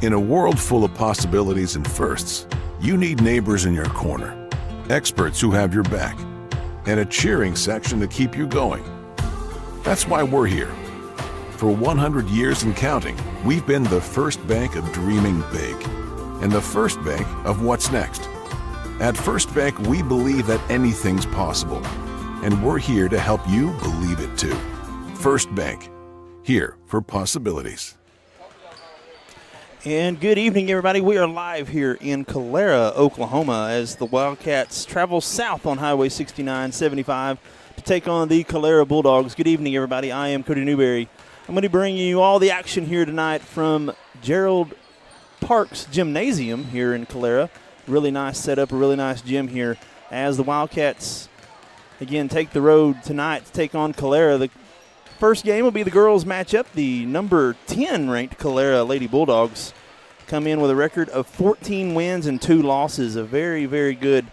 In a world full of possibilities and firsts, you need neighbors in your corner, experts who have your back, and a cheering section to keep you going. That's why we're here. For 100 years and counting, we've been the first bank of dreaming big and the first bank of what's next. At First Bank, we believe that anything's possible, and we're here to help you believe it too. First Bank, here for possibilities. And good evening, everybody. We are live here in Calera, Oklahoma, as the Wildcats travel south on Highway 6975 to take on the Calera Bulldogs. Good evening, everybody. I am Cody Newberry. I'm going to bring you all the action here tonight from Gerald Park's Gymnasium here in Calera. Really nice setup, a really nice gym here as the Wildcats, again, take the road tonight to take on Calera. The first game will be the girls' matchup. The number 10 ranked Calera Lady Bulldogs come in with a record of 14 wins and 2 losses. A very, very good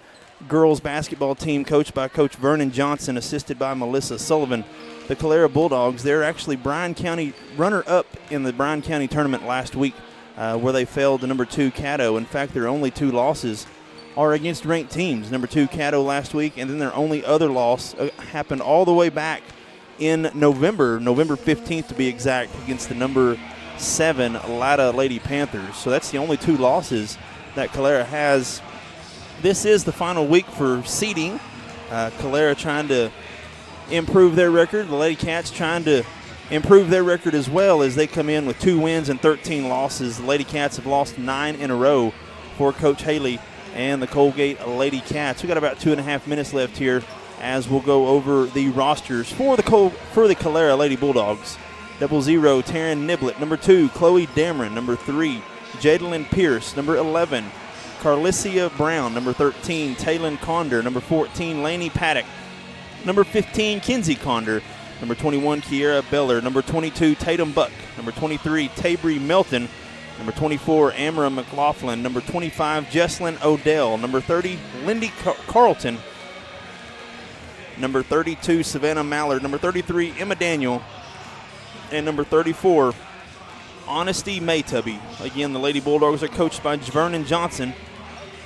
girls basketball team coached by Coach Vernon Johnson, assisted by Melissa Sullivan. The Calera Bulldogs, they're actually Bryan County runner-up in the Bryan County tournament last week, where they failed to number 2 Caddo. In fact, their only 2 losses are against ranked teams. Number 2 Caddo last week, and then their only other loss happened all the way back in November 15th to be exact, against the number 7 Latta Lady Panthers. So that's the only 2 losses that Calera has. This is the final week for seeding. Calera trying to improve their record. The Lady Cats trying to improve their record as well, as they come in with 2 wins and 13 losses. The Lady Cats have lost 9 in a row for Coach Haley and the Coalgate Lady Cats. We got about 2.5 minutes left here as we'll go over the rosters for the Calera Lady Bulldogs. 00, Taryn Niblett. Number 2, Chloe Dameron. Number 3, Jadalyn Pierce. Number 11, Carlicia Brown. Number 13, Taylin Conder. Number 14, Laney Paddock. Number 15, Kinsey Conder. Number 21, Kiera Beller. Number 22, Tatum Buck. Number 23, Tabry Melton. Number 24, Amara McLaughlin. Number 25, Jesslyn Odell. Number 30, Lindy Carlton. Number 32, Savannah Mallard. Number 33, Emma Daniel. And number 34, Honesty Maytubby. Again, the Lady Bulldogs are coached by Vernon Johnson,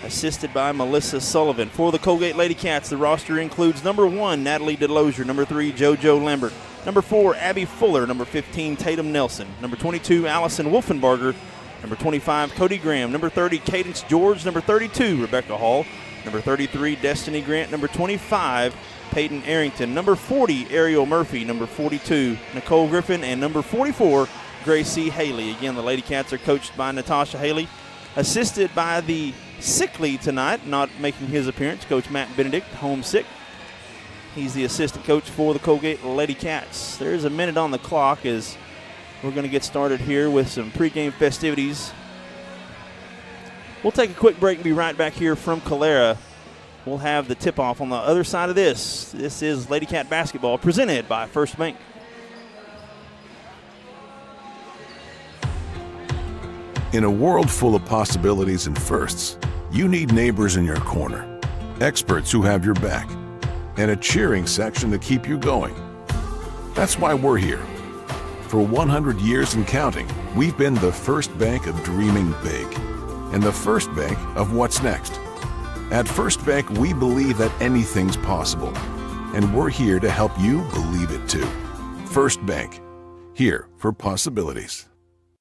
assisted by Melissa Sullivan. For the Coalgate Lady Cats, the roster includes number 1, Natalie DeLozier. Number 3, JoJo Lambert. Number 4, Abby Fuller. Number 15, Tatum Nelson. Number 22, Allison Wolfenbarger. Number 25, Cody Graham. Number 30, Cadence George. Number 32, Rebecca Hall. Number 33, Destiny Grant. Number 25, Peyton Arrington. Number 40, Ariel Murphy. Number 42, Nicole Griffin. And number 44, Gracie Haley. Again, the Lady Cats are coached by Natasha Haley, assisted by the sickly tonight, not making his appearance, Coach Matt Benedict, homesick. He's the assistant coach for the Coalgate Lady Cats. There's a minute on the clock as we're going to get started here with some pregame festivities. We'll take a quick break and be right back here from Calera. We'll have the tip-off on the other side of this. This is Lady Cat basketball presented by First Bank. In a world full of possibilities and firsts, you need neighbors in your corner, experts who have your back, and a cheering section to keep you going. That's why we're here. For 100 years and counting, we've been the first bank of dreaming big and the first bank of what's next. At First Bank, we believe that anything's possible, and we're here to help you believe it too. First Bank, here for possibilities.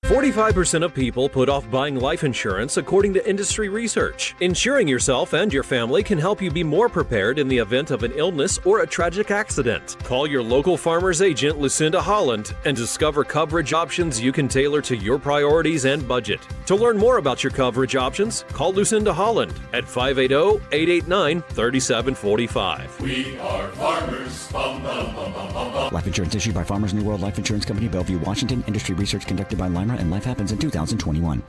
45% of people put off buying life insurance according to industry research. Insuring yourself and your family can help you be more prepared in the event of an illness or a tragic accident. Call your local farmer's agent, Lucinda Holland, and discover coverage options you can tailor to your priorities and budget. To learn more about your coverage options, call Lucinda Holland at 580-889-3745. We are farmers. Bum, bum, bum, bum, bum, bum. Life insurance issued by Farmers New World Life Insurance Company, Bellevue, Washington. Industry research conducted by Lima, and Life Happens in 2021.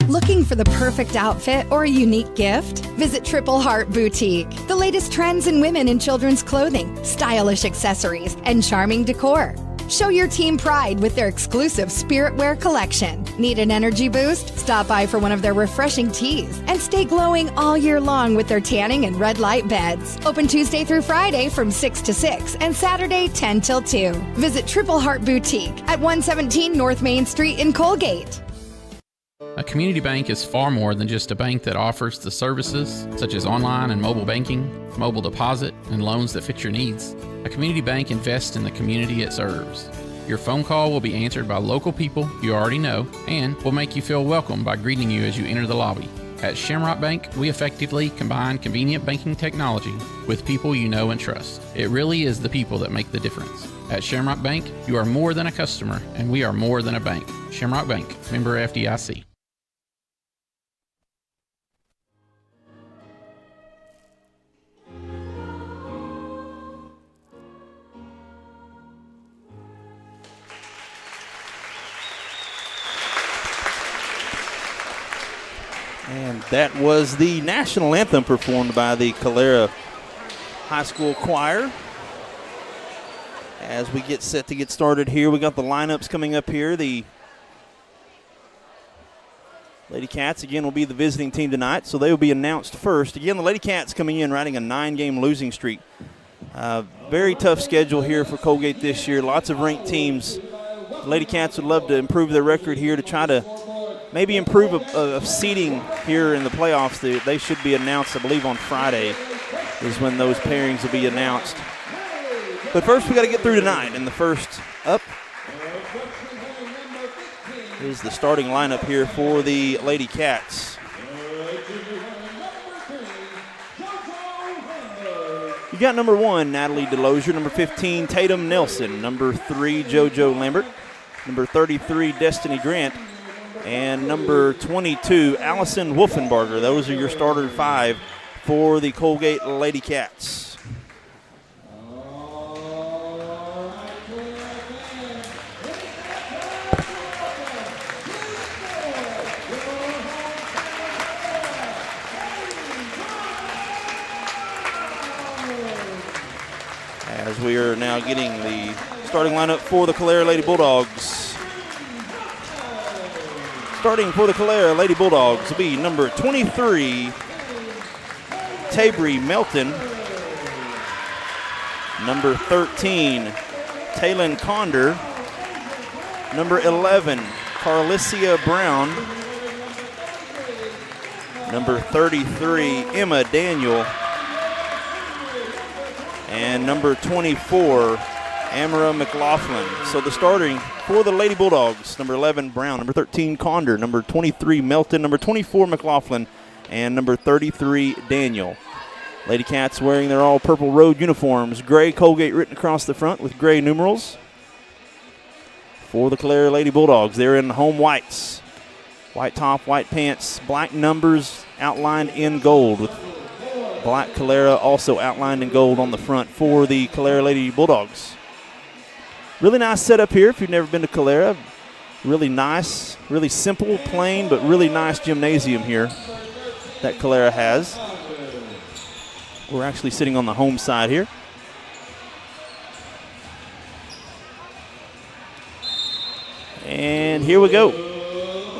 Looking for the perfect outfit or a unique gift? Visit Triple Heart Boutique. The latest trends in women and children's clothing, stylish accessories, and charming decor. Show your team pride with their exclusive Spirit Wear collection. Need an energy boost? Stop by for one of their refreshing teas and stay glowing all year long with their tanning and red light beds. Open Tuesday through Friday from 6 to 6 and Saturday 10 till 2. Visit Triple Heart Boutique at 117 North Main Street in Coalgate. A community bank is far more than just a bank that offers the services such as online and mobile banking, mobile deposit, and loans that fit your needs. A community bank invests in the community it serves. Your phone call will be answered by local people you already know and will make you feel welcome by greeting you as you enter the lobby. At Shamrock Bank, we effectively combine convenient banking technology with people you know and trust. It really is the people that make the difference. At Shamrock Bank, you are more than a customer, and we are more than a bank. Shamrock Bank, member FDIC. And that was the national anthem performed by the Calera High School Choir. As we get set to get started here, we got the lineups coming up here. The Lady Cats, again, will be the visiting team tonight, so they will be announced first. Again, the Lady Cats coming in riding a 9-game losing streak. Very tough schedule here for Coalgate this year. Lots of ranked teams. The Lady Cats would love to improve their record here to try to maybe improve a seeding here in the playoffs. They should be announced, I believe, on Friday is when those pairings will be announced. But first, we got to get through tonight. And the first up is the starting lineup here for the Lady Cats. You got number 1, Natalie DeLosier. Number 15, Tatum Nelson. Number 3, JoJo Lambert. Number 33, Destiny Grant. And number 22, Allison Wolfenbarger. Those are your starter 5 for the Coalgate Lady Cats. As we are now getting the starting lineup for the Calera Lady Bulldogs. Starting for the Calera Lady Bulldogs will be number 23, Tabry Melton. Number 13, Taylon Conder. Number 11, Carlicia Brown. Number 33, Emma Daniel. And number 24, Amara McLaughlin. So the starting for the Lady Bulldogs, number 11, Brown, number 13, Conder, number 23, Melton, number 24, McLaughlin, and number 33, Daniel. Lady Cats wearing their all-purple road uniforms, gray Coalgate written across the front with gray numerals. For the Calera Lady Bulldogs, they're in home whites. White top, white pants, black numbers outlined in gold with black Calera also outlined in gold on the front for the Calera Lady Bulldogs. Really nice setup here if you've never been to Calera. Really nice, really simple, plain, but really nice gymnasium here that Calera has. We're actually sitting on the home side here. And here we go.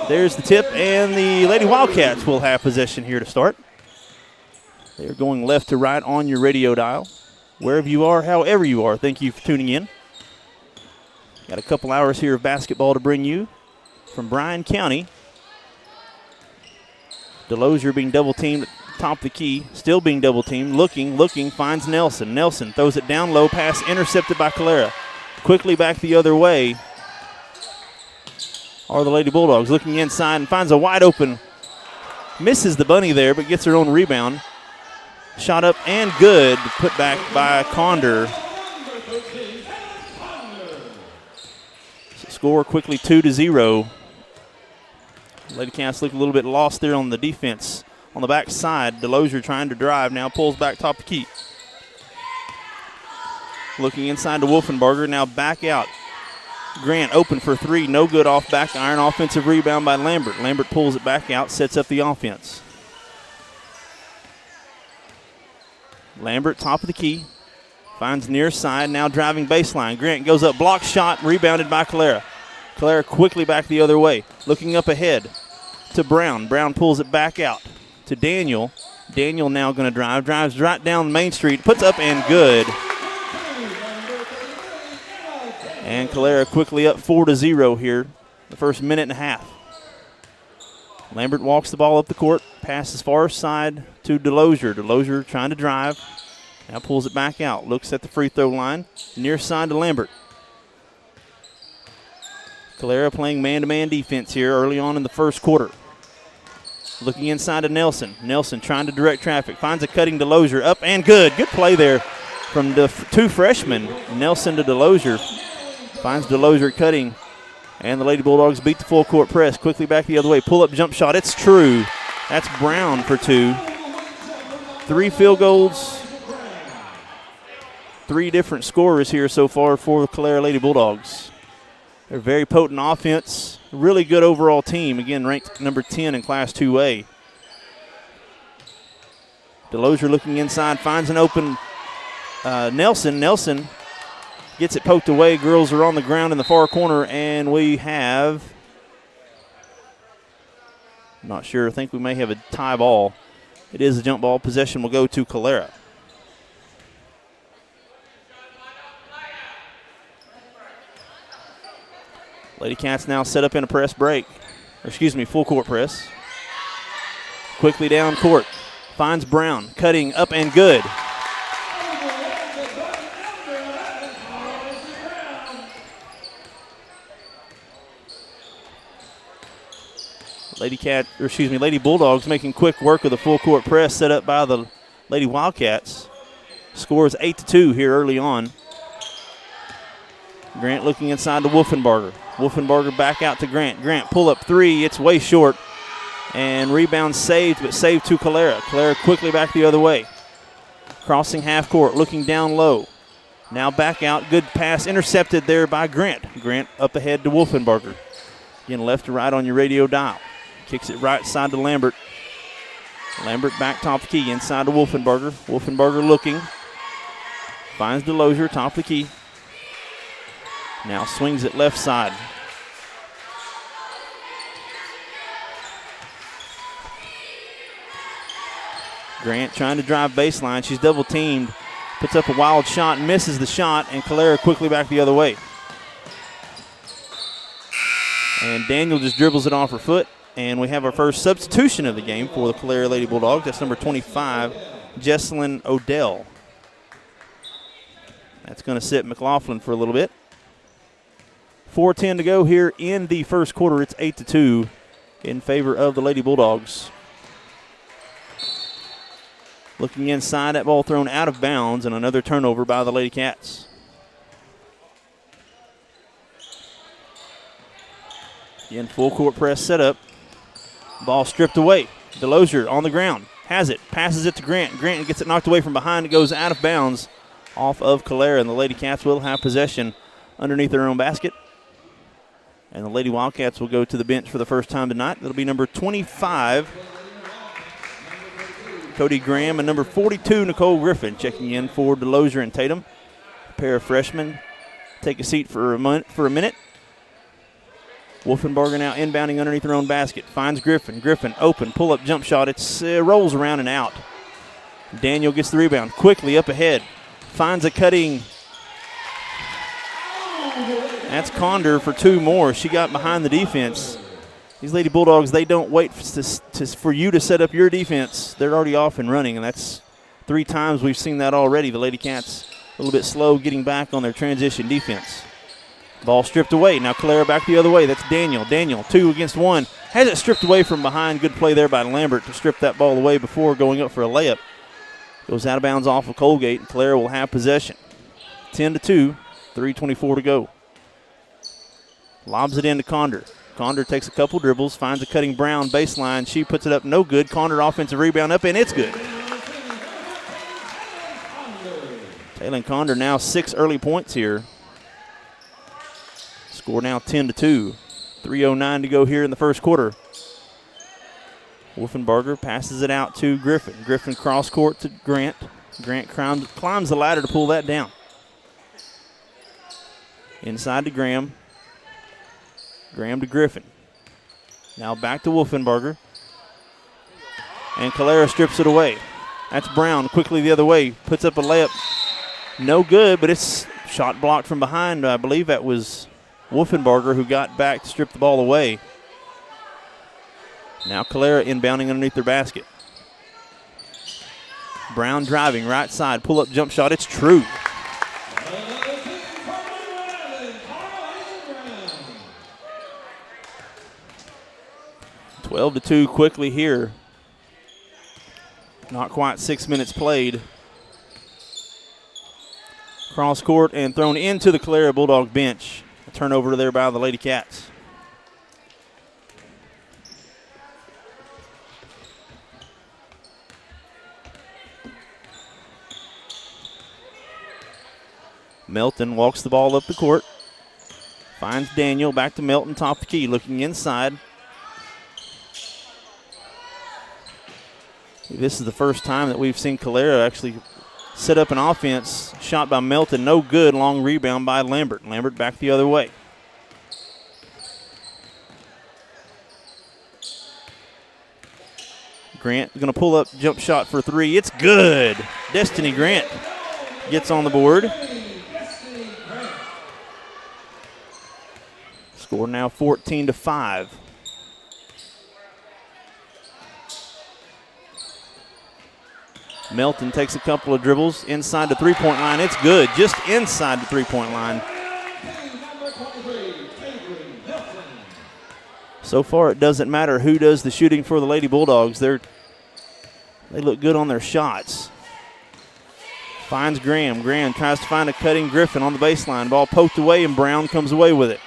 There's the tip, and the Lady Wildcats will have possession here to start. They're going left to right on your radio dial. Wherever you are, however you are, thank you for tuning in. Got a couple hours here of basketball to bring you from Bryan County. DeLosier being double-teamed at the top of the key, still being double-teamed, looking, finds Nelson. Nelson throws it down low, pass intercepted by Calera. Quickly back the other way are the Lady Bulldogs, looking inside and finds a wide open. Misses the bunny there, but gets her own rebound. Shot up and good, put back by Conder. Score quickly 2-0. Lady Cats look a little bit lost there on the defense. On the back side, DeLosier trying to drive, now pulls back top of the key. Looking inside to Wolfenbarger, now back out. Grant open for 3, no good off back iron. Offensive rebound by Lambert. Lambert pulls it back out, sets up the offense. Lambert, top of the key. Finds near side, now driving baseline. Grant goes up, block shot, rebounded by Calera. Calera quickly back the other way. Looking up ahead to Brown. Brown pulls it back out to Daniel. Daniel now going to drive. Drives right down Main Street. Puts up and good. And Calera quickly up 4-0 here. The first minute and a half. Lambert walks the ball up the court. Passes far side to DeLosier. DeLosier trying to drive. Now pulls it back out. Looks at the free throw line. Near side to Lambert. Calera playing man-to-man defense here early on in the first quarter. Looking inside to Nelson. Nelson trying to direct traffic. Finds a cutting DeLosier. Up and good. Good play there from the two freshmen. Nelson to DeLosier. Finds DeLosier cutting. And the Lady Bulldogs beat the full court press. Quickly back the other way. Pull-up jump shot. It's true. That's Brown for two. 3 field goals. 3 different scorers here so far for the Calera Lady Bulldogs. They're very potent offense. Really good overall team. Again, ranked number 10 in Class 2A. DeLosier looking inside. Finds an open Nelson. Nelson gets it poked away. Girls are on the ground in the far corner, and we have, I'm not sure, I think we may have a tie ball. It is a jump ball. Possession will go to Calera. Lady Cats now set up in a press break. Full court press. Quickly down court. Finds Brown. Cutting up and good. Lady Bulldogs making quick work of the full court press set up by the Lady Wildcats. Scores 8-2 here early on. Grant looking inside to Wolfenbarger. Wolfenbarger back out to Grant. Grant pull up 3. It's way short. And rebound saved, but saved to Calera. Calera quickly back the other way. Crossing half court, looking down low. Now back out. Good pass intercepted there by Grant. Grant up ahead to Wolfenbarger. Again, left to right on your radio dial. Kicks it right side to Lambert. Lambert back top of the key inside to Wolfenbarger. Wolfenbarger looking. Finds DeLosier top of the key. Now swings it left side. Grant trying to drive baseline. She's double teamed. Puts up a wild shot, misses the shot, and Calera quickly back the other way. And Daniel just dribbles it off her foot. And we have our first substitution of the game for the Calera Lady Bulldogs. That's number 25, Jesselyn Odell. That's going to sit McLaughlin for a little bit. 4:10 to go here in the first quarter. It's 8-2 in favor of the Lady Bulldogs. Looking inside, that ball thrown out of bounds, and another turnover by the Lady Cats. Again, full court press set up. Ball stripped away. DeLosier on the ground. Has it. Passes it to Grant. Grant gets it knocked away from behind. It goes out of bounds off of Calera, and the Lady Cats will have possession underneath their own basket. And the Lady Wildcats will go to the bench for the first time tonight. That'll be number 25, Cody Graham, and number 42, Nicole Griffin, checking in for DeLosier and Tatum. A pair of freshmen take a seat for a minute. Wolfenbarger now inbounding underneath their own basket. Finds Griffin. Griffin open, pull-up jump shot. It rolls around and out. Daniel gets the rebound. Quickly up ahead. Finds a cutting. That's Condor for 2 more. She got behind the defense. These Lady Bulldogs, they don't wait for you to set up your defense. They're already off and running, and that's 3 times we've seen that already. The Lady Cats a little bit slow getting back on their transition defense. Ball stripped away. Now Calera back the other way. That's Daniel. Daniel, 2 against 1. Has it stripped away from behind. Good play there by Lambert to strip that ball away before going up for a layup. Goes out of bounds off of Coalgate, and Calera will have possession. 10-2, 3:24 to go. Lobs it into Condor. Condor takes a couple dribbles, finds a cutting Brown baseline. She puts it up, no good. Condor offensive rebound up, and it's good. Taylor Condor now 6 early points here. Score now 10-2. 3:09 to go here in the first quarter. Wolfenbarger passes it out to Griffin. Griffin cross court to Grant. Grant climbs the ladder to pull that down. Inside to Graham. Graham to Griffin. Now back to Wolfenbarger. And Calera strips it away. That's Brown quickly the other way. Puts up a layup. No good, but it's shot blocked from behind. I believe that was Wolfenbarger who got back to strip the ball away. Now Calera inbounding underneath their basket. Brown driving right side. Pull-up jump shot. It's true. (12-2) quickly here. Not quite 6 minutes played. Cross court and thrown into the Calera Bulldog bench. A turnover there by the Lady Cats. Melton walks the ball up the court. Finds Daniel, back to Melton, top of the key, looking inside. This is the first time that we've seen Calera actually set up an offense. Shot by Melton, no good. Long rebound by Lambert. Lambert back the other way. Grant going to pull up, jump shot for three. It's good. Destiny Grant gets on the board. Score now 14-5. Melton takes a couple of dribbles inside the three-point line. It's good, just inside the three-point line. So far, it doesn't matter who does the shooting for the Lady Bulldogs. They look good on their shots. Finds Graham. Graham tries to find a cutting Griffin on the baseline. Ball poked away, and Brown comes away with it.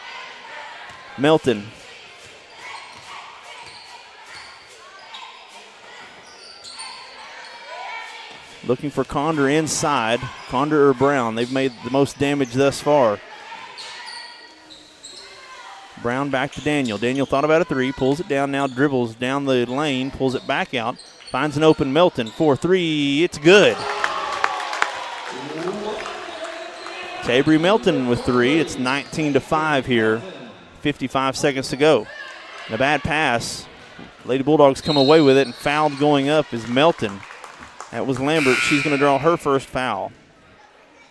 Melton. Looking for Condor inside. Condor or Brown. They've made the most damage thus far. Brown back to Daniel. Daniel thought about a three. Pulls it down now. Dribbles down the lane. Pulls it back out. Finds an open Melton. 4-3. It's good. Tabry Melton with three. It's 19-5 here. 55 seconds to go. And a bad pass. Lady Bulldogs come away with it, and fouled going up is Melton. That was Lambert. She's going to draw her first foul.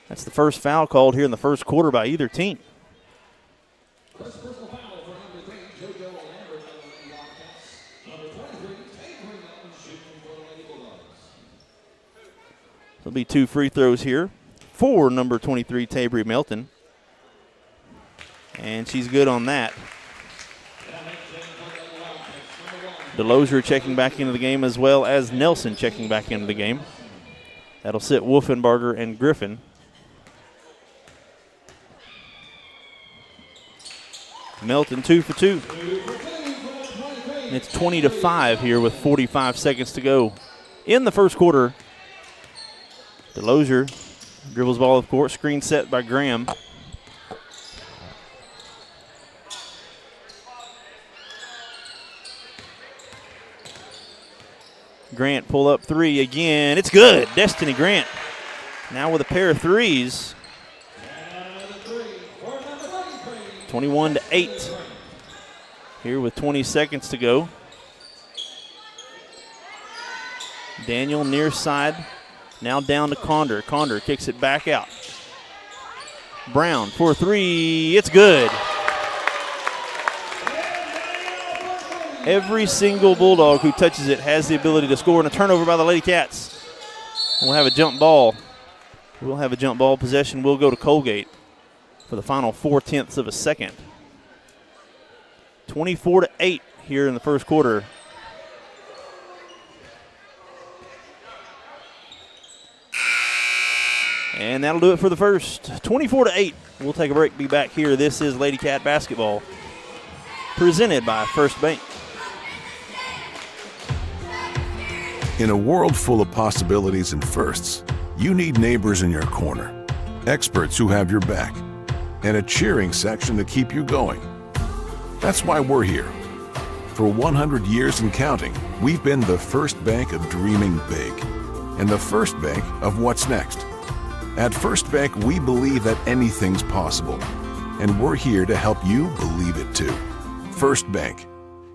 That's the first foul called here in the first quarter by either team. There'll be two free throws here for number 23, Tabry Melton. And she's good on that. DeLozier checking back into the game, as well as Nelson checking back into the game. That'll sit Wolfenbarger and Griffin. Melton 2 for 2. And it's 20-5 here with 45 seconds to go in the first quarter. DeLozier dribbles ball of court, screen set by Graham. Grant pull up three again. It's good. Destiny Grant now with a pair of threes. 21-8 here with 20 seconds to go. Daniel near side. Now down to Condor. Condor kicks it back out. Brown for three. It's good. Every single Bulldog who touches it has the ability to score, and a turnover by the Lady Cats. We'll have a jump ball. We'll have a jump ball possession. We'll go to Coalgate for the final 0.4 of a second. 24-8 here in the first quarter. And that'll do it for the first. 24-8. We'll take a break, be back here. This is Lady Cat Basketball, presented by First Bank. In a world full of possibilities and firsts, you need neighbors in your corner, experts who have your back, and a cheering section to keep you going. That's why we're here. For 100 years and counting, we've been the first bank of dreaming big, and the first bank of what's next. At First Bank, we believe that anything's possible, and we're here to help you believe it too. First Bank,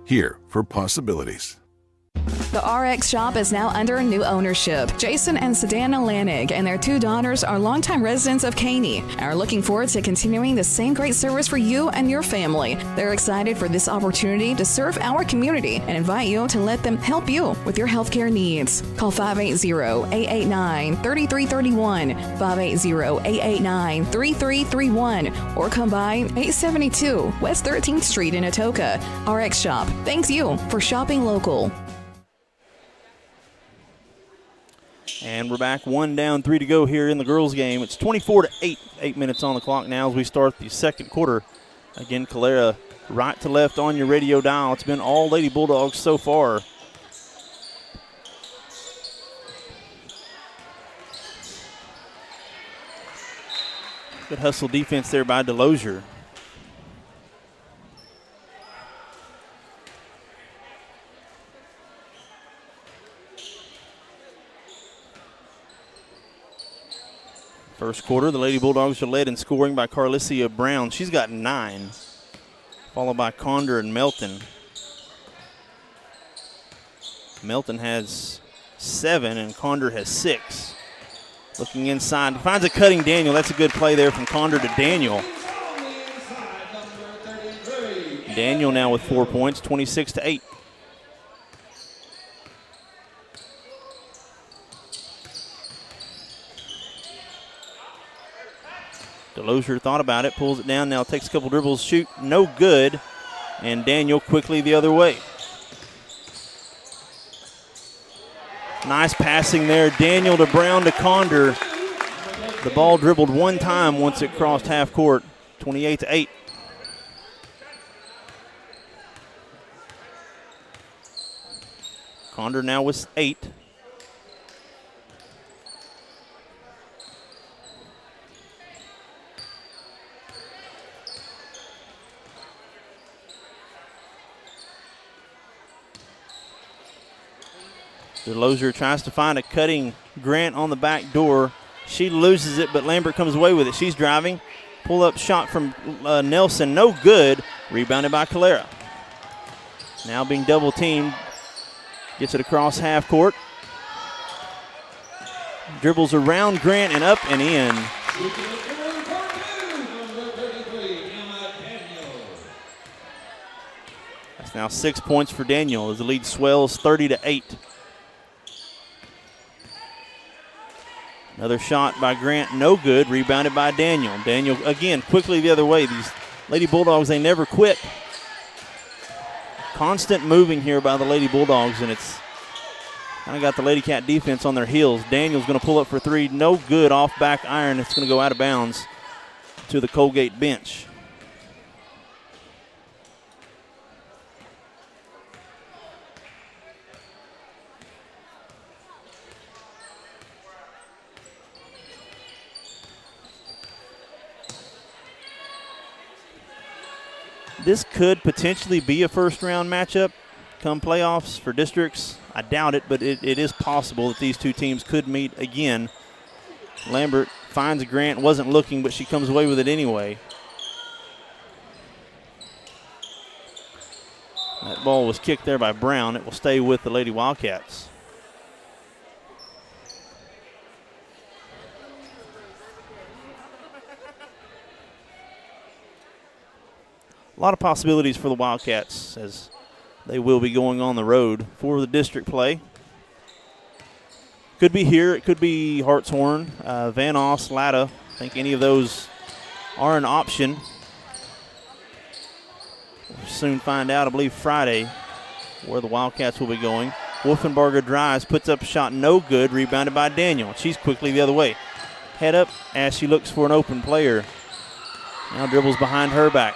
here for possibilities. The RX Shop is now under new ownership. Jason and Sedana Lanig and their 2 daughters are longtime residents of Caney and are looking forward to continuing the same great service for you and your family. They're excited for this opportunity to serve our community and invite you to let them help you with your healthcare needs. Call 580-889-3331, 580-889-3331, or come by 872 West 13th Street in Atoka. RX Shop, thanks you for shopping local. And we're back, 1 down, 3 to go here in the girls' game. It's 24-8, 8 minutes on the clock now as we start the second quarter. Again, Calera right to left on your radio dial. It's been all Lady Bulldogs so far. Good hustle defense there by Delosier. First quarter, the Lady Bulldogs are led in scoring by Carlissia Brown. She's got 9, followed by Condor and Melton. Melton has 7, and Condor has 6. Looking inside, finds a cutting Daniel. That's a good play there from Condor to Daniel. Daniel now with 4 points, 26-8. Delosier thought about it, pulls it down, now takes a couple dribbles, shoot, no good, and Daniel quickly the other way. Nice passing there, Daniel to Brown to Condor. The ball dribbled one time once it crossed half court, 28-8. Condor now with 8. Delosier tries to find a cutting Grant on the back door. She loses it, but Lambert comes away with it. She's driving. Pull-up shot from Nelson, no good. Rebounded by Calera. Now being double-teamed. Gets it across half court. Dribbles around Grant and up and in. That's now 6 points for Daniel as the lead swells 30-8. Another shot by Grant, no good, rebounded by Daniel. Daniel, again, quickly the other way. These Lady Bulldogs, they never quit. Constant moving here by the Lady Bulldogs, and it's kind of got the Lady Cat defense on their heels. Daniel's going to pull up for 3, no good, off back iron. It's going to go out of bounds to the Coalgate bench. This could potentially be a first-round matchup come playoffs for districts. I doubt it, but it is possible that these two teams could meet again. Lambert finds Grant, wasn't looking, but she comes away with it anyway. That ball was kicked there by Brown. It will stay with the Lady Wildcats. A lot of possibilities for the Wildcats as they will be going on the road for the district play. Could be here. It could be Hartshorn, Van Oss, Latta. I think any of those are an option. We'll soon find out, I believe, Friday where the Wildcats will be going. Wolfenbarger drives, puts up a shot, no good, rebounded by Daniel. She's quickly the other way. Head up as she looks for an open player. Now dribbles behind her back.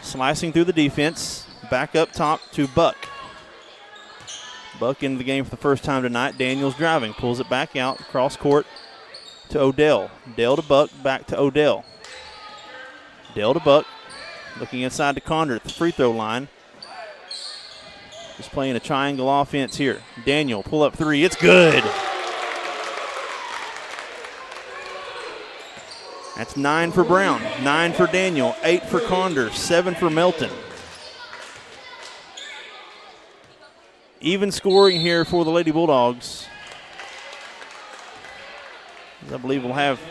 Slicing through the defense, back up top to Buck. Buck into the game for the first time tonight. Daniels driving, pulls it back out, cross court to Odell. Dell to Buck, back to Odell. Dell to Buck, looking inside to Condor at the free throw line. Just playing a triangle offense here. Daniel, pull up 3, it's good. That's 9 for Brown, 9 for Daniel, 8 for Conder, 7 for Melton. Even scoring here for the Lady Bulldogs. I believe we'll have,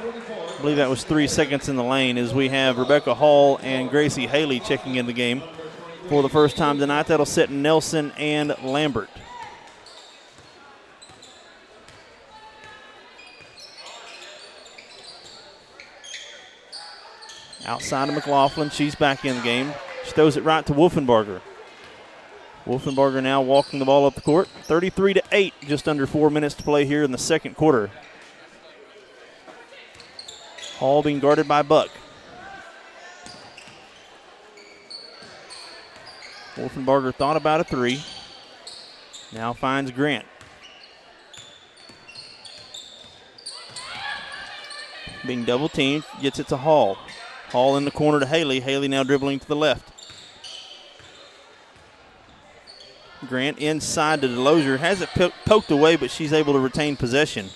I believe that was 3 seconds in the lane as we have Rebecca Hall and Gracie Haley checking in the game for the first time tonight. That'll set Nelson and Lambert. Outside of McLaughlin, she's back in the game. She throws it right to Wolfenbarger. Wolfenbarger now walking the ball up the court. 33-8, just under 4 minutes to play here in the second quarter. Hall being guarded by Buck. Wolfenbarger thought about a three. Now finds Grant. Being double teamed, gets it to Hall. Hall in the corner to Haley. Haley now dribbling to the left. Grant inside to DeLozier. Has it poked away, but she's able to retain possession.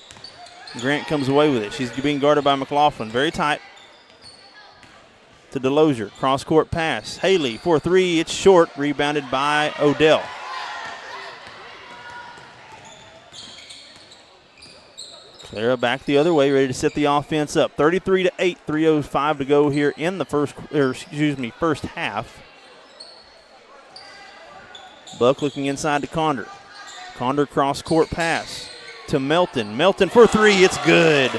Grant comes away with it. She's being guarded by McLaughlin. Very tight. To DeLozier. Cross-court pass. Haley for three. It's short. Rebounded by Odell. Calera back the other way, ready to set the offense up. 33-8, 3:05 to go here in the first half. Buck looking inside to Conder. Conder cross-court pass to Melton. Melton for three, it's good.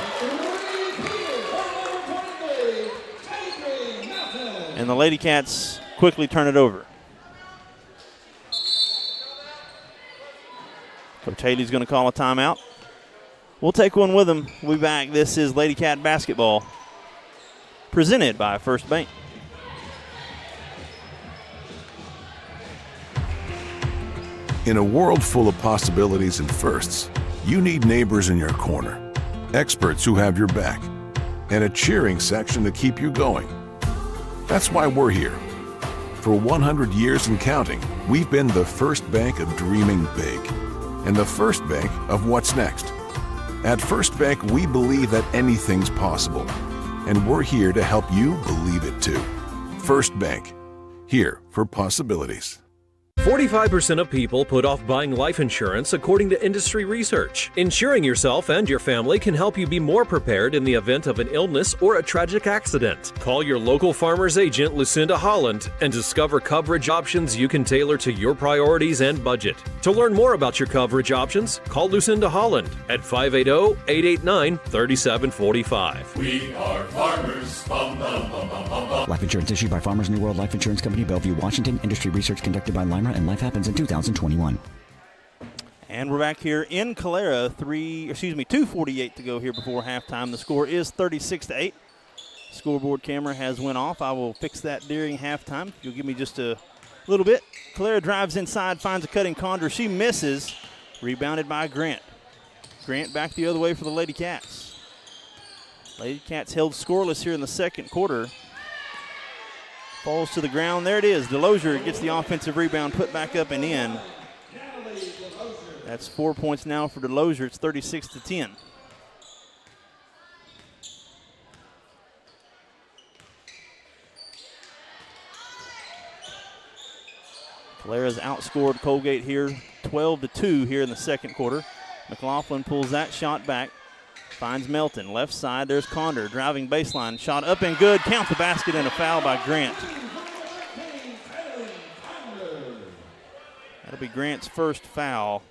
And the Lady Cats quickly turn it over. Coach Haley's going to call a timeout. We'll take one with them. We'll be back. This is Lady Cat basketball, presented by First Bank. In a world full of possibilities and firsts, you need neighbors in your corner, experts who have your back, and a cheering section to keep you going. That's why we're here. For 100 years and counting, we've been the first bank of dreaming big, and the first bank of what's next. At First Bank, we believe that anything's possible, and we're here to help you believe it too. First Bank, here for possibilities. 45% of people put off buying life insurance according to industry research. Insuring yourself and your family can help you be more prepared in the event of an illness or a tragic accident. Call your local farmer's agent, Lucinda Holland, and discover coverage options you can tailor to your priorities and budget. To learn more about your coverage options, call Lucinda Holland at 580-889-3745. We are farmers. Bum, bum, bum, bum, bum, bum. Life insurance issued by Farmers New World Life Insurance Company, Bellevue, Washington. Industry research conducted by Lima, and life happens in 2021. And we're back here in Calera. 2:48 to go here before halftime. The score is 36-8. Scoreboard camera has went off. I will fix that during halftime. If you'll give me just a little bit. Calera drives inside, finds a cutting Conder. She misses. Rebounded by Grant. Grant back the other way for the Lady Cats. Lady Cats held scoreless here in the second quarter. Falls to the ground. There it is. DeLozier gets the offensive rebound, put back up and in. That's 4 points now for DeLozier. It's 36-10. Calera's outscored Coalgate here 12-2 here in the second quarter. McLaughlin pulls that shot back. Finds Melton. Left side, there's Conder. Driving baseline. Shot up and good. Count the basket and a foul by Grant. That'll be Grant's first foul.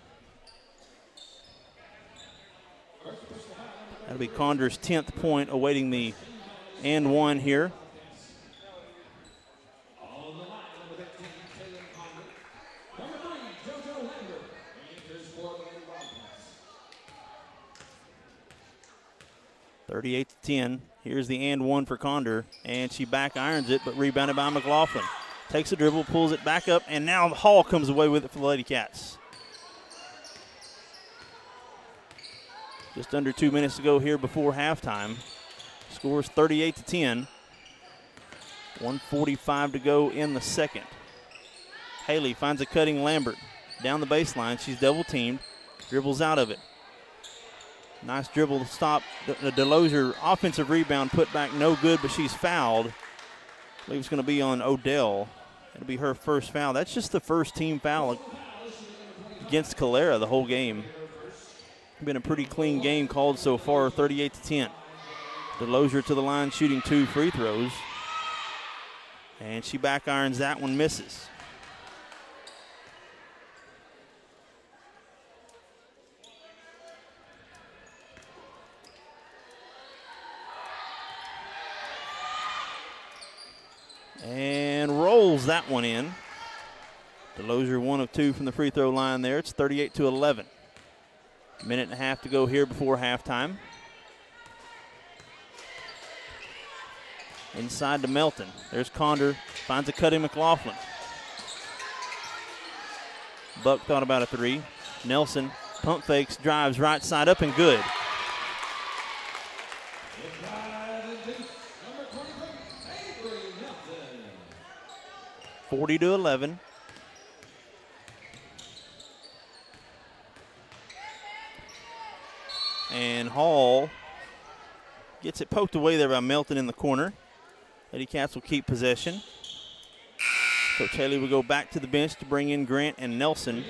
That'll be Conder's 10th point, awaiting the and one here. (38-10). Here's the and one for Conder, and she back irons it, but rebounded by McLaughlin. Takes a dribble, pulls it back up, and now Hall comes away with it for the Lady Cats. Just under 2 minutes to go here before halftime. Scores 38-10. 1:45 to go in the second. Haley finds a cutting Lambert. Down the baseline, she's double teamed, dribbles out of it. Nice dribble to stop the Delosier offensive rebound, put back no good, but she's fouled. I believe it's going to be on Odell. It'll be her first foul. That's just the first team foul against Calera the whole game. Been a pretty clean game called so far, 38-10. Delosier to the line, shooting 2 free throws. And she back irons that one, misses. And rolls that one in. Delosier 1 of 2 from the free throw line there. It's 38-11. Minute and a half to go here before halftime. Inside to Melton. There's Condor. Finds a cutting McLaughlin. Buck thought about a 3. Nelson pump fakes, drives right side up and good. (40-11). And Hall gets it poked away there by Melton in the corner. Lady Cats will keep possession. Coach Haley will go back to the bench to bring in Grant and Nelson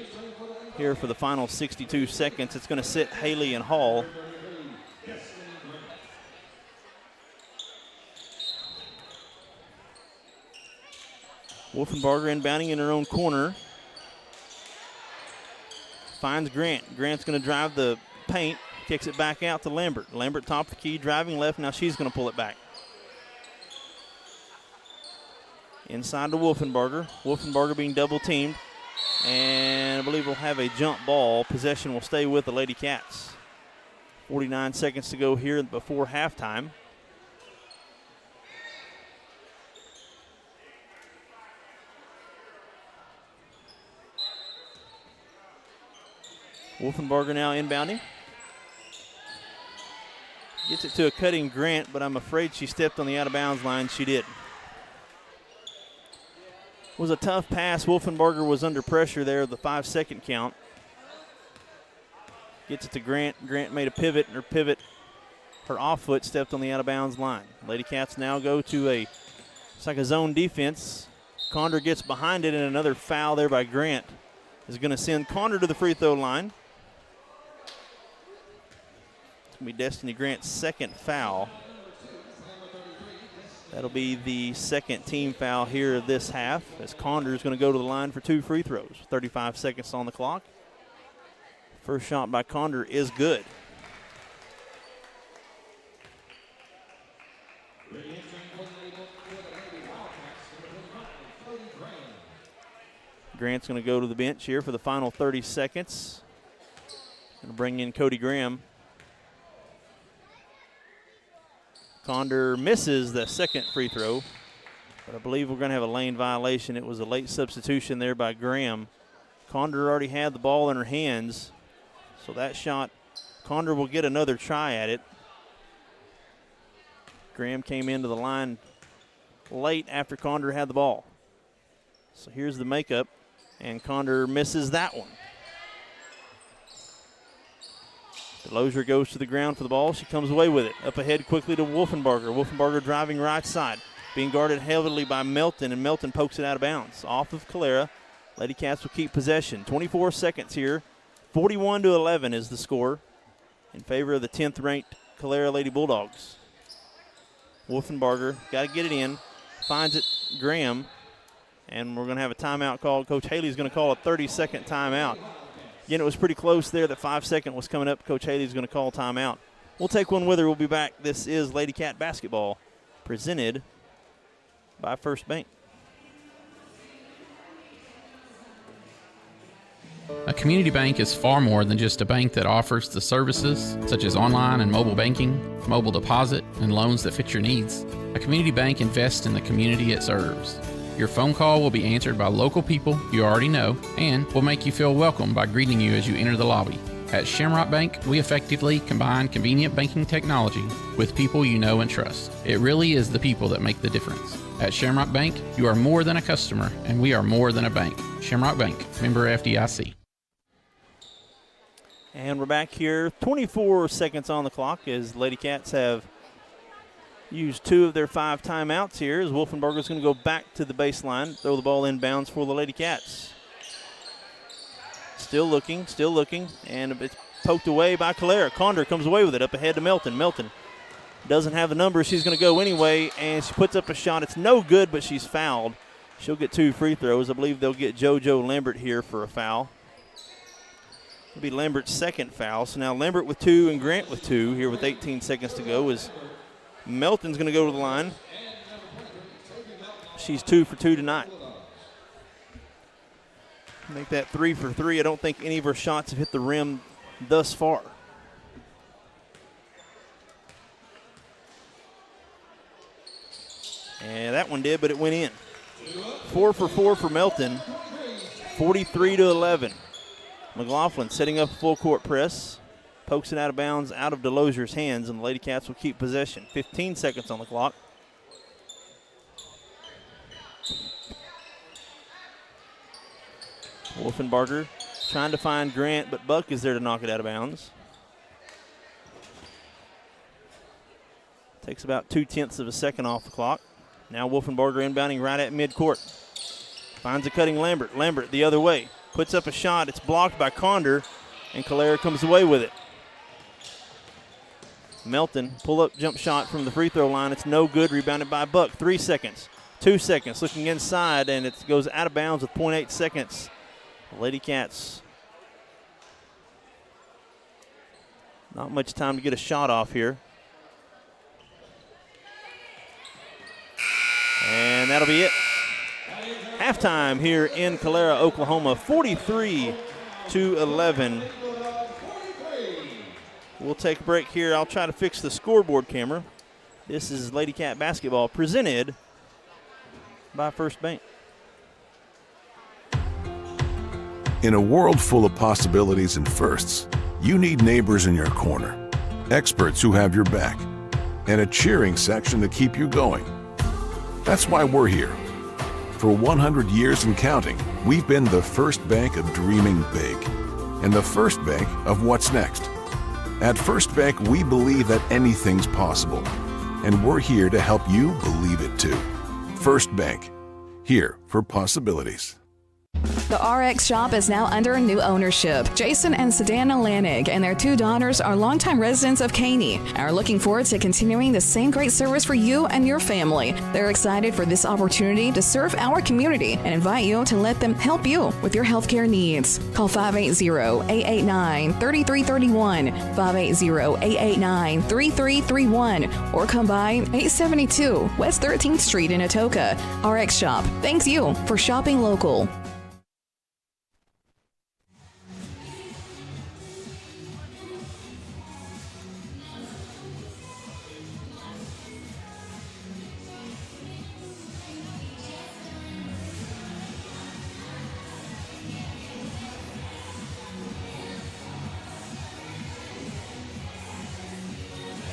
here for the final 62 seconds. It's going to sit Haley and Hall. Wolfenbarger inbounding in her own corner. Finds Grant. Grant's going to drive the paint. Kicks it back out to Lambert. Lambert top of the key, driving left. Now she's going to pull it back. Inside to Wolfenbarger. Wolfenbarger being double teamed. And I believe we'll have a jump ball. Possession will stay with the Lady Cats. 49 seconds to go here before halftime. Wolfenbarger now inbounding. Gets it to a cutting Grant, but I'm afraid she stepped on the out-of-bounds line. She did. It was a tough pass. Wolfenbarger was under pressure there, the 5-second count. Gets it to Grant. Grant made a pivot, and her off foot stepped on the out-of-bounds line. Lady Cats now go to it's like a zone defense. Condor gets behind it, and another foul there by Grant is going to send Condor to the free throw line. It's going to be Destiny Grant's second foul. That'll be the second team foul here this half, as Condor is going to go to the line for 2 free throws. 35 seconds on the clock. First shot by Condor is good. Grant's going to go to the bench here for the final 30 seconds. Going to bring in Cody Graham. Condor misses the second free throw, but I believe we're going to have a lane violation. It was a late substitution there by Graham. Condor already had the ball in her hands, so that shot, Condor will get another try at it. Graham came into the line late after Condor had the ball. So here's the makeup, and Condor misses that one. Delosier goes to the ground for the ball. She comes away with it. Up ahead quickly to Wolfenbarger. Wolfenbarger driving right side. Being guarded heavily by Melton, and Melton pokes it out of bounds. Off of Calera. Lady Cats will keep possession. 24 seconds here. 41-11 is the score in favor of the 10th ranked Calera Lady Bulldogs. Wolfenbarger got to get it in. Finds it, Graham. And we're going to have a timeout called. Coach Haley's going to call a 30-second timeout. Again, it was pretty close there. That 5-second was coming up. Coach Haley's going to call timeout. We'll take one with her. We'll be back. This is Lady Cat Basketball, presented by First Bank. A community bank is far more than just a bank that offers the services such as online and mobile banking, mobile deposit, and loans that fit your needs. A community bank invests in the community it serves. Your phone call will be answered by local people you already know and will make you feel welcome by greeting you as you enter the lobby. At Shamrock Bank, we effectively combine convenient banking technology with people you know and trust. It really is the people that make the difference. At Shamrock Bank, you are more than a customer, and we are more than a bank. Shamrock Bank, member FDIC. And we're back here, 24 seconds on the clock as Lady Cats have used 2 of their 5 timeouts here as Wolfenbarger's going to go back to the baseline, throw the ball inbounds for the Lady Cats. Still looking, and it's poked away by Calera. Condor comes away with it up ahead to Melton. Melton doesn't have the number. She's going to go anyway, and she puts up a shot. It's no good, but she's fouled. She'll get 2 free throws. I believe they'll get JoJo Lambert here for a foul. It'll be Lambert's second foul. So now Lambert with 2 and Grant with 2 here with 18 seconds to go as Melton's going to go to the line. She's 2 for 2 tonight. Make that 3 for 3. I don't think any of her shots have hit the rim thus far. And that one did, but it went in. 4 for 4 for Melton. 43-11. McLaughlin setting up a full court press. Pokes it out of bounds, out of Delozier's hands, and the Lady Cats will keep possession. 15 seconds on the clock. Wolfenbarger trying to find Grant, but Buck is there to knock it out of bounds. Takes about 0.2 of a second off the clock. Now Wolfenbarger inbounding right at midcourt. Finds a cutting Lambert. Lambert the other way. Puts up a shot. It's blocked by Condor, and Calera comes away with it. Melton, pull-up jump shot from the free throw line. It's no good. Rebounded by Buck. 3 seconds. 2 seconds. Looking inside, and it goes out of bounds with 0.8 seconds. Lady Cats. Not much time to get a shot off here. And that'll be it. Halftime here in Calera, Oklahoma, 43-11. We'll take a break here. I'll try to fix the scoreboard camera. This is Lady Cat basketball presented by First Bank. In a world full of possibilities and firsts, you need neighbors in your corner, experts who have your back, and a cheering section to keep you going. That's why we're here. For 100 years and counting, we've been the first bank of dreaming big and the first bank of what's next. At First Bank, we believe that anything's possible, and we're here to help you believe it too. First Bank, here for possibilities. The RX shop is now under new ownership. Jason and Sedana Lanig and their 2 daughters are longtime residents of Caney and are looking forward to continuing the same great service for you and your family. They're excited for this opportunity to serve our community and invite you to let them help you with your healthcare needs. Call 580-889-3331, 580-889-3331, or come by 872 West 13th Street in Atoka. RX Shop thanks you for shopping local.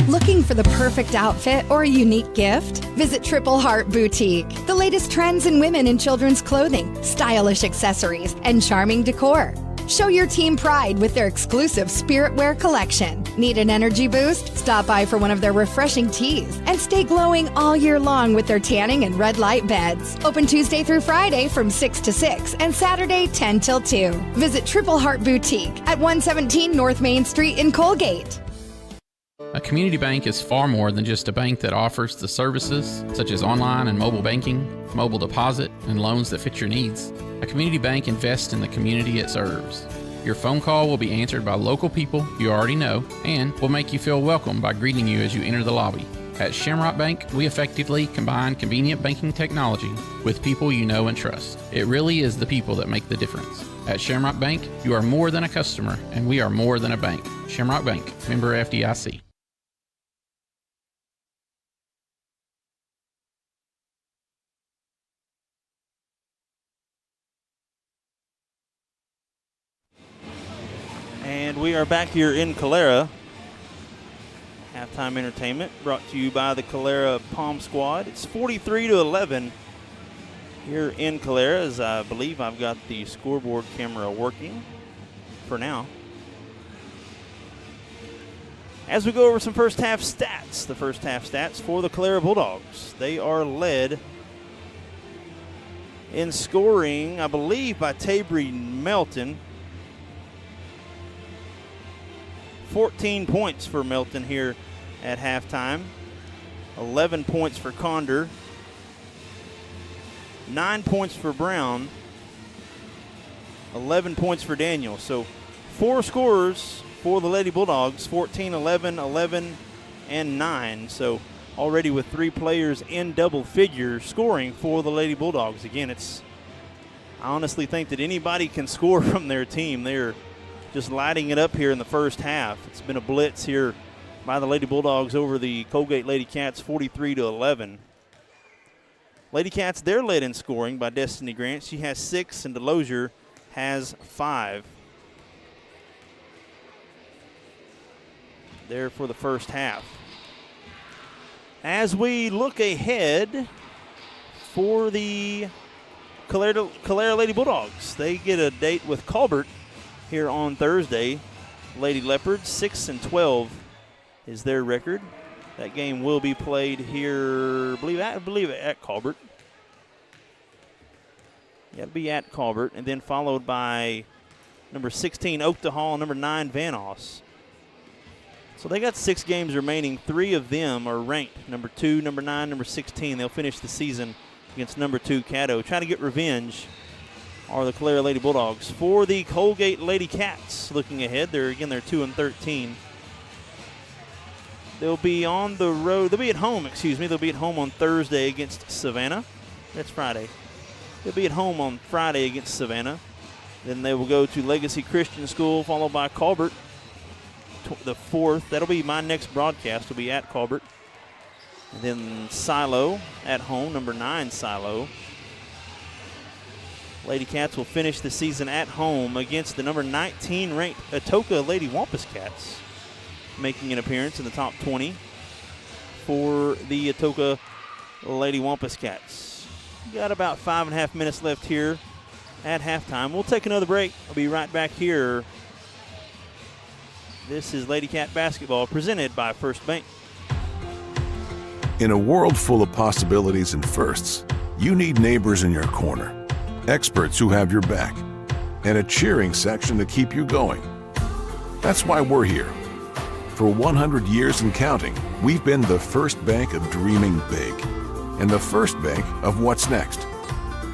Looking for the perfect outfit or a unique gift? Visit Triple Heart Boutique. The latest trends in women and children's clothing, stylish accessories, and charming decor. Show your team pride with their exclusive Spirit Wear collection. Need an energy boost? Stop by for one of their refreshing teas and stay glowing all year long with their tanning and red light beds. Open Tuesday through Friday from 6 to 6 and Saturday 10 till 2. Visit Triple Heart Boutique at 117 North Main Street in Coalgate. A community bank is far more than just a bank that offers the services such as online and mobile banking, mobile deposit, and loans that fit your needs. A community bank invests in the community it serves. Your phone call will be answered by local people you already know and will make you feel welcome by greeting you as you enter the lobby. At Shamrock Bank, we effectively combine convenient banking technology with people you know and trust. It really is the people that make the difference. At Shamrock Bank, you are more than a customer, and we are more than a bank. Shamrock Bank, member FDIC. And we are back here in Calera. Halftime entertainment brought to you by the Calera Palm Squad. It's 43-11 here in Calera, as I believe I've got the scoreboard camera working for now. As we go over some first half stats, the first half stats for the Calera Bulldogs. They are led in scoring, I believe, by Tabry Melton. 14 points for Melton here at halftime. 11 points for Condor. 9 points for Brown. 11 points for Daniel. So 4 scorers for the Lady Bulldogs, 14, 11, 11, and 9. So already with 3 players in double figures scoring for the Lady Bulldogs. Again, I honestly think that anybody can score from their team. They're just lighting it up here in the first half. It's been a blitz here by the Lady Bulldogs over the Coalgate Lady Cats, 43-11. Lady Cats, they're led in scoring by Destiny Grant. She has 6, and Delosier has 5. There for the first half. As we look ahead for the Calera Lady Bulldogs, they get a date with Colbert here on Thursday. Lady Leopards, 6-12 is their record. That game will be played here, I believe at Colbert. Yeah, it'll be at Colbert, and then followed by number 16, Oakta Hall, and number 9, Van Oss. So they got 6 games remaining. 3 of them are ranked, number 2, number 9, number 16. They'll finish the season against number 2, Caddo. Trying to get revenge are the Calera Lady Bulldogs. For the Coalgate Lady Cats, looking ahead, they're 2-13. They'll be on the road. They'll be at home, They'll be at home on Thursday against Savannah. That's Friday. They'll be at home on Friday against Savannah. Then they will go to Legacy Christian School, followed by Colbert. The 4th, that'll be my next broadcast, will be at Colbert. And then Silo at home, number 9 Silo. Lady Cats will finish the season at home against the number 19 ranked Atoka Lady Wampus Cats, making an appearance in the top 20 for the Atoka Lady Wampus Cats. Got about 5.5 minutes left here at halftime. We'll take another break. I'll be right back here. This is Lady Cat Basketball presented by First Bank. In a world full of possibilities and firsts, you need neighbors in your corner, experts who have your back, and a cheering section to keep you going. That's why we're here. For 100 years and counting, we've been the first bank of dreaming big and the first bank of what's next.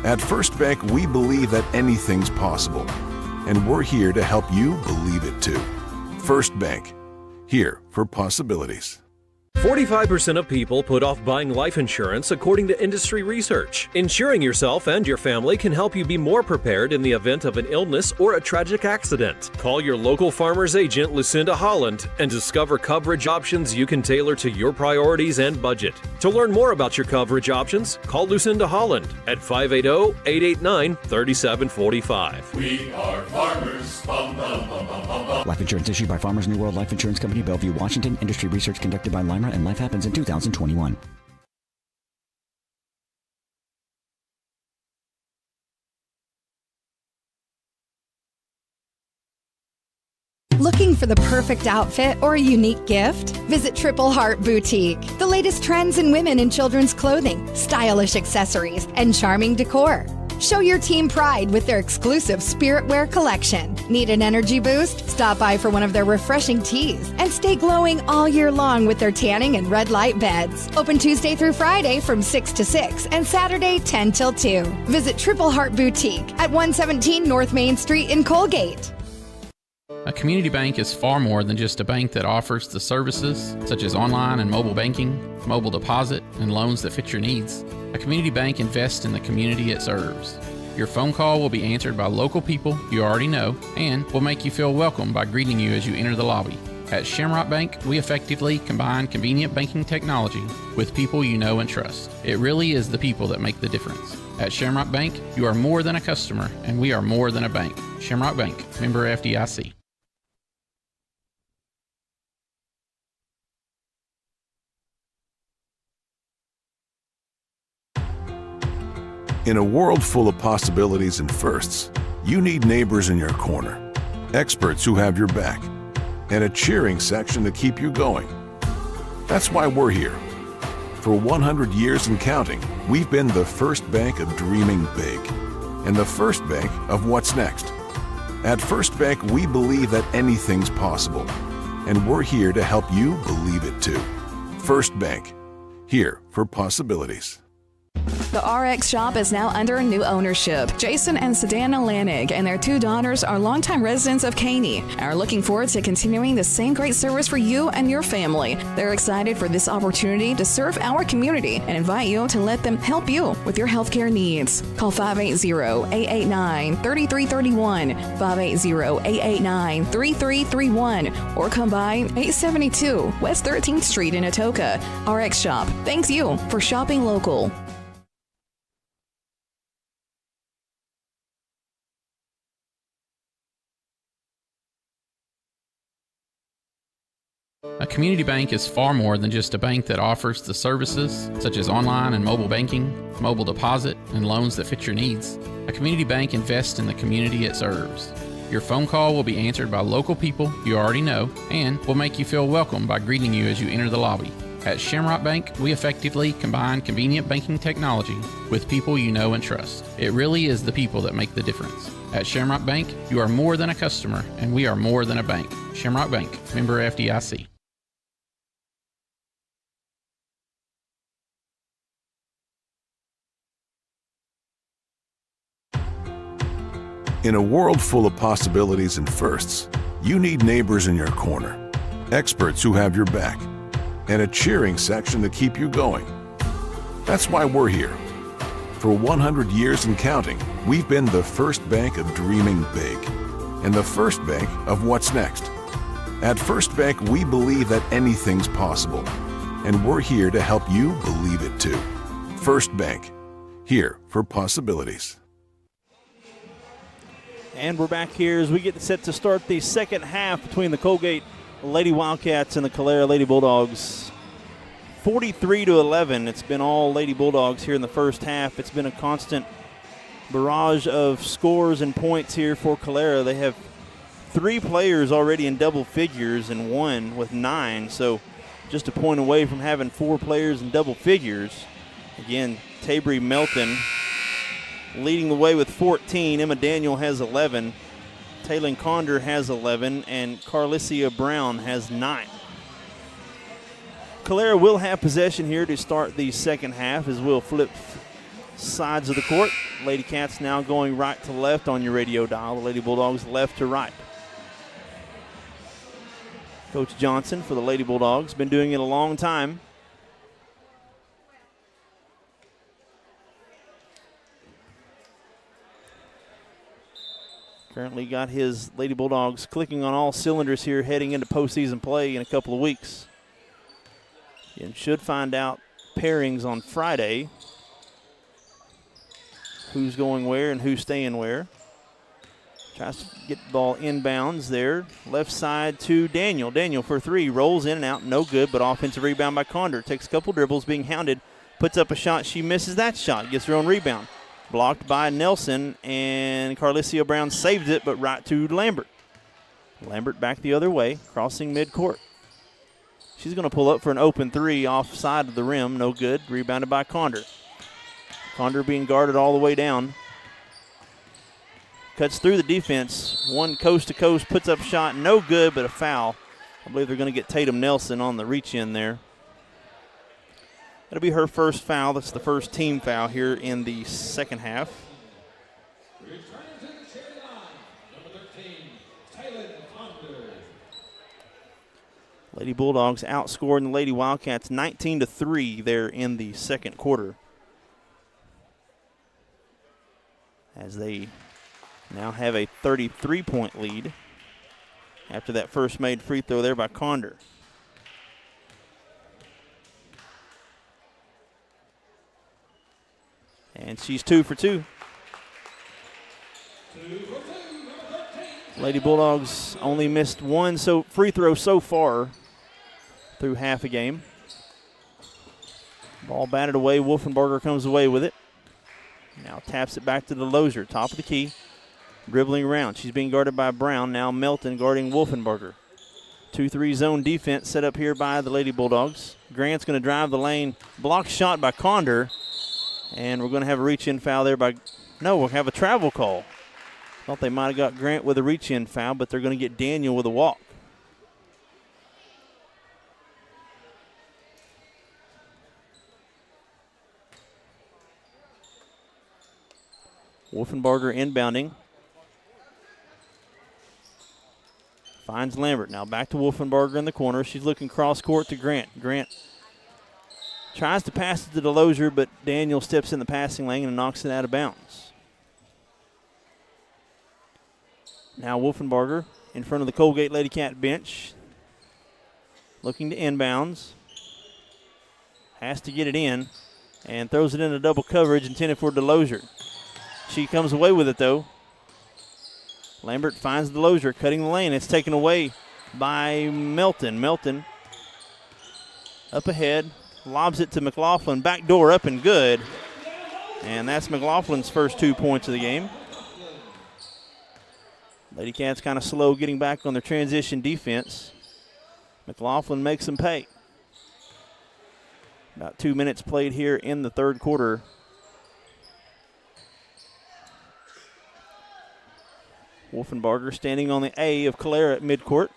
At First Bank, we believe that anything's possible, and we're here to help you believe it too. First Bank, here for possibilities. 45% of people put off buying life insurance according to industry research. Insuring yourself and your family can help you be more prepared in the event of an illness or a tragic accident. Call your local farmer's agent, Lucinda Holland, and discover coverage options you can tailor to your priorities and budget. To learn more about your coverage options, call Lucinda Holland at 580-889-3745. We are farmers. Bum, bum, bum, bum, bum, bum. Life insurance issued by Farmers New World Life Insurance Company, Bellevue, Washington. Industry research conducted by Lima, and life happens in 2021. Looking for the perfect outfit or a unique gift? Visit Triple Heart Boutique. The latest trends in women and children's clothing, stylish accessories, and charming decor. Show your team pride with their exclusive Spirit Wear collection. Need an energy boost? Stop by for one of their refreshing teas and stay glowing all year long with their tanning and red light beds. Open Tuesday through Friday from 6 to 6 and Saturday 10 till 2. Visit Triple Heart Boutique at 117 North Main Street in Coalgate. A community bank is far more than just a bank that offers the services such as online and mobile banking, mobile deposit, and loans that fit your needs. A community bank invests in the community it serves. Your phone call will be answered by local people you already know and will make you feel welcome by greeting you as you enter the lobby. At Shamrock Bank, we effectively combine convenient banking technology with people you know and trust. It really is the people that make the difference. At Shamrock Bank, you are more than a customer, and we are more than a bank. Shamrock Bank, member FDIC. In a world full of possibilities and firsts, you need neighbors in your corner, experts who have your back, and a cheering section to keep you going. That's why we're here. For 100 years and counting, we've been the first bank of dreaming big and the first bank of what's next. At First Bank, we believe that anything's possible, and we're here to help you believe it too. First Bank, here for possibilities. The RX shop is now under new ownership. Jason and Sedana Lanig and their two daughters are longtime residents of Caney and are looking forward to continuing the same great service for you and your family. They're excited for this opportunity to serve our community and invite you to let them help you with your healthcare needs. Call 580-889-3331, 580-889-3331, or come by 872 West 13th Street in Atoka. RX Shop thanks you for shopping local. A community bank is far more than just a bank that offers the services such as online and mobile banking, mobile deposit, and loans that fit your needs. A community bank invests in the community it serves. Your phone call will be answered by local people you already know and will make you feel welcome by greeting you as you enter the lobby. At Shamrock Bank, we effectively combine convenient banking technology with people you know and trust. It really is the people that make the difference. At Shamrock Bank, you are more than a customer, and we are more than a bank. Shamrock Bank, member FDIC. In a world full of possibilities and firsts, you need neighbors in your corner, experts who have your back, and a cheering section to keep you going. That's why we're here. For 100 years and counting, we've been the first bank of dreaming big and the first bank of what's next. At First Bank, we believe that anything's possible, and we're here to help you believe it too. First Bank, here for possibilities. And we're back here as we get set to start the second half between the Coalgate Lady Wildcats and the Calera Lady Bulldogs. 43-11. It's been all Lady Bulldogs here in the first half. It's been a constant barrage of scores and points here for Calera. They have 3 players already in double figures and 1 with 9. So just a point away from having 4 players in double figures. Again, Tabry Melton leading the way with 14. Emma Daniel has 11. Taylin Conder has 11. And Carlicia Brown has 9. Calera will have possession here to start the second half as we'll flip sides of the court. Lady Cats now going right to left on your radio dial. The Lady Bulldogs left to right. Coach Johnson for the Lady Bulldogs, been doing it a long time. Currently got his Lady Bulldogs clicking on all cylinders here heading into postseason play in a couple of weeks. And should find out pairings on Friday. Who's going where and who's staying where. Tries to get the ball inbounds there. Left side to Daniel. Daniel for 3. Rolls in and out. No good, but offensive rebound by Conder. Takes a couple dribbles, being hounded. Puts up a shot. She misses that shot. Gets her own rebound. Blocked by Nelson, and Carlicia Brown saved it, but right to Lambert. Lambert back the other way, crossing midcourt. She's going to pull up for an open 3 off side of the rim. No good. Rebounded by Conder. Conder being guarded all the way down. Cuts through the defense. One coast to coast, puts up a shot. No good, but a foul. I believe they're going to get Tatum Nelson on the reach in there. That'll be her first foul. That's the first team foul here in the second half. Lady Bulldogs outscoring the Lady Wildcats 19-3 there in the second quarter, as they now have a 33-point lead after that first made free throw there by Conder. And she's 2 for 2. Lady Bulldogs only missed one free throw so far through half a game. Ball batted away. Wolfenbarger comes away with it. Now taps it back to the Lozier, top of the key. Dribbling around. She's being guarded by Brown. Now Melton guarding Wolfenbarger. 2-3 zone defense set up here by the Lady Bulldogs. Grant's going to drive the lane. Blocked shot by Condor. And we're going to have a reach-in foul there by – no, we'll have a travel call. Thought they might have got Grant with a reach-in foul, but they're going to get Daniel with a walk. Wolfenbarger inbounding. Finds Lambert. Now back to Wolfenbarger in the corner. She's looking cross-court to Grant. Grant tries to pass it to Delosier, but Daniel steps in the passing lane and knocks it out of bounds. Now Wolfenbarger in front of the Coalgate Lady Cat bench. Looking to inbounds. Has to get it in and throws it into double coverage intended for Delosier. She comes away with it, though. Lambert finds Delosier cutting the lane. It's taken away by Melton. Melton up ahead, lobs it to McLaughlin. Back door up and good. And that's McLaughlin's first 2 points of the game. Lady Cats kind of slow getting back on their transition defense. McLaughlin makes them pay. About 2 minutes played here in the third quarter. Wolfenbarger standing on the A of Calera at midcourt.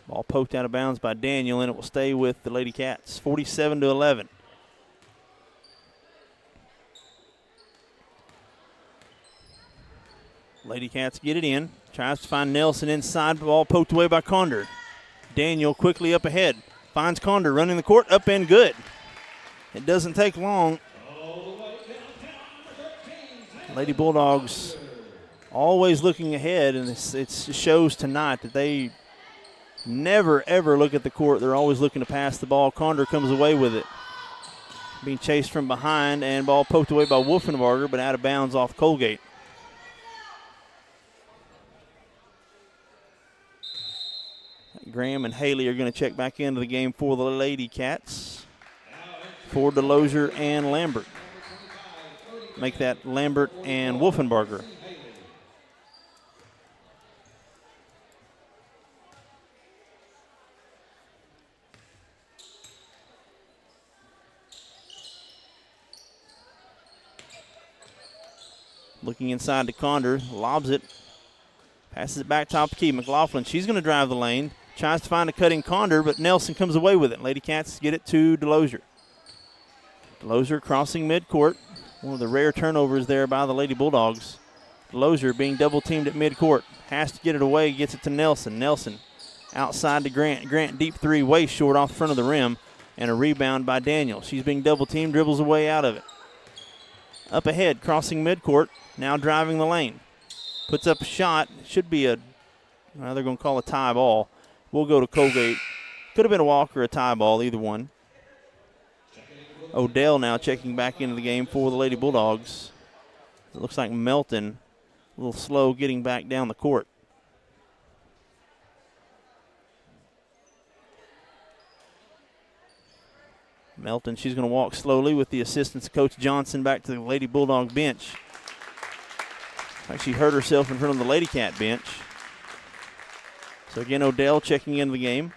Ball poked out of bounds by Daniel, and it will stay with the Lady Cats, 47-11. Lady Cats get it in. Tries to find Nelson inside. Ball poked away by Condor. Daniel quickly up ahead. Finds Condor running the court. Up and good. It doesn't take long. Lady Bulldogs always looking ahead, and it shows tonight that they never, ever look at the court. They're always looking to pass the ball. Condor comes away with it. Being chased from behind, and ball poked away by Wolfenbarger, but out of bounds off Coalgate. Graham and Haley are going to check back into the game for the Lady Cats. For Delosier and Lambert. Make that Lambert and Wolfenbarger. Looking inside to Condor, lobs it, passes it back top key. McLaughlin, she's going to drive the lane, tries to find a cutting Condor, but Nelson comes away with it. Lady Cats get it to Delosier. Delosier crossing midcourt. One of the rare turnovers there by the Lady Bulldogs. Delosier being double teamed at midcourt. Has to get it away, gets it to Nelson. Nelson outside to Grant. Grant deep three, way short off the front of the rim, and a rebound by Daniel. She's being double teamed, dribbles away out of it. Up ahead, crossing midcourt, now driving the lane. Puts up a shot. Should be they're going to call a tie ball. We'll go to Coalgate. Could have been a walk or a tie ball, either one. Odell now checking back into the game for the Lady Bulldogs. It looks like Melton a little slow getting back down the court. Melton, she's going to walk slowly with the assistance of Coach Johnson back to the Lady Bulldog bench. Like she hurt herself in front of the Lady Cat bench. So again, Odell checking into the game.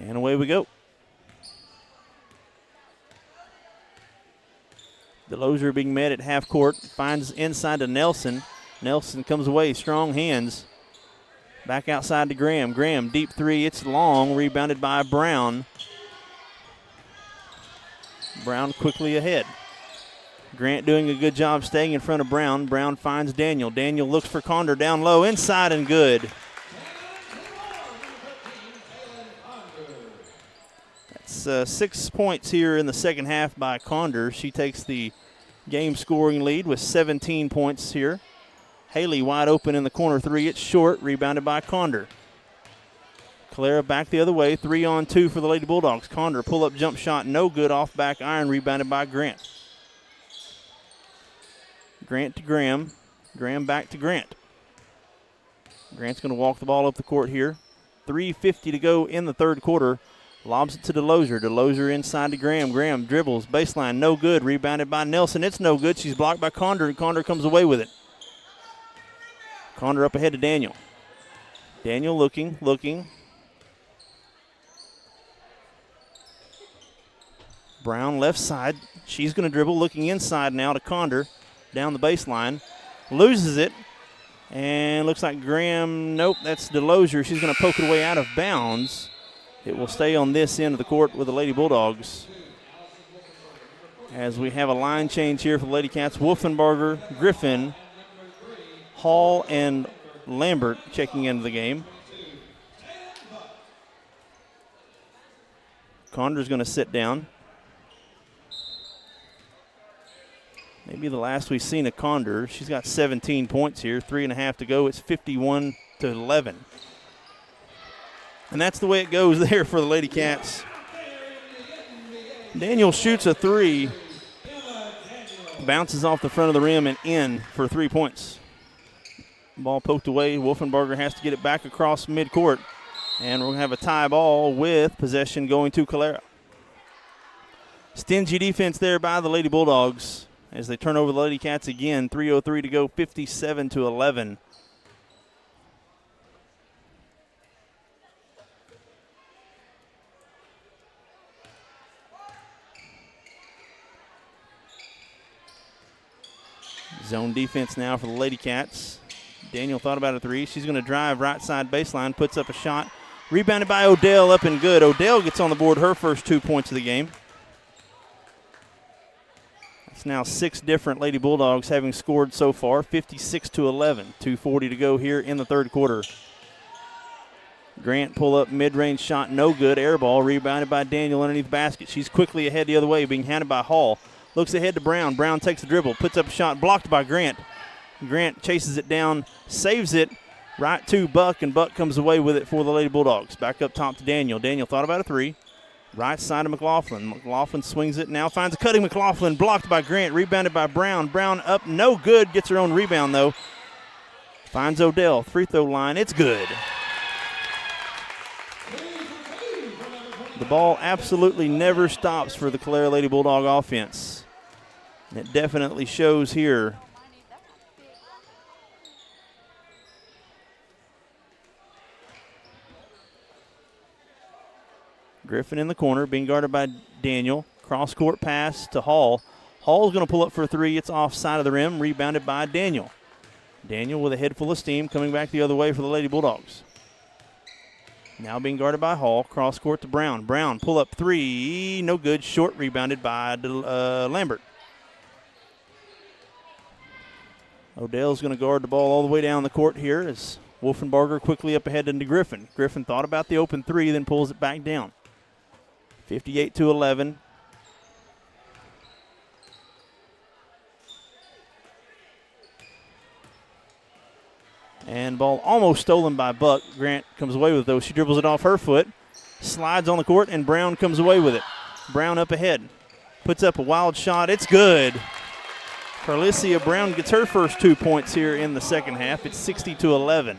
And away we go. Delosier being met at half court. Finds inside to Nelson. Nelson comes away. Strong hands. Back outside to Graham. Graham, deep three. It's long. Rebounded by Brown. Brown quickly ahead. Grant doing a good job staying in front of Brown. Brown finds Daniel. Daniel looks for Condor down low. Inside and good. 6 points here in the second half by Condor. She takes the game scoring lead with 17 points here. Haley wide open in the corner three. It's short, rebounded by Condor. Calera back the other way, 3-on-2 for the Lady Bulldogs. Condor pull-up jump shot, no good, off back iron, rebounded by Grant. Grant to Graham. Graham back to Grant. Grant's going to walk the ball up the court here. 3:50 to go in the third quarter. Lobs it to DeLozier. DeLozier inside to Graham. Graham dribbles. Baseline, no good. Rebounded by Nelson. It's no good. She's blocked by Condor, and Condor comes away with it. Condor up ahead to Daniel. Daniel looking. Brown left side. She's going to dribble, looking inside now to Condor. Down the baseline. Loses it. And looks like Graham, nope, that's DeLozier. She's going to poke it away out of bounds. It will stay on this end of the court with the Lady Bulldogs. As we have a line change here for the Lady Cats. Wolfenbarger, Griffin, Hall, and Lambert checking into the game. Condor's going to sit down. Maybe the last we've seen of Condor. She's got 17 points here, 3.5 to go. It's 51-11. And that's the way it goes there for the Lady Cats. Daniel shoots a three. Bounces off the front of the rim and in for 3 points. Ball poked away. Wolfenbarger has to get it back across midcourt. And we're going to have a tie ball with possession going to Calera. Stingy defense there by the Lady Bulldogs as they turn over the Lady Cats again. 3:03 to go, 57-11. Zone defense now for the Lady Cats. Daniel thought about a three. She's going to drive right side baseline, puts up a shot. Rebounded by Odell, up and good. Odell gets on the board, her first 2 points of the game. It's now 6 different Lady Bulldogs having scored so far, 56-11. 2:40 to go here in the third quarter. Grant pull up mid-range shot, no good. Air ball rebounded by Daniel underneath basket. She's quickly ahead the other way, being handed by Hall. Looks ahead to Brown. Brown takes the dribble, puts up a shot, blocked by Grant. Grant chases it down, saves it right to Buck, and Buck comes away with it for the Lady Bulldogs. Back up top to Daniel. Daniel thought about a three. Right side of McLaughlin. McLaughlin swings it now, finds a cutting McLaughlin, blocked by Grant, rebounded by Brown. Brown up, no good, gets her own rebound though. Finds Odell, free throw line, it's good. The ball absolutely never stops for the Calera Lady Bulldog offense. And it definitely shows here. Griffin in the corner, being guarded by Daniel. Cross-court pass to Hall. Hall's going to pull up for a three. It's off side of the rim, rebounded by Daniel. Daniel with a head full of steam, coming back the other way for the Lady Bulldogs. Now being guarded by Hall. Cross-court to Brown. Brown, pull up three. No good. Short, rebounded by Lambert. Odell's going to guard the ball all the way down the court here as Wolfenbarger quickly up ahead into Griffin. Griffin thought about the open three, then pulls it back down. 58-11. And ball almost stolen by Buck. Grant comes away with it, though. She dribbles it off her foot, slides on the court, and Brown comes away with it. Brown up ahead. Puts up a wild shot. It's good. Carlissia Brown gets her first 2 points here in the second half. It's 60-11.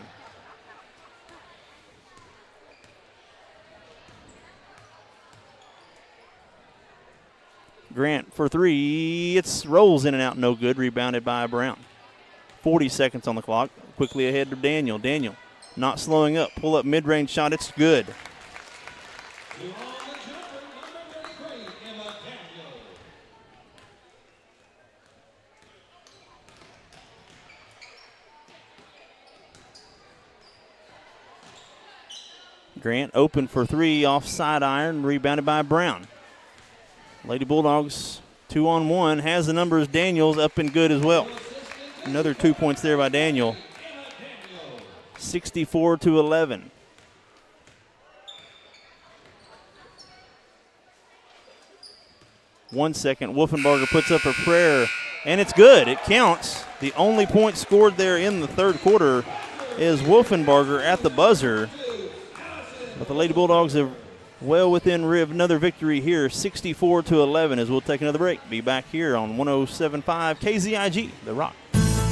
Grant for three. It's rolls in and out, no good. Rebounded by Brown. 40 seconds on the clock. Quickly ahead to Daniel. Daniel not slowing up. Pull up mid-range shot. It's good. Grant open for three off side iron. Rebounded by Brown. Lady Bulldogs 2-on-1 has the numbers. Daniels up and good as well. Another 2 points there by Daniel. 64-11. One second. Wolfenbarger puts up a prayer, and it's good. It counts. The only point scored there in the third quarter is Wolfenbarger at the buzzer. But the Lady Bulldogs have well within another victory here, 64-11, as we'll take another break. Be back here on 107.5 KZIG, The Rock.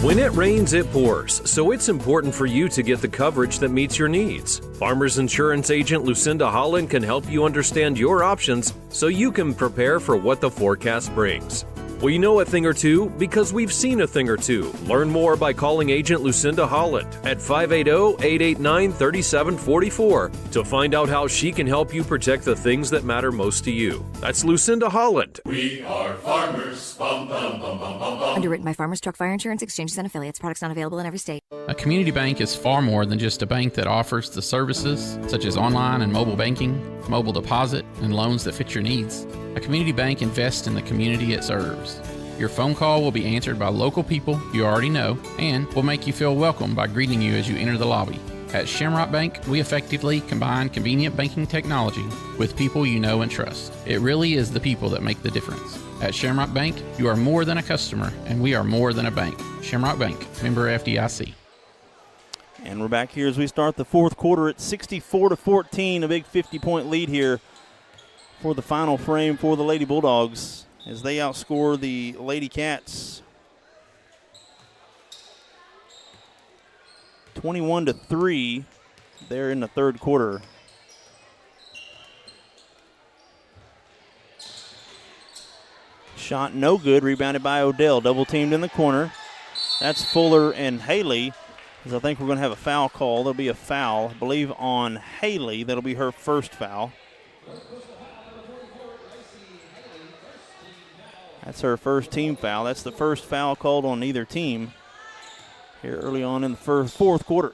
When it rains, it pours, so it's important for you to get the coverage that meets your needs. Farmers Insurance agent Lucinda Holland can help you understand your options so you can prepare for what the forecast brings. We know a thing or two because we've seen a thing or two. Learn more by calling agent Lucinda Holland at 580-889-3744 to find out how she can help you protect the things that matter most to you. That's Lucinda Holland. We are farmers. Bum, bum, bum, bum, bum, bum. Underwritten by Farmers Truck Fire Insurance Exchanges and Affiliates. Products not available in every state. A community bank is far more than just a bank that offers the services such as online and mobile banking, mobile deposit, and loans that fit your needs. A community bank invests in the community it serves. Your phone call will be answered by local people you already know and will make you feel welcome by greeting you as you enter the lobby. At Shamrock Bank, we effectively combine convenient banking technology with people you know and trust. It really is the people that make the difference. At Shamrock Bank, you are more than a customer, and we are more than a bank. Shamrock Bank, member FDIC. And we're back here as we start the fourth quarter at 64-14, a big 50-point lead here for the final frame for the Lady Bulldogs as they outscore the Lady Cats 21-3 there in the third quarter. Shot no good, rebounded by Odell, double teamed in the corner. That's Fuller and Haley, because I think we're going to have a foul call. There'll be a foul, I believe, on Haley. That'll be her first foul. That's her first team foul. That's the first foul called on either team here early on in the fourth quarter.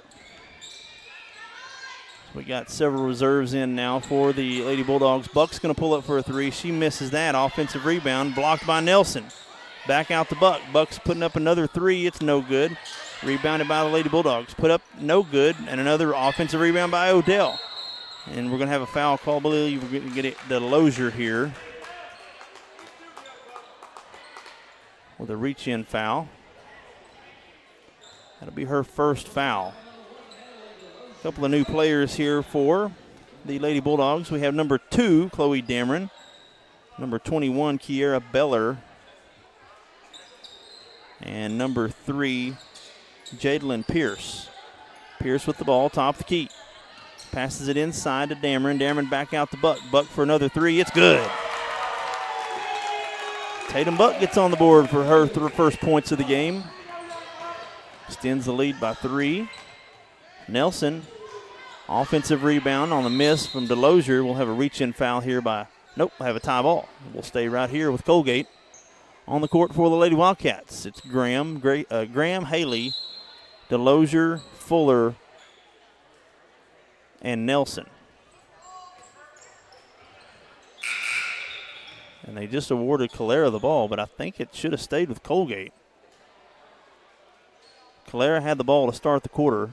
So we got several reserves in now for the Lady Bulldogs. Buck's going to pull up for a three. She misses that. Offensive rebound blocked by Nelson. Back out to Buck. Buck's putting up another three. It's no good. Rebounded by the Lady Bulldogs. Put up no good. And another offensive rebound by Odell. And we're going to have a foul call. I believe we're going to get it the Lozier here with a reach-in foul. That'll be her first foul. A couple of new players here for the Lady Bulldogs. We have number 2, Chloe Dameron. Number 21, Kiera Beller. And number 3, Jadalyn Pierce. Pierce with the ball, top of the key. Passes it inside to Dameron. Dameron back out to Buck. Buck for another three. It's good. Tatum Buck gets on the board for her first points of the game. Extends the lead by 3. Nelson, offensive rebound on the miss from DeLozier. We'll have a reach-in foul here by, nope, we'll have a tie ball. We'll stay right here with Coalgate on the court for the Lady Wildcats. It's Graham, Haley, DeLozier, Fuller, and Nelson. And they just awarded Calera the ball, but I think it should have stayed with Coalgate. Calera had the ball to start the quarter.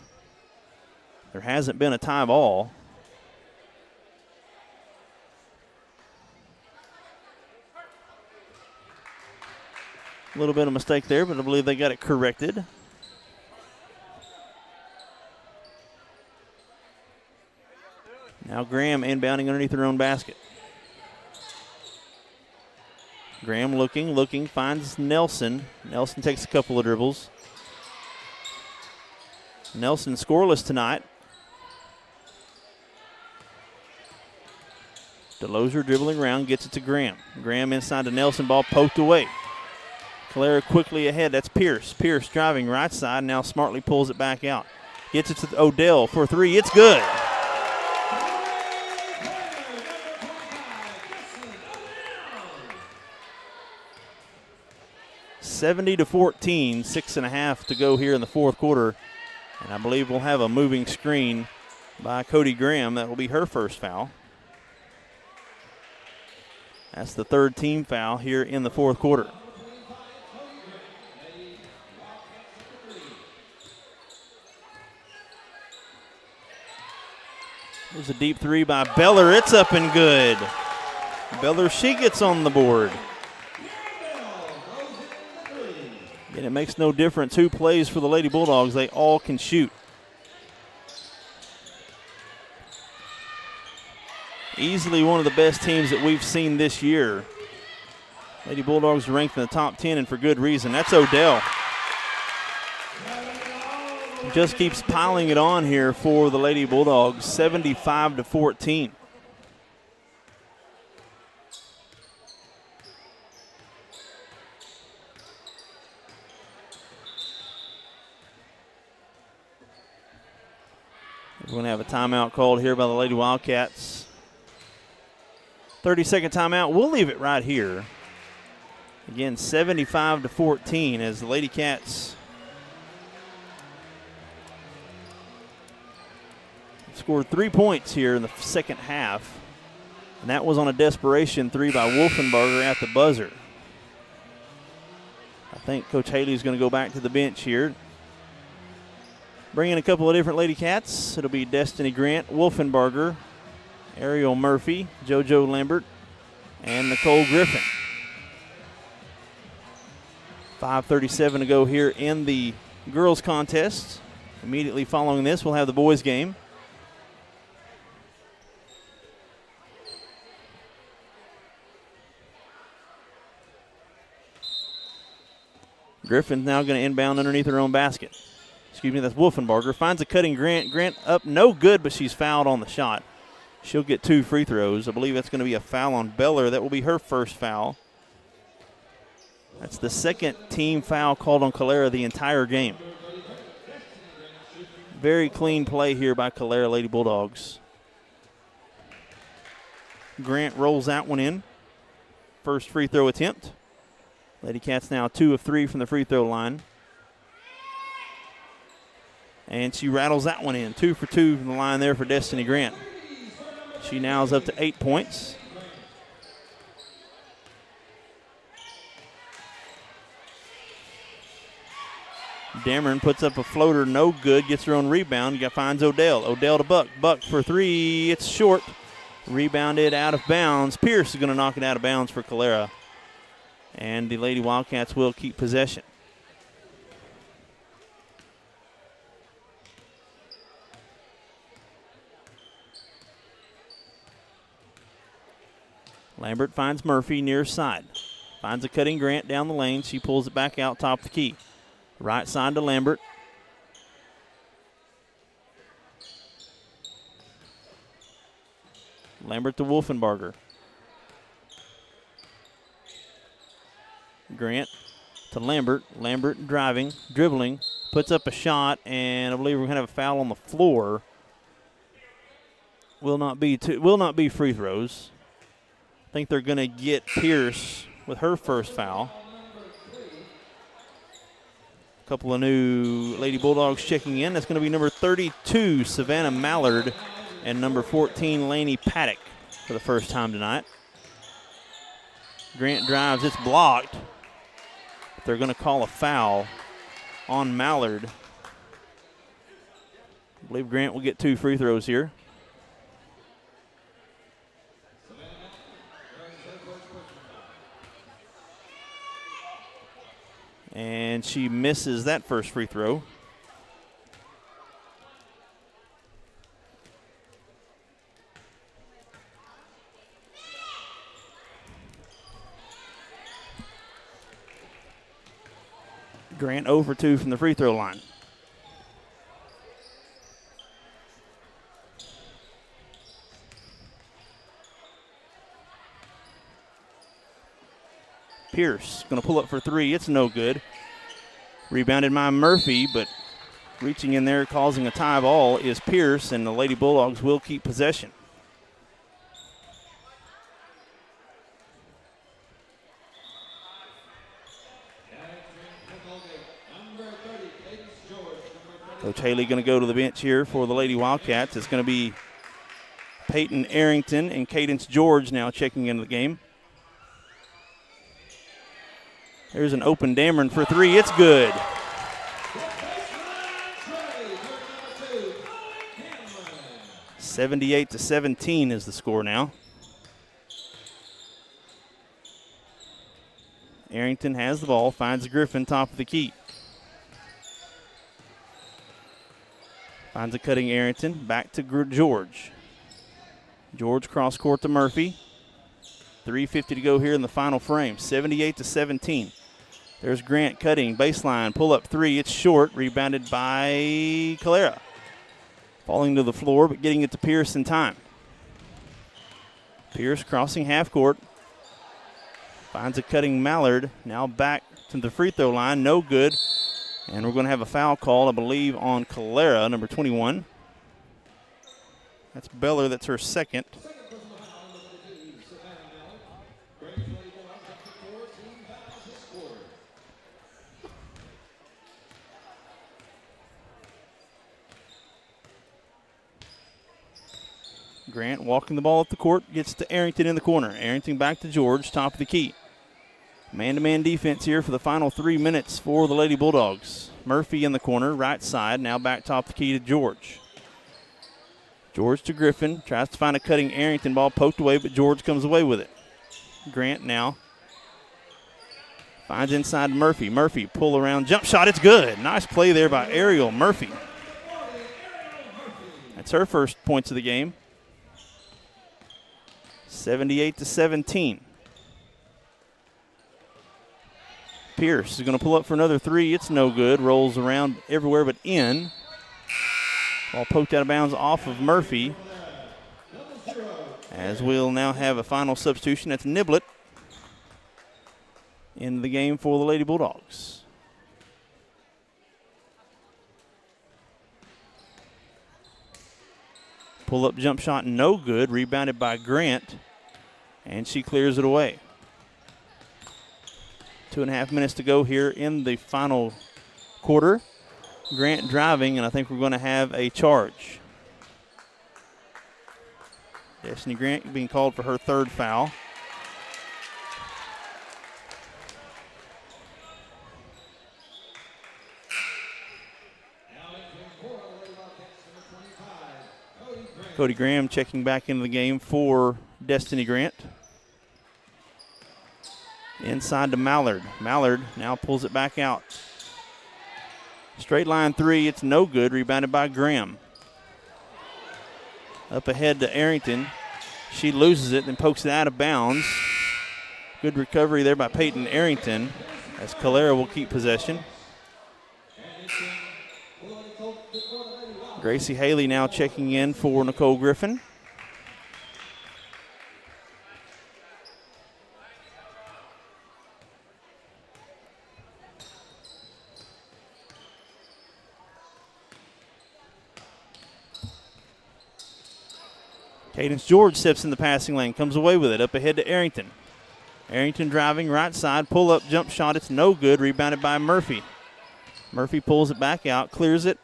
There hasn't been a tie ball. A little bit of mistake there, but I believe they got it corrected. Now Graham inbounding underneath her own basket. Graham looking, finds Nelson. Nelson takes a couple of dribbles. Nelson scoreless tonight. DeLozier dribbling around, gets it to Graham. Graham inside to Nelson, ball poked away. Calera quickly ahead, that's Pierce. Pierce driving right side, now smartly pulls it back out. Gets it to Odell for a three, it's good. (70-14), 6.5 to go here in the fourth quarter. And I believe we'll have a moving screen by Cody Graham. That will be her first foul. That's the third team foul here in the fourth quarter. There's a deep three by Beller. It's up and good. Beller, she gets on the board. And it makes no difference who plays for the Lady Bulldogs. They all can shoot. Easily one of the best teams that we've seen this year. Lady Bulldogs are ranked in the top 10, and for good reason. That's Odell. Just keeps piling it on here for the Lady Bulldogs, 75-14. We're going to have a timeout called here by the Lady Wildcats. 30-second timeout. We'll leave it right here. Again, 75-14 as the Lady Cats scored 3 points here in the second half. And that was on a desperation three by Wolfenbarger at the buzzer. I think Coach Haley's going to go back to the bench here. Bring in a couple of different Lady Cats. It'll be Destiny Grant, Wolfenbarger, Ariel Murphy, JoJo Lambert, and Nicole Griffin. 5:37 to go here in the girls contest. Immediately following this, we'll have the boys game. Griffin's now going to inbound underneath her own basket. Excuse me, that's Wolfenbarger. Finds a cutting Grant. Grant up, no good, but she's fouled on the shot. She'll get 2 free throws. I believe that's going to be a foul on Beller. That will be her first foul. That's the second team foul called on Calera the entire game. Very clean play here by Calera Lady Bulldogs. Grant rolls that one in. First free throw attempt. Lady Cats now 2 of 3 from the free throw line. And she rattles that one in. 2 for 2 from the line there for Destiny Grant. She now is up to 8 points. Dameron puts up a floater, no good, gets her own rebound, finds Odell. Odell to Buck. Buck for 3, it's short. Rebounded out of bounds. Pierce is going to knock it out of bounds for Calera. And the Lady Wildcats will keep possession. Lambert finds Murphy near side. Finds a cutting Grant down the lane. She pulls it back out top of the key. Right side to Lambert. Lambert to Wolfenbarger. Grant to Lambert. Lambert driving, dribbling, puts up a shot, and I believe we're going to have a foul on the floor. Will not be free throws. I think they're going to get Pierce with her first foul. A couple of new Lady Bulldogs checking in. That's going to be number 32, Savannah Mallard, and number 14, Laney Paddock for the first time tonight. Grant drives, it's blocked. They're going to call a foul on Mallard. I believe Grant will get 2 free throws here. And she misses that first free throw. Grant 0 for 2 from the free throw line. Pierce going to pull up for 3. It's no good. Rebounded by Murphy, but reaching in there, causing a tie ball is Pierce, and the Lady Bulldogs will keep possession. Coach Haley going to go to the bench here for the Lady Wildcats. It's going to be Peyton Arrington and Cadence George now checking into the game. There's an open Dameron for 3. It's good. (78-17) is the score now. Arrington has the ball, finds Griffin top of the key. Finds a cutting Arrington, back to George. George cross court to Murphy. 3:50 to go here in the final frame. 78-17. There's Grant cutting, baseline, pull up three. It's short, rebounded by Calera. Falling to the floor, but getting it to Pierce in time. Pierce crossing half court. Finds a cutting Mallard. Now back to the free throw line. No good. And we're going to have a foul call, I believe, on Calera, number 21. That's Beller. That's her second. Grant walking the ball up the court, gets to Arrington in the corner. Arrington back to George, top of the key. Man-to-man defense here for the final 3 minutes for the Lady Bulldogs. Murphy in the corner, right side, now back top of the key to George. George to Griffin, tries to find a cutting Arrington ball, poked away, but George comes away with it. Grant now finds inside Murphy. Murphy, pull around, jump shot, it's good. Nice play there by Ariel Murphy. That's her first points of the game. 78-17. Pierce is going to pull up for another three. It's no good. Rolls around everywhere but in. Ball poked out of bounds off of Murphy. As we'll now have a final substitution. That's Niblett in the game for the Lady Bulldogs. Pull-up jump shot, no good. Rebounded by Grant, and she clears it away. 2.5 minutes to go here in the final quarter. Grant driving, and I think we're going to have a charge. Destiny Grant being called for her third foul. Cody Graham checking back into the game for Destiny Grant. Inside to Mallard. Mallard now pulls it back out. Straight line three, it's no good. Rebounded by Graham. Up ahead to Arrington. She loses it and pokes it out of bounds. Good recovery there by Peyton Arrington as Calera will keep possession. Gracie Haley now checking in for Nicole Griffin. Cadence George steps in the passing lane, comes away with it, up ahead to Arrington. Arrington driving right side, pull-up jump shot, it's no good, rebounded by Murphy. Murphy pulls it back out, clears it,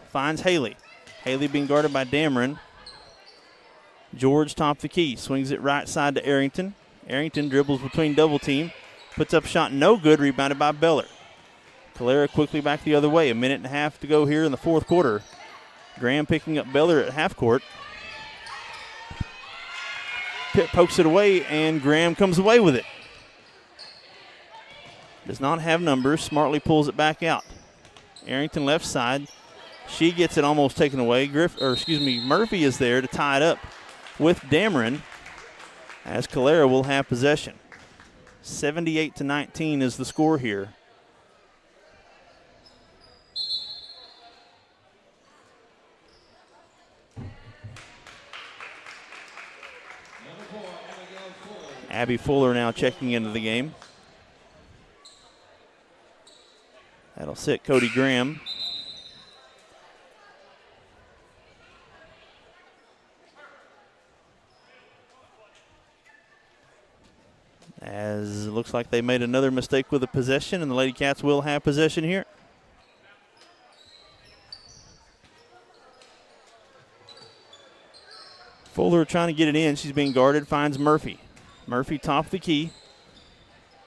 finds Haley. Haley being guarded by Dameron. George top the key, swings it right side to Arrington. Arrington dribbles between double team, puts up shot, no good, rebounded by Beller. Calera quickly back the other way, 1.5 minutes to go here in the fourth quarter. Graham picking up Beller at half court. Pitt pokes it away, and Graham comes away with it. Does not have numbers, smartly pulls it back out. Arrington left side. She gets it almost taken away. Murphy is there to tie it up with Dameron as Calera will have possession. 78-19 is the score here. Abby Fuller now checking into the game. That'll sit Cody Graham. As it looks like they made another mistake with the possession, and the Lady Cats will have possession here. Fuller trying to get it in. She's being guarded, finds Murphy. Murphy top of the key.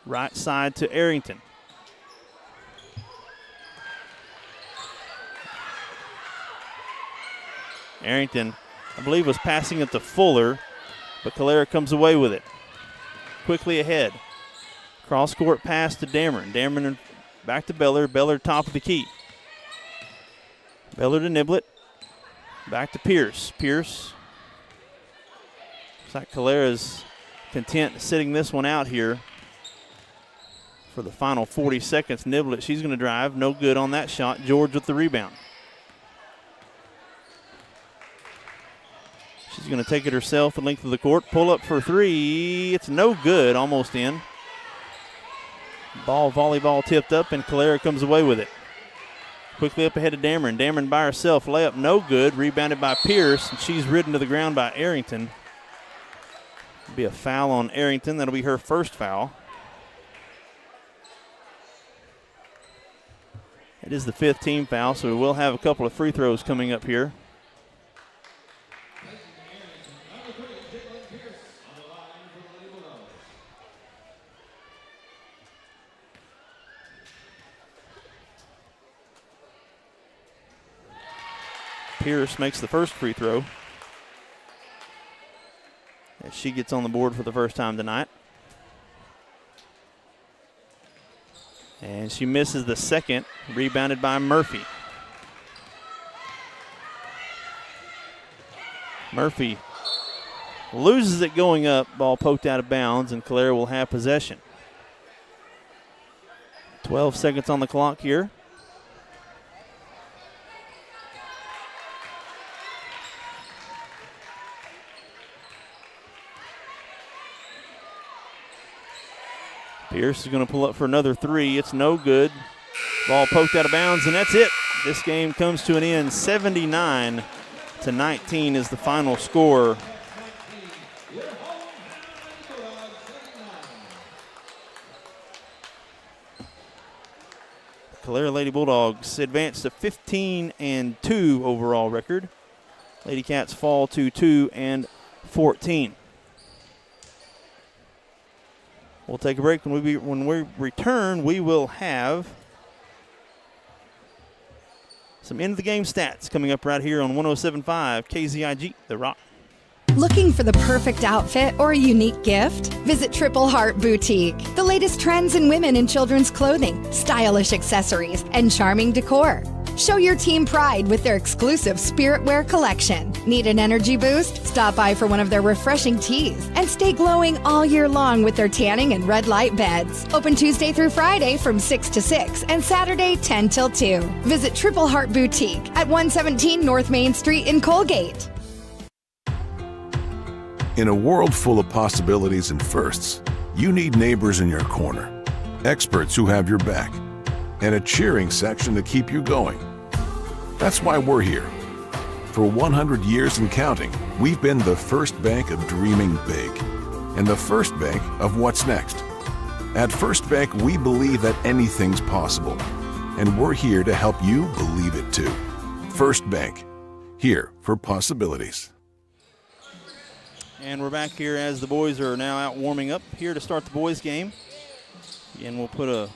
Right side to Arrington. Arrington, I believe, was passing it to Fuller, but Calera comes away with it. Quickly ahead. Cross court pass to Dameron. Dameron back to Beller. Beller top of the key. Beller to Niblett. Back to Pierce. Pierce like Calera's content sitting this one out here for the final 40 seconds. Niblett, she's going to drive. No good on that shot. George with the rebound. She's going to take it herself the length of the court. Pull up for three. It's no good. Almost in. Ball volleyball tipped up, and Calera comes away with it. Quickly up ahead of Dameron. Dameron by herself. Layup no good. Rebounded by Pierce, and she's ridden to the ground by Arrington. Be a foul on Arrington. That'll be her first foul. It is the 5th team foul, so we will have a couple of free throws coming up here. Pierce makes the first free throw as she gets on the board for the first time tonight. And she misses the second, rebounded by Murphy. Murphy loses it going up, ball poked out of bounds, and Calera will have possession. 12 seconds on the clock here. Pierce is going to pull up for another three. It's no good. Ball poked out of bounds, and that's it. This game comes to an end. 79-19 is the final score. Calera Lady Bulldogs advance to 15-2 overall record. Lady Cats fall to 2-14. We'll take a break. When we return, we will have some end-of-the-game stats coming up right here on 107.5 KZIG, The Rock. Looking for the perfect outfit or a unique gift? Visit Triple Heart Boutique. The latest trends in women and children's clothing, stylish accessories, and charming decor. Show your team pride with their exclusive Spirit Wear collection. Need an energy boost? Stop by for one of their refreshing teas and stay glowing all year long with their tanning and red light beds. Open Tuesday through Friday from 6 to 6 and Saturday 10 till 2. Visit Triple Heart Boutique at 117 North Main Street in Coalgate. In a world full of possibilities and firsts, you need neighbors in your corner, experts who have your back, and a cheering section to keep you going. That's why we're here. For 100 years and counting, we've been the first bank of dreaming big and the first bank of what's next. At First Bank, we believe that anything's possible, and we're here to help you believe it too. First Bank, here for possibilities. And we're back here as the boys are now out warming up here to start the boys' game. And we'll put a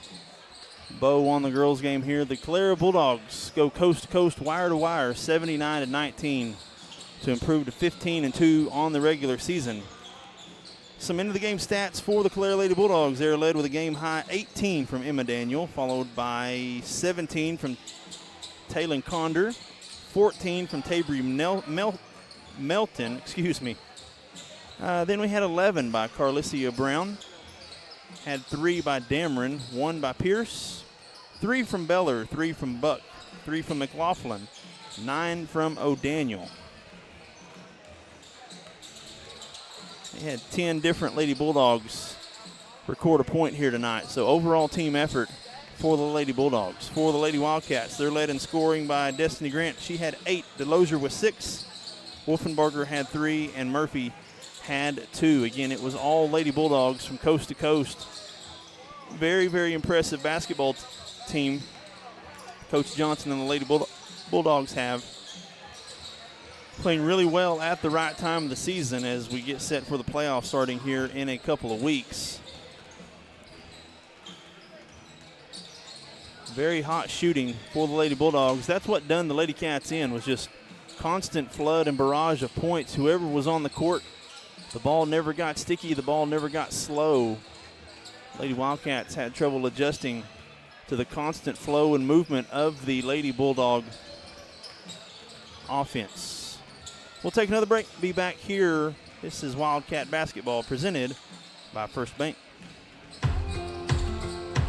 bow on the girls' game here. The Calera Bulldogs go coast to coast, wire to wire, 79-19 to improve to 15-2 on the regular season. Some end-of-the-game stats for the Calera Lady Bulldogs. They're led with a game-high 18 from Emma Daniel, followed by 17 from Taylon Condor, 14 from Tabry Melton, Then we had 11 by Carlicia Brown. Had 3 by Dameron, 1 by Pierce, 3 from Beller, 3 from Buck, 3 from McLaughlin, 9 from O'Daniel. They had 10 different Lady Bulldogs record a point here tonight. So overall team effort for the Lady Bulldogs. For the Lady Wildcats, they're led in scoring by Destiny Grant. She had 8. DeLozier with 6. Wolfenbarger had 3, and Murphy had 2. Again, it was all Lady Bulldogs from coast to coast. Very, very impressive basketball team Coach Johnson and the Lady Bulldogs have. Playing really well at the right time of the season as we get set for the playoffs starting here in a couple of weeks. Very hot shooting for the Lady Bulldogs. That's what done the Lady Cats in, was just constant flood and barrage of points. Whoever was on the court, the ball never got sticky. The ball never got slow. Lady Wildcats had trouble adjusting to the constant flow and movement of the Lady Bulldog offense. We'll take another break. Be back here This is Wildcat basketball presented by First Bank.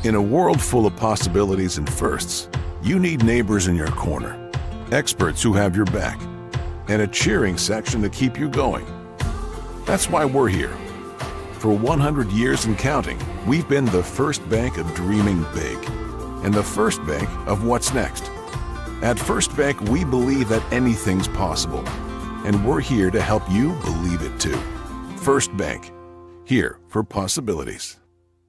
In a world full of possibilities and firsts, you need neighbors in your corner, experts who have your back, and a cheering section to keep you going. That's why we're here. For 100 years and counting, we've been the first bank of dreaming big and the first bank of what's next. At First Bank, we believe that anything's possible, and we're here to help you believe it too. First Bank, here for possibilities.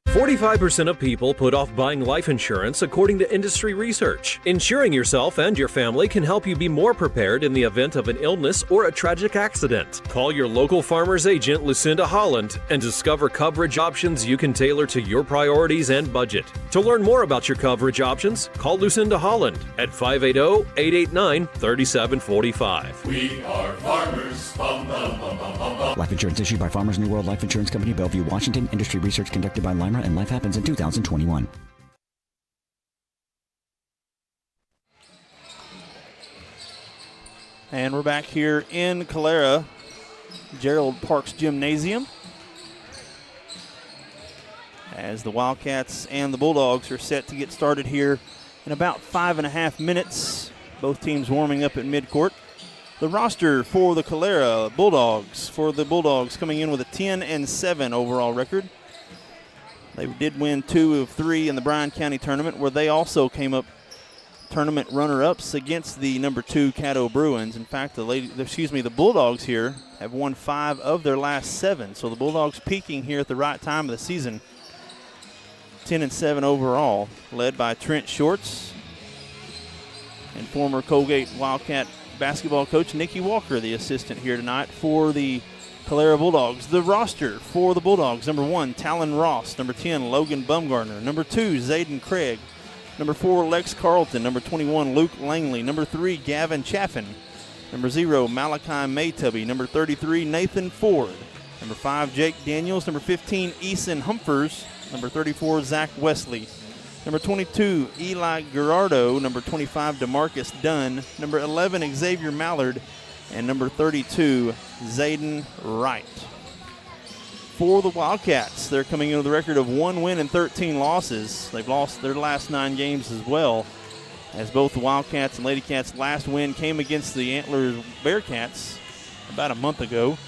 45% of people put off buying life insurance according to industry research. Insuring yourself and your family can help you be more prepared in the event of an illness or a tragic accident. Call your local farmer's agent, Lucinda Holland, and discover coverage options you can tailor to your priorities and budget. To learn more about your coverage options, call Lucinda Holland at 580-889-3745. We are farmers. Bum, bum, bum, bum, bum, bum. Life insurance issued by Farmers New World Life Insurance Company, Bellevue, Washington. Industry research conducted by Lima, and Life Happens in 2021. And we're back here in Calera, Gerald Parks Gymnasium, as the Wildcats and the Bulldogs are set to get started here in about 5.5 minutes. Both teams warming up at midcourt. The roster for the Calera Bulldogs, coming in with a 10-7 overall record. They did win 2 of 3 in the Bryan County tournament, where they also came up tournament runner-ups against the number 2 Caddo Bruins. In fact, the Bulldogs here have won 5 of their last 7. So the Bulldogs peaking here at the right time of the season. 10-7 overall, led by Trent Shorts and former Coalgate Wildcat basketball coach Nikki Walker, the assistant here tonight for the Calera Bulldogs. The roster for the Bulldogs: number 1, Talon Ross; number 10, Logan Bumgarner; number 2, Zayden Craig; number 4, Lex Carlton; number 21, Luke Langley; number 3, Gavin Chaffin; number 0, Malachi Maytubby; number 33, Nathan Ford; number 5, Jake Daniels; number 15, Eason Humphers; number 34, Zach Wesley; number 22, Eli Gerardo; number 25, DeMarcus Dunn; number 11, Xavier Mallard; and number 32, Zayden Wright. For the Wildcats, they're coming in with a record of 1 win and 13 losses. They've lost their last 9 games as well, as both the Wildcats and Lady Cats' last win came against the Antlers Bearcats about a month ago.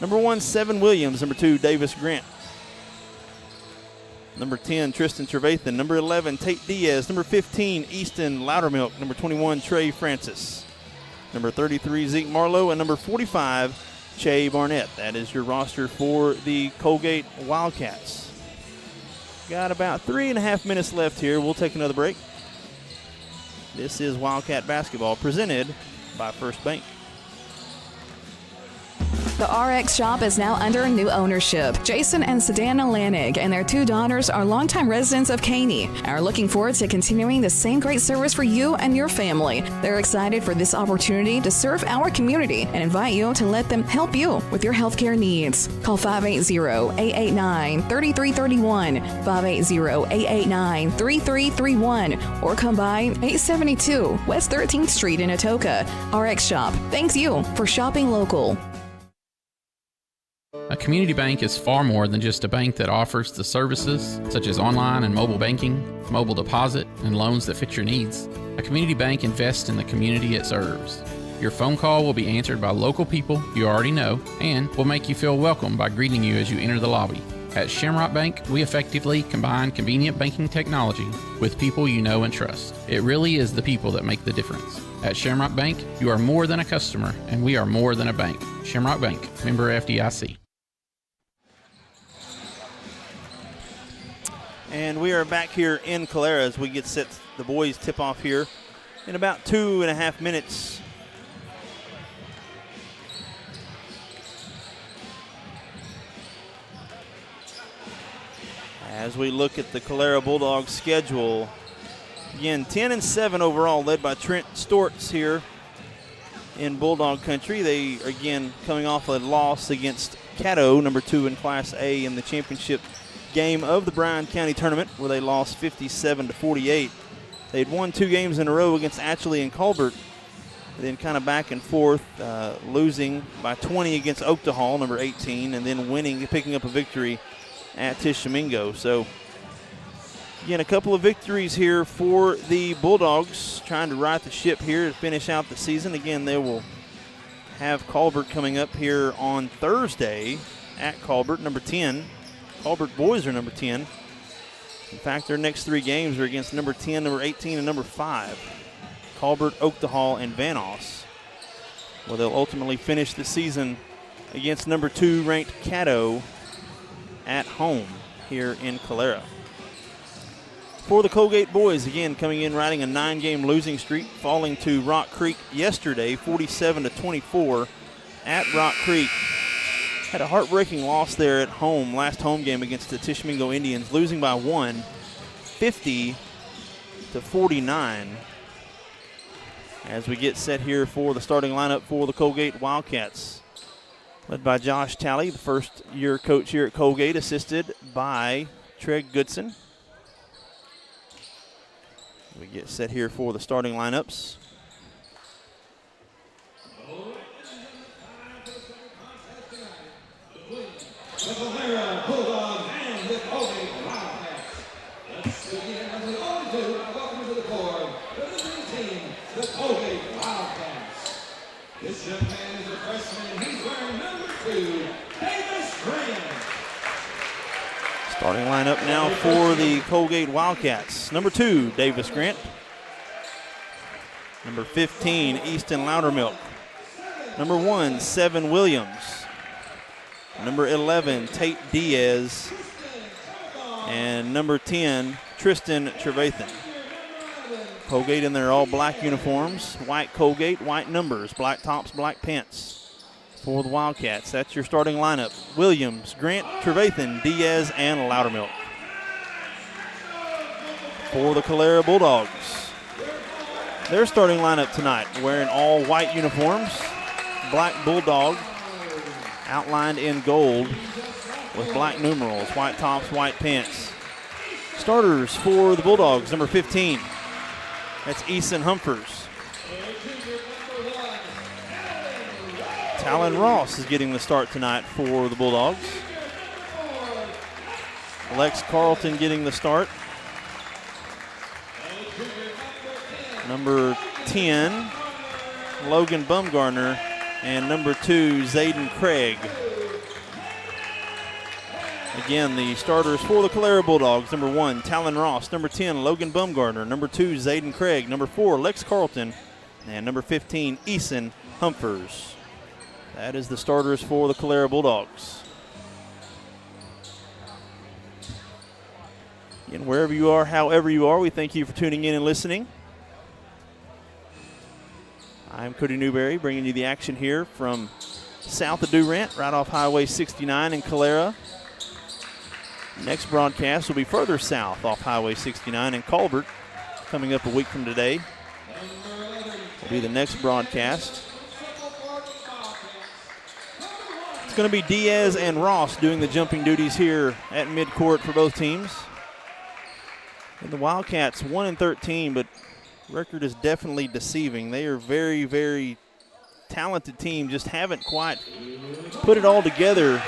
Number 1, Seven Williams; number 2, Davis Grant; number 10, Tristan Trevathan; number 11, Tate Diaz; number 15, Easton Loudermilk; number 21, Trey Francis; number 33, Zeke Marlowe; and number 45, Che Barnett. That is your roster for the Coalgate Wildcats. Got about 3.5 minutes left here. We'll take another break. This is Wildcat basketball presented by First Bank. The RX shop is now under new ownership. Jason and Sedana Lanig and their 2 daughters are longtime residents of Caney and are looking forward to continuing the same great service for you and your family. They're excited for this opportunity to serve our community and invite you to let them help you with your healthcare needs. Call 580-889-3331, 580-889-3331, or come by 872 West 13th Street in Atoka. RX Shop thanks you for shopping local. A community bank is far more than just a bank that offers the services such as online and mobile banking, mobile deposit, and loans that fit your needs. A community bank invests in the community it serves. Your phone call will be answered by local people you already know and will make you feel welcome by greeting you as you enter the lobby. At Shamrock Bank, we effectively combine convenient banking technology with people you know and trust. It really is the people that make the difference. At Shamrock Bank, you are more than a customer, and we are more than a bank. Shamrock Bank, member FDIC. And we are back here in Calera as we get set. The boys tip off here in about 2.5 minutes. As we look at the Calera Bulldogs schedule, again 10-7 overall, led by Trent Storts here in Bulldog Country. They are again coming off a loss against Caddo, number 2 in Class A, in the championship game of the Bryan County tournament, where they lost 57-48. They'd won 2 games in a row against Atchley and Colbert. then kind of back and forth, losing by 20 against Oktahol, number 18, and then picking up a victory at Tishomingo. So, again, a couple of victories here for the Bulldogs, trying to right the ship here to finish out the season. Again, they will have Colbert coming up here on Thursday at Colbert, number 10. Colbert boys are number 10. In fact, their next 3 games are against number 10, number 18, and number 5. Colbert, Oktahol, and Vanoss. Well, they'll ultimately finish the season against number 2 ranked Caddo at home here in Calera. For the Coalgate boys, again, coming in riding a 9-game losing streak, falling to Rock Creek yesterday, 47-24 at Rock Creek. Had a heartbreaking loss there at home, last home game against the Tishomingo Indians, losing by 1, 50-49. As we get set here for the starting lineup for the Coalgate Wildcats. Led by Josh Talley, the first-year coach here at Coalgate, assisted by Treg Goodson. We get set here for the starting lineups. The Calera Bulldogs and the Coalgate Wildcats. Let's begin as we always do. Welcome to the board. Representing team, the Coalgate Wildcats. This young man is a freshman and he's wearing number 2, Davis Grant. Starting lineup now for the Coalgate Wildcats. Number 2, Davis Grant. Number 15, Easton Loudermilk. Number 1, Seven Williams. Number 11, Tate Diaz. And number 10, Tristan Trevathan. Coalgate in their all-black uniforms. White Coalgate, white numbers, black tops, black pants for the Wildcats. That's your starting lineup. Williams, Grant, Trevathan, Diaz, and Loudermilk. For the Calera Bulldogs, their starting lineup tonight, wearing all white uniforms. Black Bulldog outlined in gold with black numerals, white tops, white pants. Starters for the Bulldogs, number 15. That's Eason Humphers. Talon Ross is getting the start tonight for the Bulldogs. Lex Carlton getting the start. Number 10, Logan Bumgarner, and number 2, Zayden Craig. Again, the starters for the Calera Bulldogs, number 1, Talon Ross, number 10, Logan Bumgarner, number 2, Zayden Craig, number 4, Lex Carlton, and number 15, Eason Humphers. That is the starters for the Calera Bulldogs. And wherever you are, however you are, we thank you for tuning in and listening. I'm Cody Newberry, bringing you the action here from south of Durant, right off Highway 69 in Calera. Next broadcast will be further south off Highway 69 in Colbert, coming up a week from today. Will be the next broadcast. It's going to be Diaz and Ross doing the jumping duties here at midcourt for both teams. And the Wildcats 1-13, but record is definitely deceiving. They are very, very talented team, just haven't quite put it all together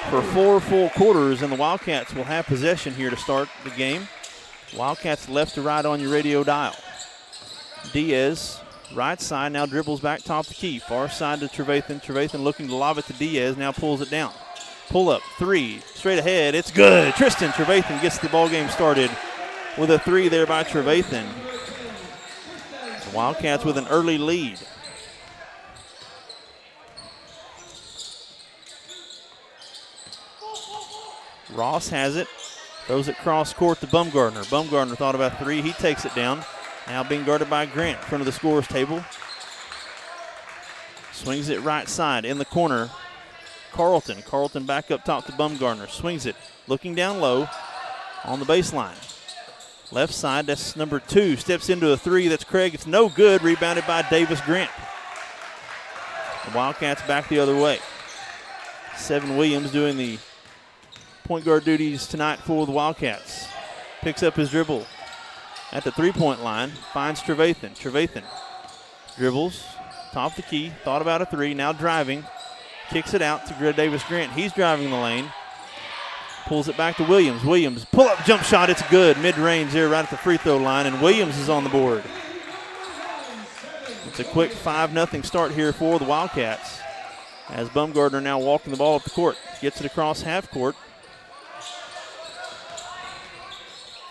for 4 full quarters, and the Wildcats will have possession here to start the game. Wildcats left to right on your radio dial. Diaz, right side, now dribbles back top the key. Far side to Trevathan. Trevathan looking to lob it to Diaz, now pulls it down. Pull up, 3, straight ahead, it's good. Tristan Trevathan gets the ball game started with a 3 there by Trevathan. The Wildcats with an early lead. Ross has it, throws it cross court to Bumgarner. Bumgarner thought about 3, he takes it down. Now being guarded by Grant in front of the scorer's table. Swings it right side in the corner. Carlton back up top to Bumgarner. Swings it, looking down low on the baseline. Left side, that's number 2. Steps into a 3, that's Craig. It's no good, rebounded by Davis Grant. The Wildcats back the other way. Seven Williams doing the point guard duties tonight for the Wildcats. Picks up his dribble. At the 3-point line, finds Trevathan. Trevathan dribbles, top of the key, thought about a three, now driving. Kicks it out to Davis Grant. He's driving the lane. Pulls it back to Williams. Williams, pull-up jump shot. It's good. Mid-range there right at the free throw line, and Williams is on the board. It's a quick 5-0 start here for the Wildcats as Bumgardner now walking the ball up the court. Gets it across half court.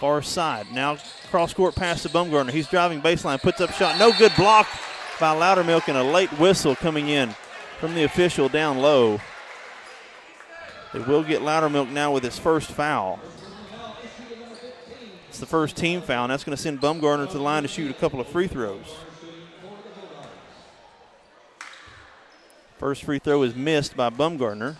Far side. Now cross-court pass to Bumgardner. He's driving baseline, puts up shot. No good, block by Loudermilk, and a late whistle coming in from the official down low. They will get Loudermilk now with his first foul. It's the first team foul, and that's going to send Bumgardner to the line to shoot a couple of free throws. First free throw is missed by Bumgardner.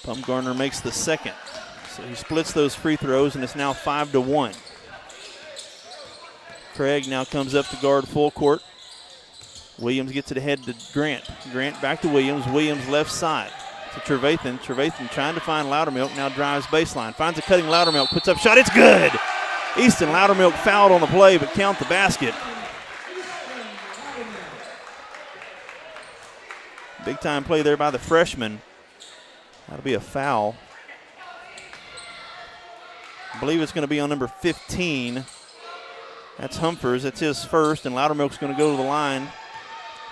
Bumgardner makes the second. So he splits those free throws, and it's now 5-1. Craig now comes up to guard full court. Williams gets it ahead to Grant. Grant back to Williams. Williams left side to Trevathan. Trevathan trying to find Loudermilk, now drives baseline. Finds a cutting Loudermilk, puts up shot. It's good! Easton Loudermilk fouled on the play, but count the basket. Big time play there by the freshman. That'll be a foul. I believe it's going to be on number 15. That's Humphers. That's his first, and Loudermilk's going to go to the line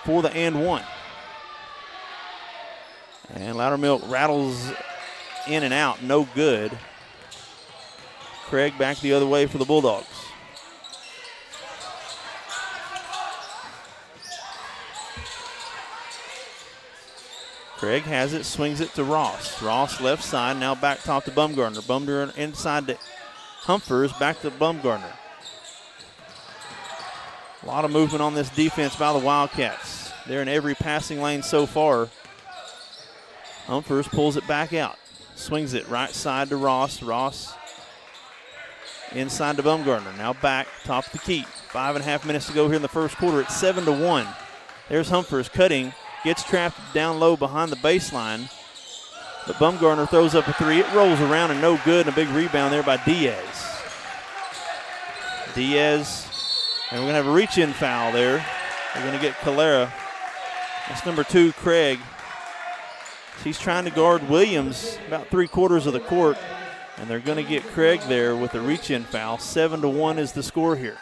for the and one. And Loudermilk rattles in and out, no good. Craig back the other way for the Bulldogs. Craig has it, swings it to Ross. Ross left side, now back top to Bumgardner. Bumgardner inside to Humphers, back to Bumgardner. A lot of movement on this defense by the Wildcats. They're in every passing lane so far. Humphers pulls it back out. Swings it right side to Ross. Ross inside to Bumgardner. Now back, top of the key. 5.5 minutes to go here in the first quarter. It's 7-1. There's Humphers cutting. Gets trapped down low behind the baseline. But Bumgardner throws up a three. It rolls around and no good. And a big rebound there by Diaz. Diaz, and we're going to have a reach-in foul there. We're going to get Calera. That's number 2, Craig. He's trying to guard Williams about 3/4 of the court. And they're going to get Craig there with a reach-in foul. 7-1 is the score here.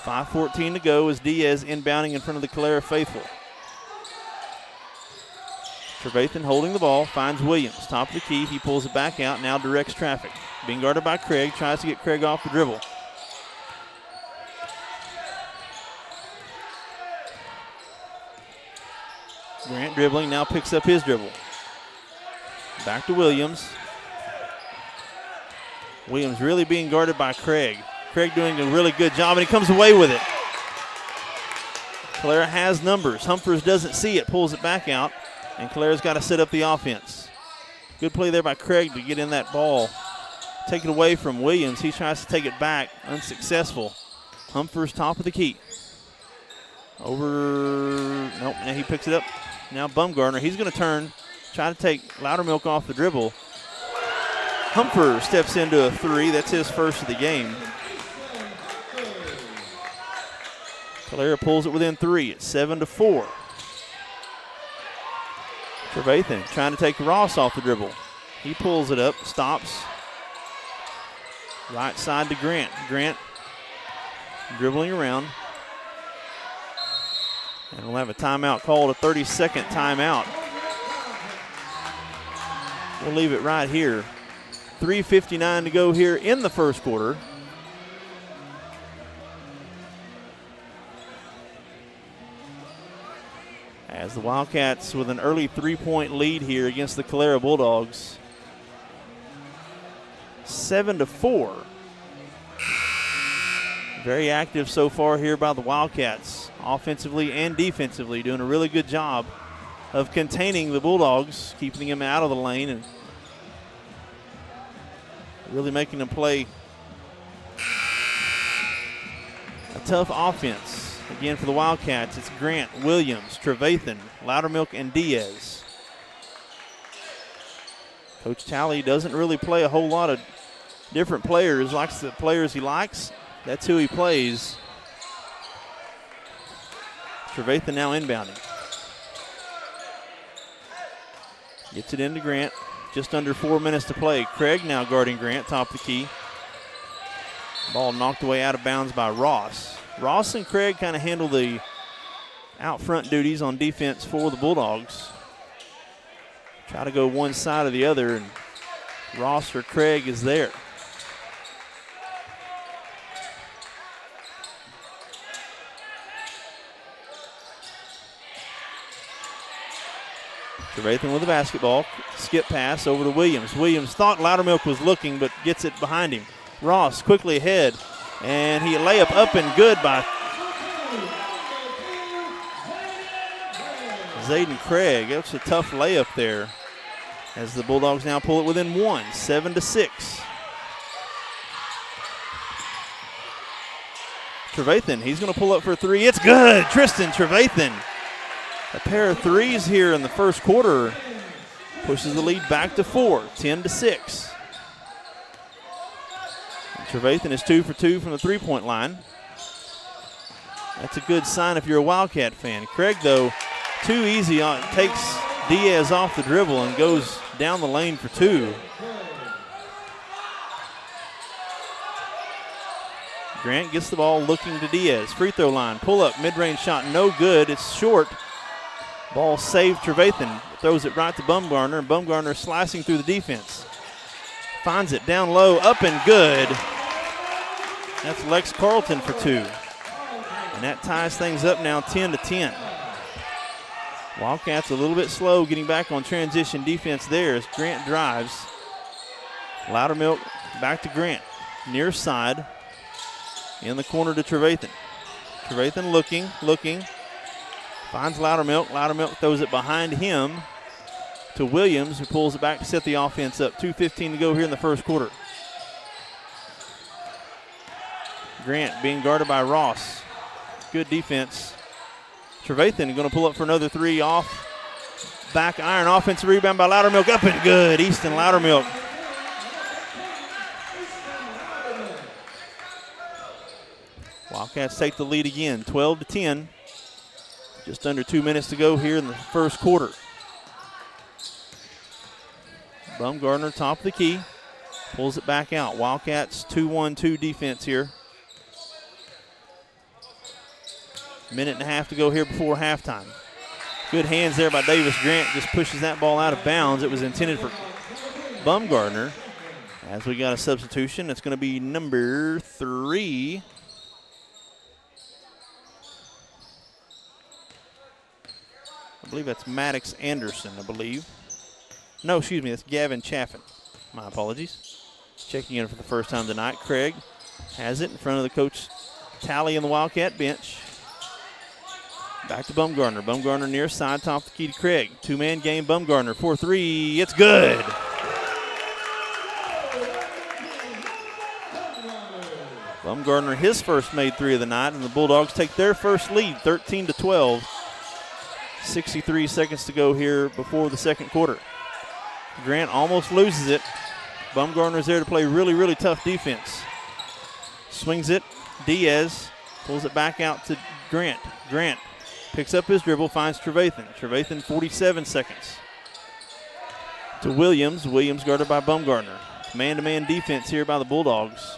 5:14 to go as Diaz inbounding in front of the Calera faithful. Trevathan holding the ball, finds Williams. Top of the key, he pulls it back out, now directs traffic. Being guarded by Craig, tries to get Craig off the dribble. Grant dribbling, now picks up his dribble. Back to Williams. Williams really being guarded by Craig. Craig doing a really good job, and he comes away with it. Calera has numbers. Humphers doesn't see it, pulls it back out, and Calera's got to set up the offense. Good play there by Craig to get in that ball. Take it away from Williams. He tries to take it back, unsuccessful. Humphers top of the key. Nope, now he picks it up. Now Bumgardner, he's going to turn, try to take Loudermilk off the dribble. Humphers steps into a three. That's his first of the game. Calera pulls it within 3. It's 7-4. Trevathan trying to take Ross off the dribble. He pulls it up, stops. Right side to Grant. Grant dribbling around. And we'll have a timeout called, a 30-second timeout. We'll leave it right here. 3:59 to go here in the first quarter. As the Wildcats with an early 3-point lead here against the Calera Bulldogs. 7-4. Very active so far here by the Wildcats, offensively and defensively, doing a really good job of containing the Bulldogs, keeping them out of the lane and really making them play a tough offense. Again, for the Wildcats, it's Grant, Williams, Trevathan, Loudermilk, and Diaz. Coach Talley doesn't really play a whole lot of different players. Likes the players he likes. That's who he plays. Trevathan now inbounding. Gets it into Grant. Just under 4 minutes to play. Craig now guarding Grant, top of the key. Ball knocked away out of bounds by Ross. Ross and Craig kind of handle the out front duties on defense for the Bulldogs. Try to go one side or the other, and Ross or Craig is there. Trevathan with the basketball. Skip pass over to Williams. Williams thought Loudermilk was looking, but gets it behind him. Ross quickly ahead, and he layup up and good by Zayden Craig. That's a tough layup there as the Bulldogs now pull it within 1, 7-6. Trevathan, he's going to pull up for a three. It's good. Tristan Trevathan. A pair of threes here in the first quarter pushes the lead back to 4, 10-6. Trevathan is 2 for 2 from the three-point line. That's a good sign if you're a Wildcat fan. Craig, though, too easy on, takes Diaz off the dribble and goes down the lane for 2. Grant gets the ball looking to Diaz. Free throw line, pull up, mid-range shot, no good. It's short. Ball saved. Trevathan throws it right to Bumgarner, and Bumgarner slicing through the defense. Finds it down low, up and good. That's Lex Carlton for 2. And that ties things up now 10-10. Wildcats a little bit slow getting back on transition defense there as Grant drives. Loudermilk back to Grant. Near side. In the corner to Trevathan. Trevathan looking. Finds Loudermilk. Loudermilk throws it behind him to Williams, who pulls it back to set the offense up. 2:15 to go here in the first quarter. Grant being guarded by Ross. Good defense. Trevathan going to pull up for another three off. Back iron, offensive rebound by Loudermilk. Up and good. Easton Loudermilk. Wildcats take the lead again, 12-10. Just under 2 minutes to go here in the first quarter. Bumgarner, top of the key, pulls it back out. Wildcats 2-1-2 defense here. Minute and a half to go here before halftime. Good hands there by Davis Grant, just pushes that ball out of bounds. It was intended for Bumgarner. As we got a substitution, it's going to be number 3. I believe that's Maddox Anderson, I believe. No, excuse me, that's Gavin Chaffin. My apologies. Checking in for the first time tonight. Craig has it in front of the coach Talley on the Wildcat bench. Back to Bumgarner. Bumgarner near side, top of the key to Craig. Two-man game, Bumgarner, 4-3. It's good. Bumgarner, his first made three of the night, and the Bulldogs take their first lead, 13-12. 63 seconds to go here before the second quarter. Grant almost loses it. Bumgarner's there to play really, really tough defense. Swings it. Diaz pulls it back out to Grant. Grant picks up his dribble, finds Trevathan. Trevathan, 47 seconds. To Williams. Williams guarded by Bumgarner. Man-to-man defense here by the Bulldogs.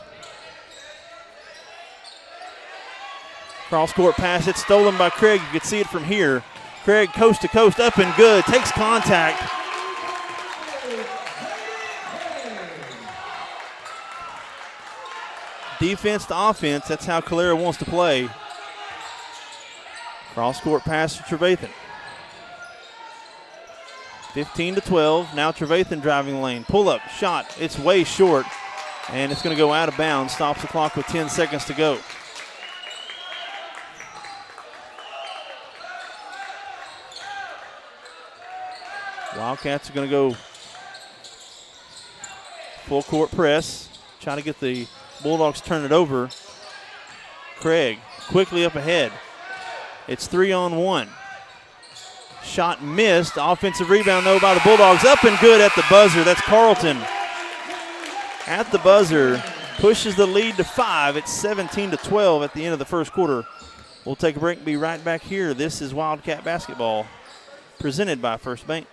Cross-court pass. It's stolen by Craig. You can see it from here. Craig coast to coast, up and good. Takes contact. Defense to offense. That's how Calera wants to play. Cross-court pass to Trevathan. 15-12. Now Trevathan driving the lane. Pull-up, shot. It's way short, and it's going to go out of bounds. Stops the clock with 10 seconds to go. Wildcats are going to go full court press. Try to get the Bulldogs to turn it over. Craig quickly up ahead. It's 3-on-1. Shot missed. Offensive rebound, though, by the Bulldogs. Up and good at the buzzer. That's Carlton. At the buzzer, pushes the lead to 5. It's 17-12 at the end of the first quarter. We'll take a break and be right back here. This is Wildcat Basketball, presented by First Bank.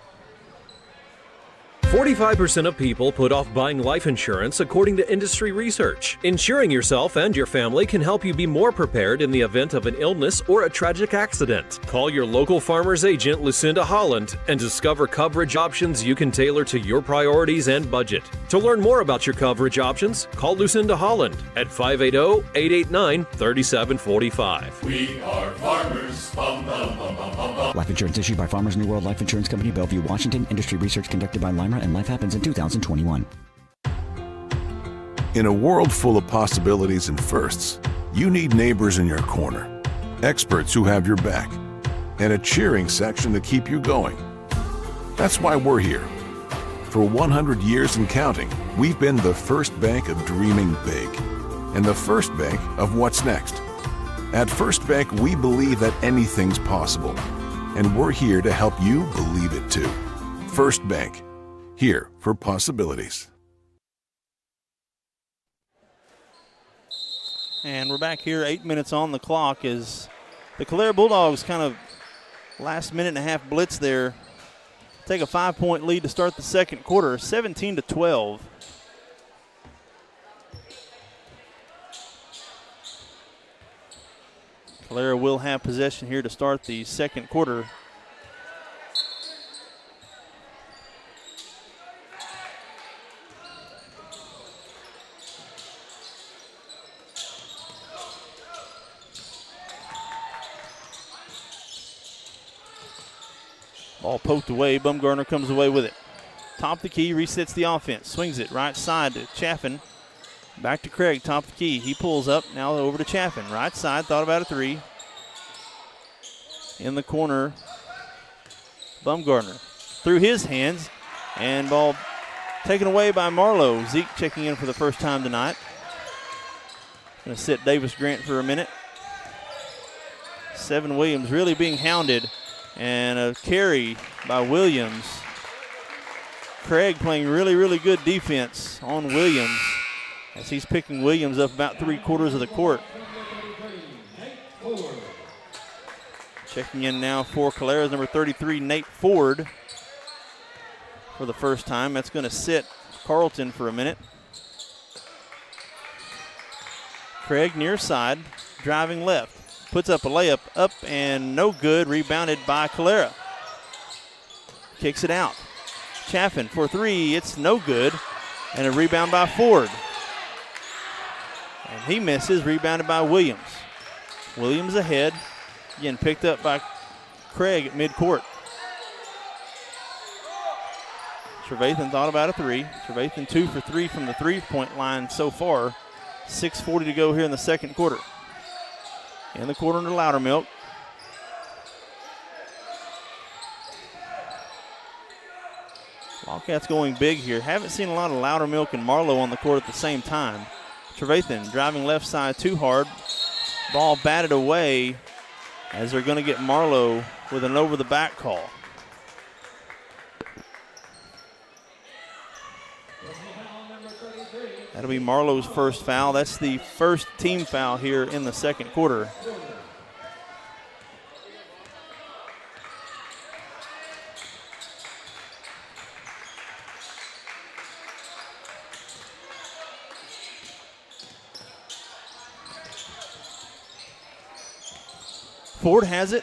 45% of people put off buying life insurance according to industry research. Insuring yourself and your family can help you be more prepared in the event of an illness or a tragic accident. Call your local farmer's agent, Lucinda Holland, and discover coverage options you can tailor to your priorities and budget. To learn more about your coverage options, call Lucinda Holland at 580-889-3745. We are farmers. Bum, bum, bum, bum, bum, bum. Life insurance issued by Farmers New World Life Insurance Company, Bellevue, Washington. Industry research conducted by Lima, and Life Happens in 2021. In a world full of possibilities and firsts, you need neighbors in your corner, experts who have your back, and a cheering section to keep you going. That's why we're here. For 100 years and counting, we've been the first bank of dreaming big and the first bank of what's next. At First Bank, we believe that anything's possible, and we're here to help you believe it too. First Bank, here for possibilities. And we're back here, 8 minutes on the clock as the Calera Bulldogs kind of last minute and a half blitz there. Take a 5-point lead to start the second quarter, 17-12. Calera will have possession here to start the second quarter. Ball poked away. Bumgarner comes away with it. Top of the key, resets the offense. Swings it right side to Chaffin. Back to Craig, top of the key. He pulls up, now over to Chaffin. Right side, thought about a three. In the corner, Bumgarner. Through his hands, and ball taken away by Marlowe. Zeke checking in for the first time tonight. Going to sit Davis Grant for a minute. Seven Williams really being hounded. And a carry by Williams. Craig playing really, really good defense on Williams as he's picking Williams up about 3/4 of the court. Checking in now for Calera's number 33, Nate Ford, for the first time. That's going to sit Carlton for a minute. Craig near side, driving left. Puts up a layup, up and no good. Rebounded by Calera. Kicks it out. Chaffin for three. It's no good. And a rebound by Ford. And he misses. Rebounded by Williams. Williams ahead. Again, picked up by Craig at midcourt. Trevathan thought about a three. Trevathan 2 for 3 from the three-point line so far. 6:40 to go here in the second quarter. In the corner to Loudermilk. Wildcats going big here. Haven't seen a lot of Loudermilk and Marlowe on the court at the same time. Trevathan driving left side too hard. Ball batted away as they're going to get Marlowe with an over-the-back call. That'll be Marlowe's first foul. That's the first team foul here in the second quarter. Ford has it.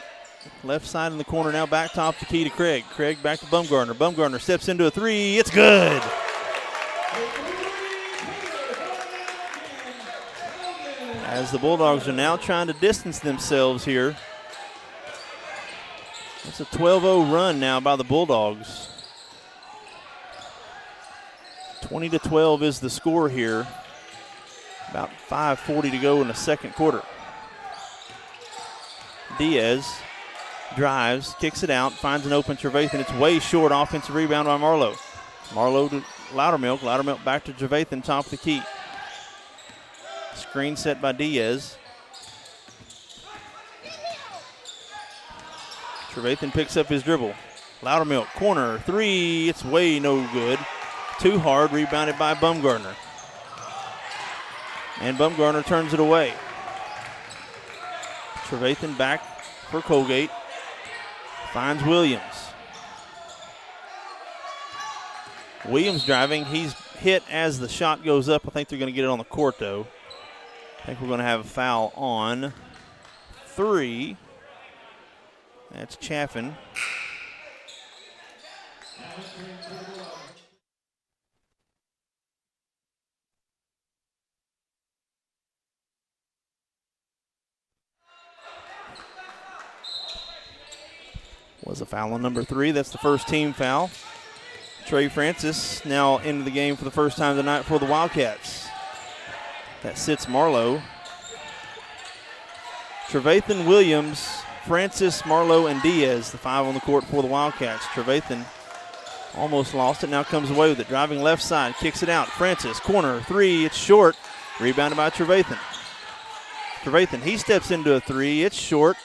Left side in the corner now, back top the key to Craig. Craig back to Bumgarner. Bumgarner steps into a three. It's good. As the Bulldogs are now trying to distance themselves here. It's a 12-0 run now by the Bulldogs. 20-12 is the score here. About 5:40 to go in the second quarter. Diaz drives, kicks it out, finds an open Trevathan. It's way short. Offensive rebound by Marlowe. Marlowe to Loudermilk. Loudermilk back to Trevathan, top of the key. Screen set by Diaz. Trevathan picks up his dribble. Loudermilk, corner, three. It's way no good. Too hard, rebounded by Bumgardner. And Bumgardner turns it away. Trevathan back for Coalgate. Finds Williams. Williams driving. He's hit as the shot goes up. I think they're going to get it on the court, though. I think we're going to have a foul on 3. That's Chaffin. Was a foul on number 3. That's the first team foul. Trey Francis now into the game for the first time tonight for the Wildcats. That sits Marlowe. Trevathan, Williams, Francis, Marlowe, and Diaz, the 5 on the court for the Wildcats. Trevathan almost lost it, now comes away with it. Driving left side, kicks it out. Francis, corner, 3, it's short. Rebounded by Trevathan. Trevathan, he steps into a 3, it's short,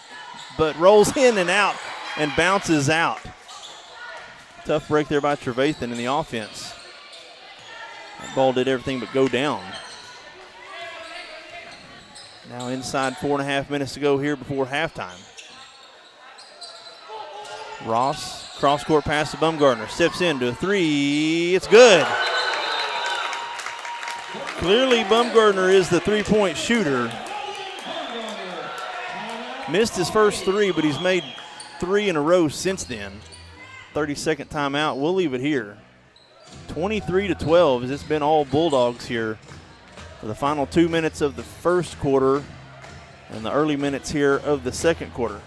but rolls in and out and bounces out. Tough break there by Trevathan in the offense. That ball did everything but go down. Now inside 4.5 minutes to go here before halftime. Ross, cross-court pass to Bumgardner. Steps into a 3. It's good. Clearly Bumgardner is the three-point shooter. Missed his first 3, but he's made 3 in a row since then. 30-second timeout. We'll leave it here. 23-12 as it's been all Bulldogs here for the final 2 minutes of the first quarter and the early minutes here of the second quarter.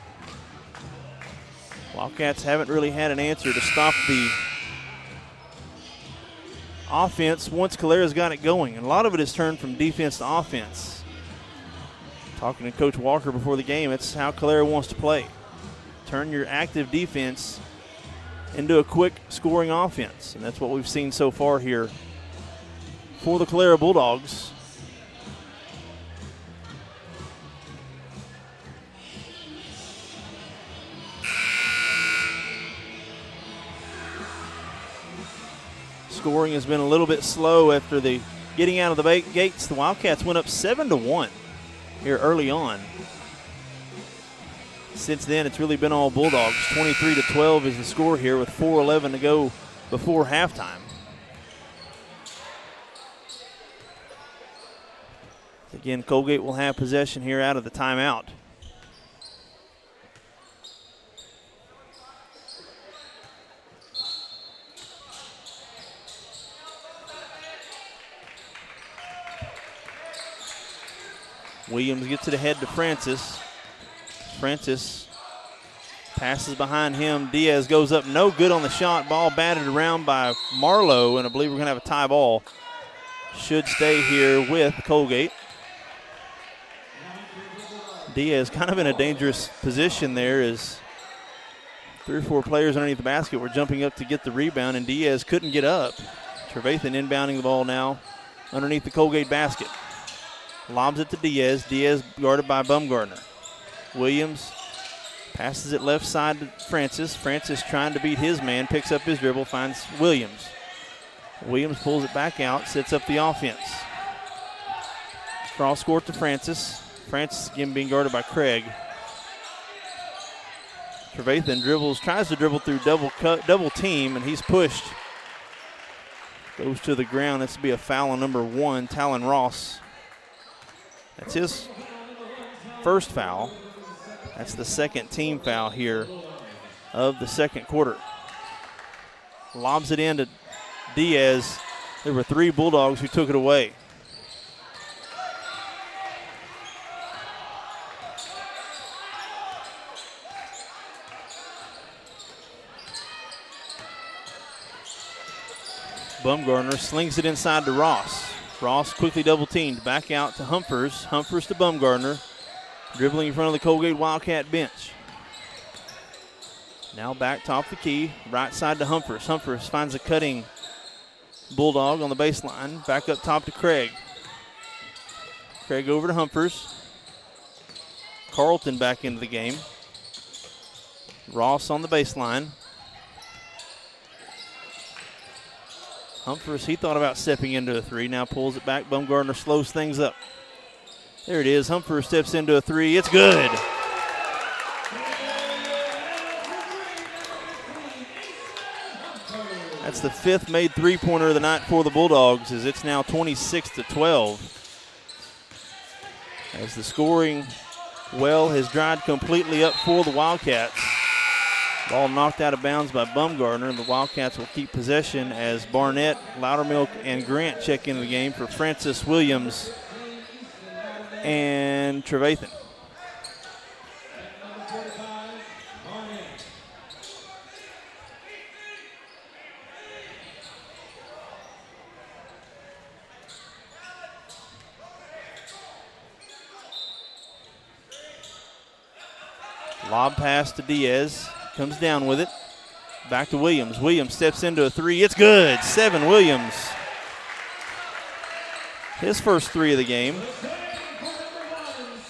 Wildcats haven't really had an answer to stop the offense once Calera's got it going. And a lot of it has turned from defense to offense. Talking to Coach Walker before the game, it's how Calera wants to play. Turn your active defense into a quick scoring offense. And that's what we've seen so far here for the Calera Bulldogs. Scoring has been a little bit slow after the getting out of the gates. The Wildcats went up 7-1 here early on. Since then, it's really been all Bulldogs. 23-12 is the score here with 4:11 to go before halftime. Again, Coalgate will have possession here out of the timeout. Williams gets it ahead to Francis. Francis passes behind him. Diaz goes up, no good on the shot. Ball batted around by Marlowe, and I believe we're going to have a tie ball. Should stay here with Coalgate. Diaz kind of in a dangerous position there as 3 or 4 players underneath the basket were jumping up to get the rebound, and Diaz couldn't get up. Trevathan inbounding the ball now underneath the Coalgate basket. Lobs it to Diaz. Diaz guarded by Bumgardner. Williams passes it left side to Francis. Francis trying to beat his man, picks up his dribble, finds Williams. Williams pulls it back out, sets up the offense. Cross court to Francis. Francis again being guarded by Craig. Trevathan tries to dribble through double team, and he's pushed. Goes to the ground. This will be a foul on number 1, Talon Ross. That's his first foul. That's the second team foul here of the second quarter. Lobs it in to Diaz. There were 3 Bulldogs who took it away. Bumgardner slings it inside to Ross. Ross quickly double teamed. Back out to Humphers. Humphers to Bumgardner. Dribbling in front of the Coalgate Wildcat bench. Now back top the key. Right side to Humphers. Humphers finds a cutting Bulldog on the baseline. Back up top to Craig. Craig over to Humphers. Carlton back into the game. Ross on the baseline. Humphreys, he thought about stepping into a three, now pulls it back. Bumgardner slows things up. There it is. Humphreys steps into a three. It's good. That's the 5th made three-pointer of the night for the Bulldogs, as it's now 26-12. As the scoring well has dried completely up for the Wildcats. Ball knocked out of bounds by Bumgardner, and the Wildcats will keep possession as Barnett, Loudermilk, and Grant check into the game for Francis Williams and Trevathan. Lob pass to Diaz. Comes down with it. Back to Williams. Williams steps into a three. It's good. 7 Williams. His first three of the game.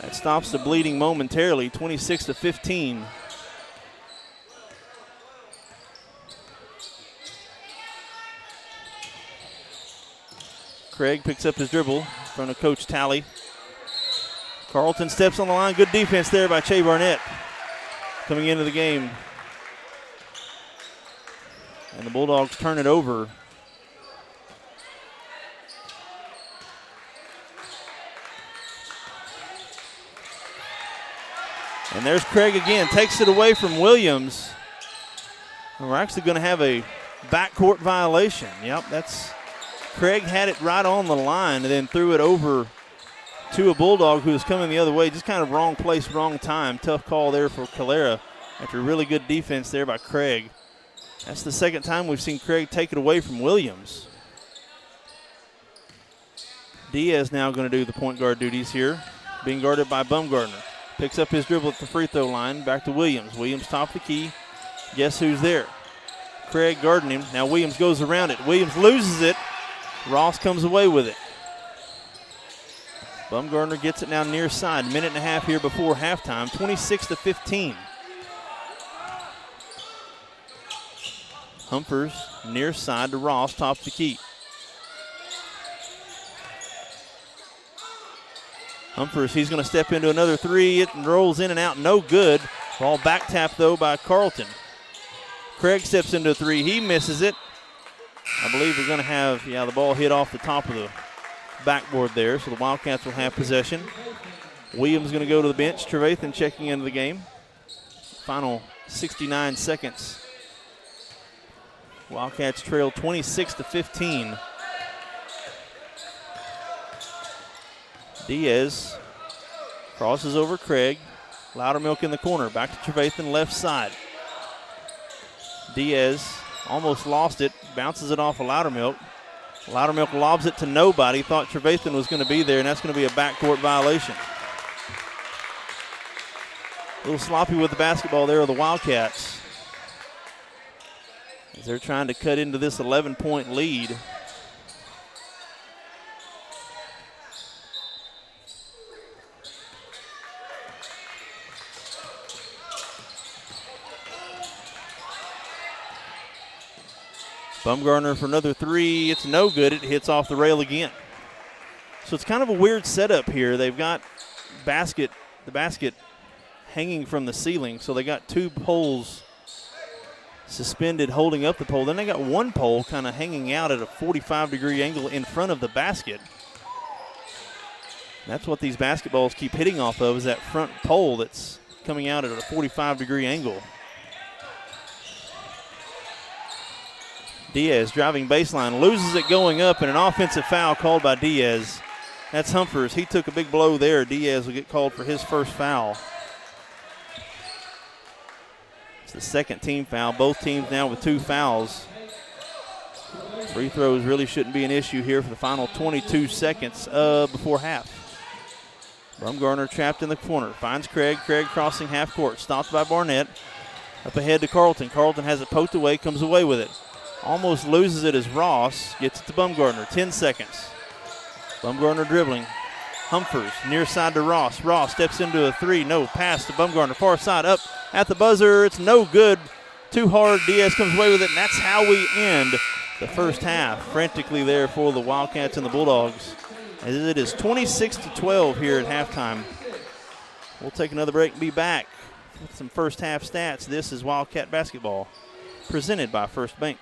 That stops the bleeding momentarily. 26-15. Craig picks up his dribble in front of Coach Talley. Carlton steps on the line. Good defense there by Che Barnett coming into the game. And the Bulldogs turn it over. And there's Craig again. Takes it away from Williams. And we're actually going to have a backcourt violation. Yep, that's Craig had it right on the line and then threw it over to a Bulldog who was coming the other way. Just kind of wrong place, wrong time. Tough call there for Calera after really good defense there by Craig. That's the second time we've seen Craig take it away from Williams. Diaz now going to do the point guard duties here, being guarded by Bumgardner. Picks up his dribble at the free throw line. Back to Williams. Williams top the key. Guess who's there? Craig guarding him. Now Williams goes around it. Williams loses it. Ross comes away with it. Bumgardner gets it now near side. Minute and a half here before halftime. 26-15. Humphers near side to Ross, top the key. Humphers, he's going to step into another three. It rolls in and out, no good. Ball back tap though by Carlton. Craig steps into a three. He misses it. I believe we're going to have, the ball hit off the top of the backboard there, so the Wildcats will have possession. Williams going to go to the bench. Trevathan checking into the game. Final 69 seconds. Wildcats trail 26-15. Diaz crosses over Craig. Loudermilk in the corner. Back to Trevathan, left side. Diaz almost lost it. Bounces it off of Loudermilk. Loudermilk lobs it to nobody. Thought Trevathan was going to be there, and that's going to be a backcourt violation. A little sloppy with the basketball there are the Wildcats, as they're trying to cut into this 11-point lead. Bumgardner for another three. It's no good. It hits off the rail again. So it's kind of a weird setup here. They've got the basket hanging from the ceiling. So they got two poles suspended holding up the pole. Then they got one pole kind of hanging out at a 45-degree angle in front of the basket. That's what these basketballs keep hitting off of, is that front pole that's coming out at a 45-degree angle. Diaz driving baseline, loses it going up, and an offensive foul called by Diaz. That's Humphers. He took a big blow there. Diaz will get called for his first foul. It's the second team foul. Both teams now with 2 fouls. Free throws really shouldn't be an issue here for the final 22 seconds before half. Bumgardner trapped in the corner. Finds Craig. Craig crossing half court. Stopped by Barnett. Up ahead to Carlton. Carlton has it poked away, comes away with it. Almost loses it as Ross gets it to Bumgardner. 10 seconds. Bumgardner dribbling. Humphers near side to Ross. Ross steps into a three. No, pass to Bumgardner. Far side up at the buzzer. It's no good. Too hard. Diaz comes away with it, and that's how we end the first half. Frantically there for the Wildcats and the Bulldogs, as it is 26-12 here at halftime. We'll take another break and be back with some first half stats. This is Wildcat basketball, presented by First Bank.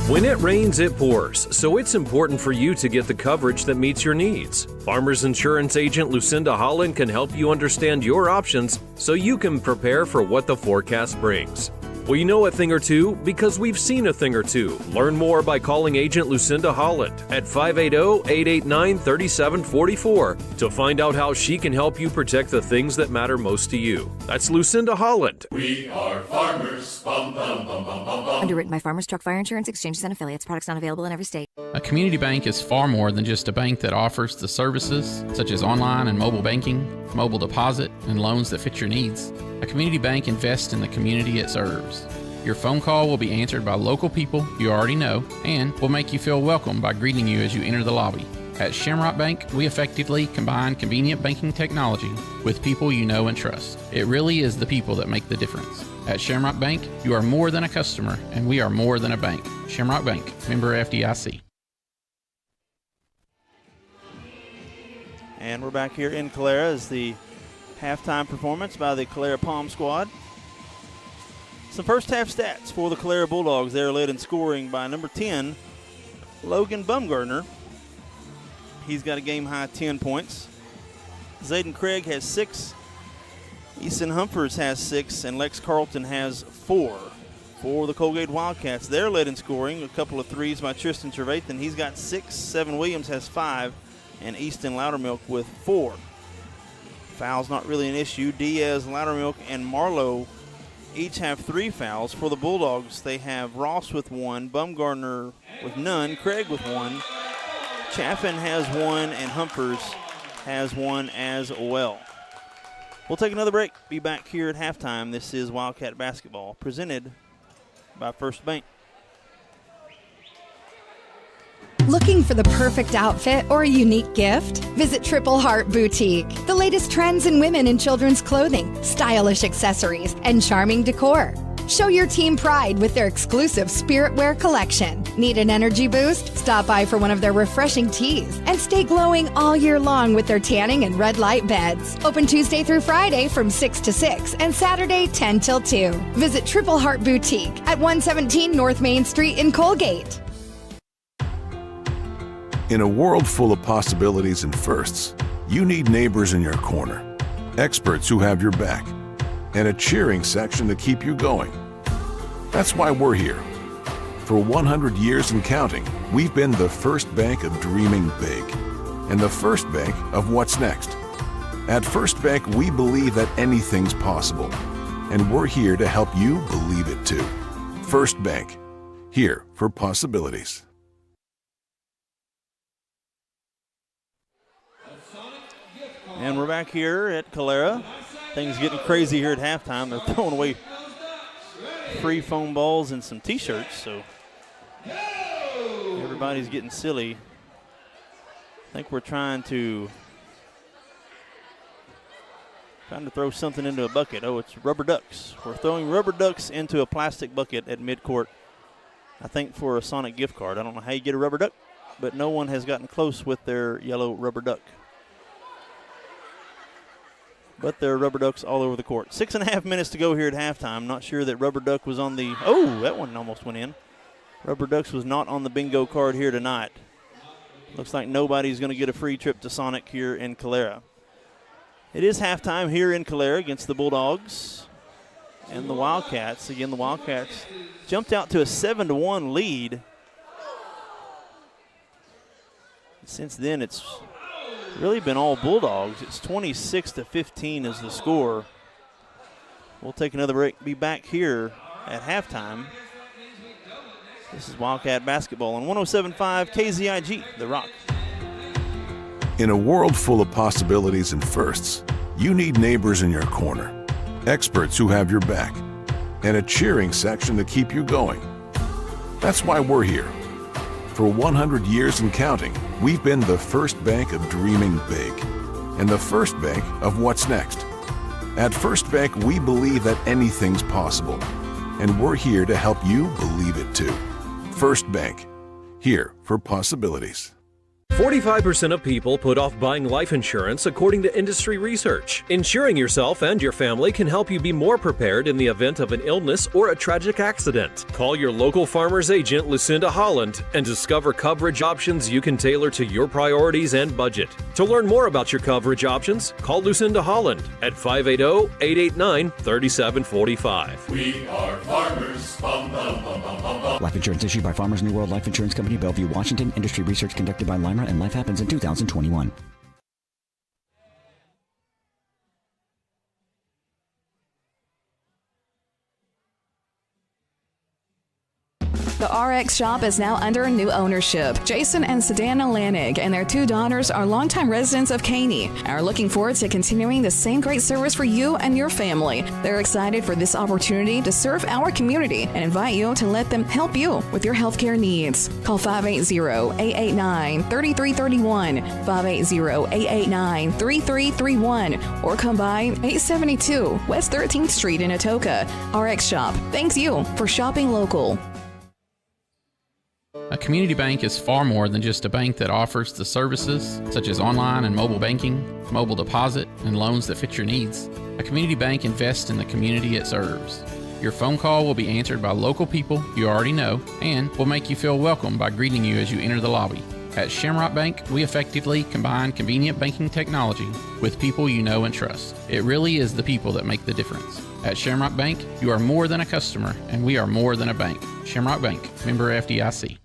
When it rains, it pours, so it's important for you to get the coverage that meets your needs. Farmers Insurance agent Lucinda Holland can help you understand your options so you can prepare for what the forecast brings. We know a thing or two because we've seen a thing or two. Learn more by calling agent Lucinda Holland at 580-889-3744 to find out how she can help you protect the things that matter most to you. That's Lucinda Holland. We are farmers. Bum, bum, bum, bum, bum, bum. Underwritten by Farmers Truck Fire Insurance Exchanges and Affiliates. Products not available in every state. A community bank is far more than just a bank that offers the services such as online and mobile banking, mobile deposit, and loans that fit your needs. A community bank invests in the community it serves. Your phone call will be answered by local people you already know and will make you feel welcome by greeting you as you enter the lobby. At Shamrock Bank, we effectively combine convenient banking technology with people you know and trust. It really is the people that make the difference. At Shamrock Bank, you are more than a customer, and we are more than a bank. Shamrock Bank, member FDIC. And we're back here in Calera as the halftime performance by the Calera Palm squad. Some first half stats for the Calera Bulldogs. They're led in scoring by number 10, Logan Bumgardner. He's got a game-high 10 points. Zayden Craig has 6. Easton Humphers has 6. And Lex Carlton has 4. For the Coalgate Wildcats, they're led in scoring. A couple of threes by Tristan Trevathan. He's got 6. Seven Williams has 5. And Easton Loudermilk with 4. Fouls not really an issue. Diaz, Loudermilk, and Marlowe each have 3 fouls. For the Bulldogs, they have Ross with 1, Bumgardner with none, Craig with 1, Chaffin has 1, and Humphers has 1 as well. We'll take another break. Be back here at halftime. This is Wildcat basketball, presented by First Bank. Looking for the perfect outfit or a unique gift? Visit Triple Heart Boutique. The latest trends in women and children's clothing, stylish accessories, and charming decor. Show your team pride with their exclusive Spirit Wear collection. Need an energy boost? Stop by for one of their refreshing teas and stay glowing all year long with their tanning and red light beds. Open Tuesday through Friday from 6 to 6 and Saturday 10 till 2. Visit Triple Heart Boutique at 117 North Main Street in Coalgate. In a world full of possibilities and firsts, you need neighbors in your corner, experts who have your back, and a cheering section to keep you going. That's why we're here. For 100 years and counting, we've been the first bank of dreaming big and the first bank of what's next. At First Bank, we believe that anything's possible, and we're here to help you believe it too. First Bank, here for possibilities. And we're back here at Calera. Things getting crazy here at halftime. They're throwing away free foam balls and some T-shirts, so everybody's getting silly. I think we're trying to throw something into a bucket. Oh, it's rubber ducks. We're throwing rubber ducks into a plastic bucket at midcourt, I think for a Sonic gift card. I don't know how you get a rubber duck, but no one has gotten close with their yellow rubber duck. But there are rubber ducks all over the court. 6.5 minutes to go here at halftime. Not sure that rubber duck was on the – oh, that one almost went in. Rubber ducks was not on the bingo card here tonight. Looks like nobody's going to get a free trip to Sonic here in Calera. It is halftime here in Calera against the Bulldogs and the Wildcats. Again, the Wildcats jumped out to a 7-1 lead. Since then, it's really been all Bulldogs. It's 26-15 is the score. We'll take another break. Be back here at halftime. This is Wildcat basketball on 107.5 KZIG, The Rock. In a world full of possibilities and firsts, you need neighbors in your corner, experts who have your back, and a cheering section to keep you going. That's why we're here. For 100 years and counting, we've been the first bank of dreaming big and the first bank of what's next. At First Bank, we believe that anything's possible, and we're here to help you believe it too. First Bank, here for possibilities. 45% of people put off buying life insurance according to industry research. Insuring yourself and your family can help you be more prepared in the event of an illness or a tragic accident. Call your local farmer's agent, Lucinda Holland, and discover coverage options you can tailor to your priorities and budget. To learn more about your coverage options, call Lucinda Holland at 580-889-3745. We are farmers. Bum, bum, bum, bum, bum, bum. Life insurance issued by Farmers New World Life Insurance Company, Bellevue, Washington. Industry research conducted by Lima, and Life Happens in 2021. The RX shop is now under new ownership. Jason and Sedana Lanig and their two daughters are longtime residents of Caney and are looking forward to continuing the same great service for you and your family. They're excited for this opportunity to serve our community and invite you to let them help you with your healthcare needs. Call 580-889-3331, 580-889-3331, or come by 872 West 13th Street in Atoka. RX Shop thanks you for shopping local. A community bank is far more than just a bank that offers the services such as online and mobile banking, mobile deposit, and loans that fit your needs. A community bank invests in the community it serves. Your phone call will be answered by local people you already know and will make you feel welcome by greeting you as you enter the lobby. At Shamrock Bank, we effectively combine convenient banking technology with people you know and trust. It really is the people that make the difference. At Shamrock Bank, you are more than a customer, and we are more than a bank. Shamrock Bank, member FDIC.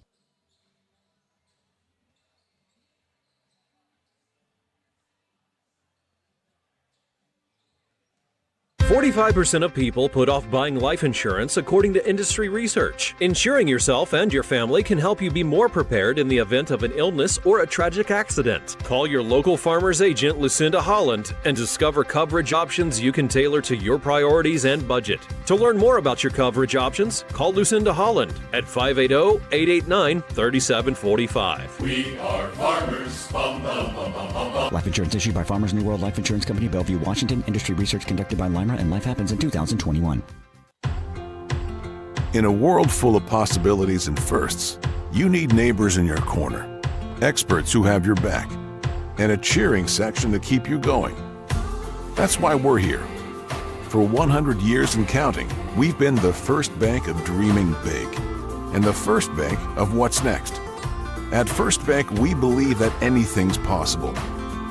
45% of people put off buying life insurance according to industry research. Insuring yourself and your family can help you be more prepared in the event of an illness or a tragic accident. Call your local farmer's agent, Lucinda Holland, and discover coverage options you can tailor to your priorities and budget. To learn more about your coverage options, call Lucinda Holland at 580-889-3745. We are farmers. Bum, bum, bum, bum, bum, bum. Life insurance issued by Farmers New World Life Insurance Company, Bellevue, Washington. Industry research conducted by Lima, and Life Happens in 2021. In a world full of possibilities and firsts, you need neighbors in your corner, experts who have your back, and a cheering section to keep you going. That's why we're here. For 100 years and counting, we've been the first bank of dreaming big and the first bank of what's next. At First Bank, we believe that anything's possible,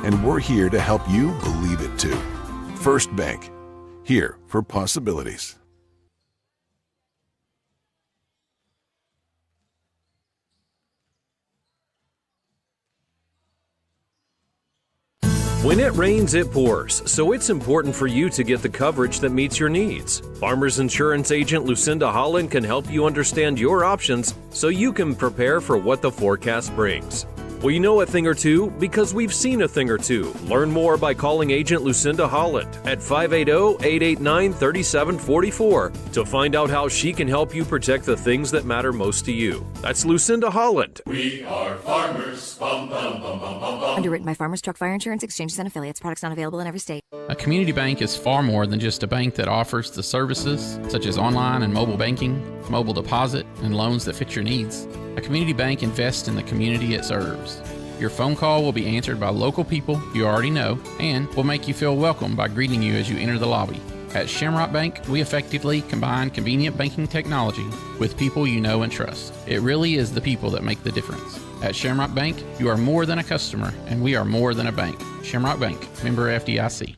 and we're here to help you believe it too. First Bank, here for possibilities. When it rains, it pours, so it's important for you to get the coverage that meets your needs. Farmers Insurance agent Lucinda Holland can help you understand your options so you can prepare for what the forecast brings. We know a thing or two because we've seen a thing or two. Learn more by calling agent Lucinda Holland at 580-889-3744 to find out how she can help you protect the things that matter most to you. That's Lucinda Holland. We are farmers. Bum, bum, bum, bum, bum, bum. Underwritten by Farmers Truck Fire Insurance Exchanges and Affiliates. Products not available in every state. A community bank is far more than just a bank that offers the services such as online and mobile banking, mobile deposit, and loans that fit your needs. A community bank invests in the community it serves. Your phone call will be answered by local people you already know and will make you feel welcome by greeting you as you enter the lobby. At Shamrock Bank, we effectively combine convenient banking technology with people you know and trust. It really is the people that make the difference. At Shamrock Bank, you are more than a customer, and we are more than a bank. Shamrock Bank, member FDIC.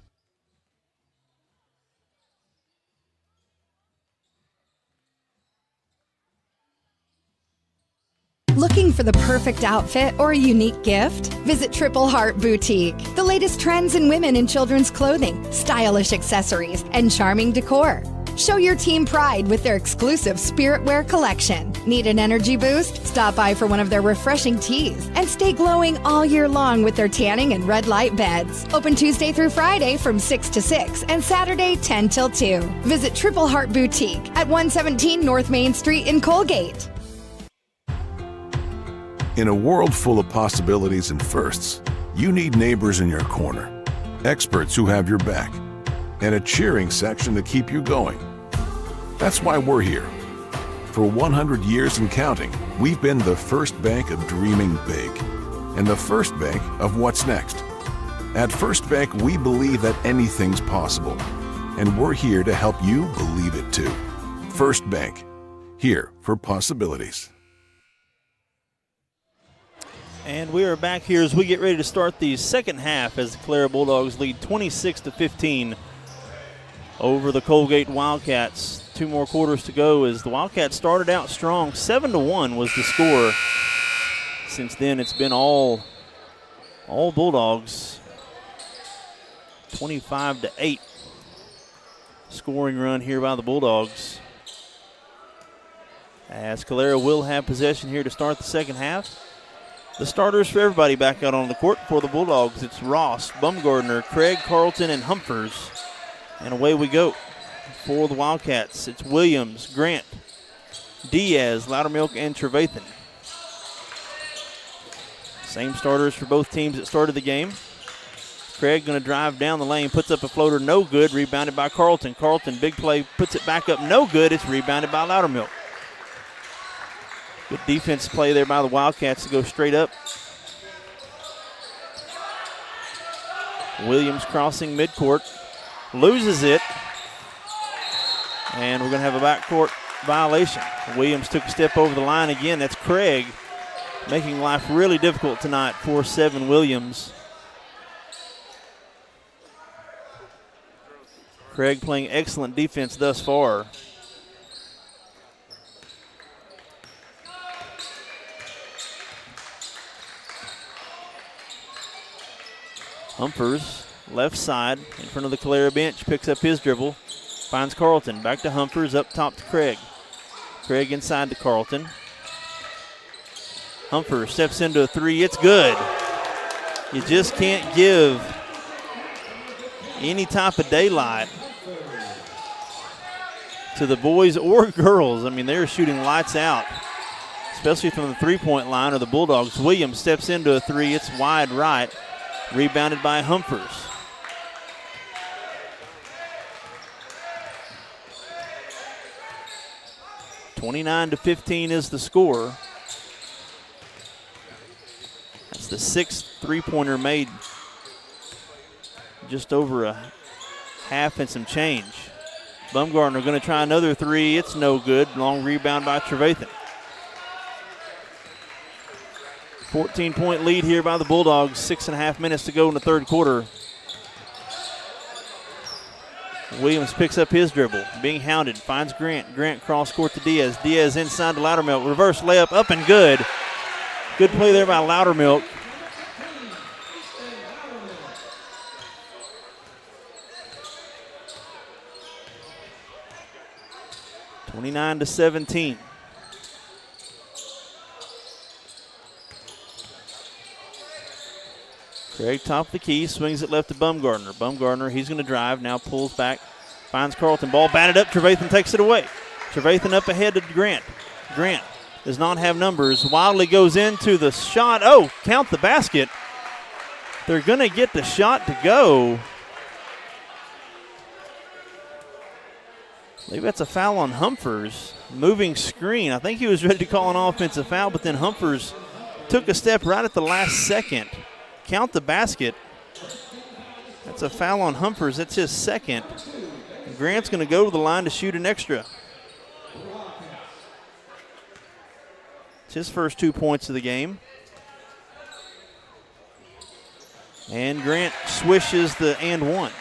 Looking for the perfect outfit or a unique gift? Visit Triple Heart Boutique. The latest trends in women and children's clothing, stylish accessories, and charming decor. Show your team pride with their exclusive Spirit Wear collection. Need an energy boost? Stop by for one of their refreshing teas and stay glowing all year long with their tanning and red light beds. Open Tuesday through Friday from 6 to 6 and Saturday 10 till 2. Visit Triple Heart Boutique at 117 North Main Street in Coalgate. In a world full of possibilities and firsts, you need neighbors in your corner, experts who have your back, and a cheering section to keep you going. That's why we're here. For 100 years and counting, we've been the first bank of dreaming big and the first bank of what's next. At First Bank, we believe that anything's possible, and we're here to help you believe it too. First Bank, here for possibilities. And we are back here as we get ready to start the second half as the Calera Bulldogs lead 26-15 over the Coalgate Wildcats. 2 more quarters to go as the Wildcats started out strong. 7-1 was the score. Since then, it's been all Bulldogs. 25-8 scoring run here by the Bulldogs. As Calera will have possession here to start the second half. The starters for everybody back out on the court for the Bulldogs. It's Ross, Bumgardner, Craig, Carlton, and Humphers. And away we go for the Wildcats. It's Williams, Grant, Diaz, Loudermilk, and Trevathan. Same starters for both teams that started the game. Craig going to drive down the lane, puts up a floater, no good, rebounded by Carlton. Carlton, big play, puts it back up, no good. It's rebounded by Loudermilk. Good defense play there by the Wildcats to go straight up. Williams crossing midcourt, loses it, and we're going to have a backcourt violation. Williams took a step over the line again. That's Craig, making life really difficult tonight for 7 Williams. Craig playing excellent defense thus far. Humphers, left side, in front of the Calera bench, picks up his dribble, finds Carlton. Back to Humphers, up top to Craig. Craig inside to Carlton. Humphers steps into a 3, it's good. You just can't give any type of daylight to the boys or girls. I mean, they're shooting lights out, especially from the three-point line or the Bulldogs. Williams steps into a 3, it's wide right. Rebounded by Humphers. (29-15) is the score. That's the 6th three-pointer made. Just over a half and some change. Bumgardner going to try another 3. It's no good. Long rebound by Trevathan. 14-point lead here by the Bulldogs. 6.5 minutes to go in the third quarter. Williams picks up his dribble. Being hounded. Finds Grant. Grant cross court to Diaz. Diaz inside to Loudermilk. Reverse layup up and good. Good play there by Loudermilk. (29-17). Craig top of the key, swings it left to Bumgardner. Bumgardner, he's going to drive, now pulls back, finds Carlton. Ball batted up, Trevathan takes it away. Trevathan up ahead to Grant. Grant does not have numbers. Wildly goes into the shot. Oh, count the basket. They're going to get the shot to go. I believe that's a foul on Humphers. Moving screen. I think he was ready to call an offensive foul, but then Humphers took a step right at the last second. Count the basket. That's a foul on Humphers. That's his second. Grant's going to go to the line to shoot an extra. It's his first 2 points of the game. And Grant swishes the and one.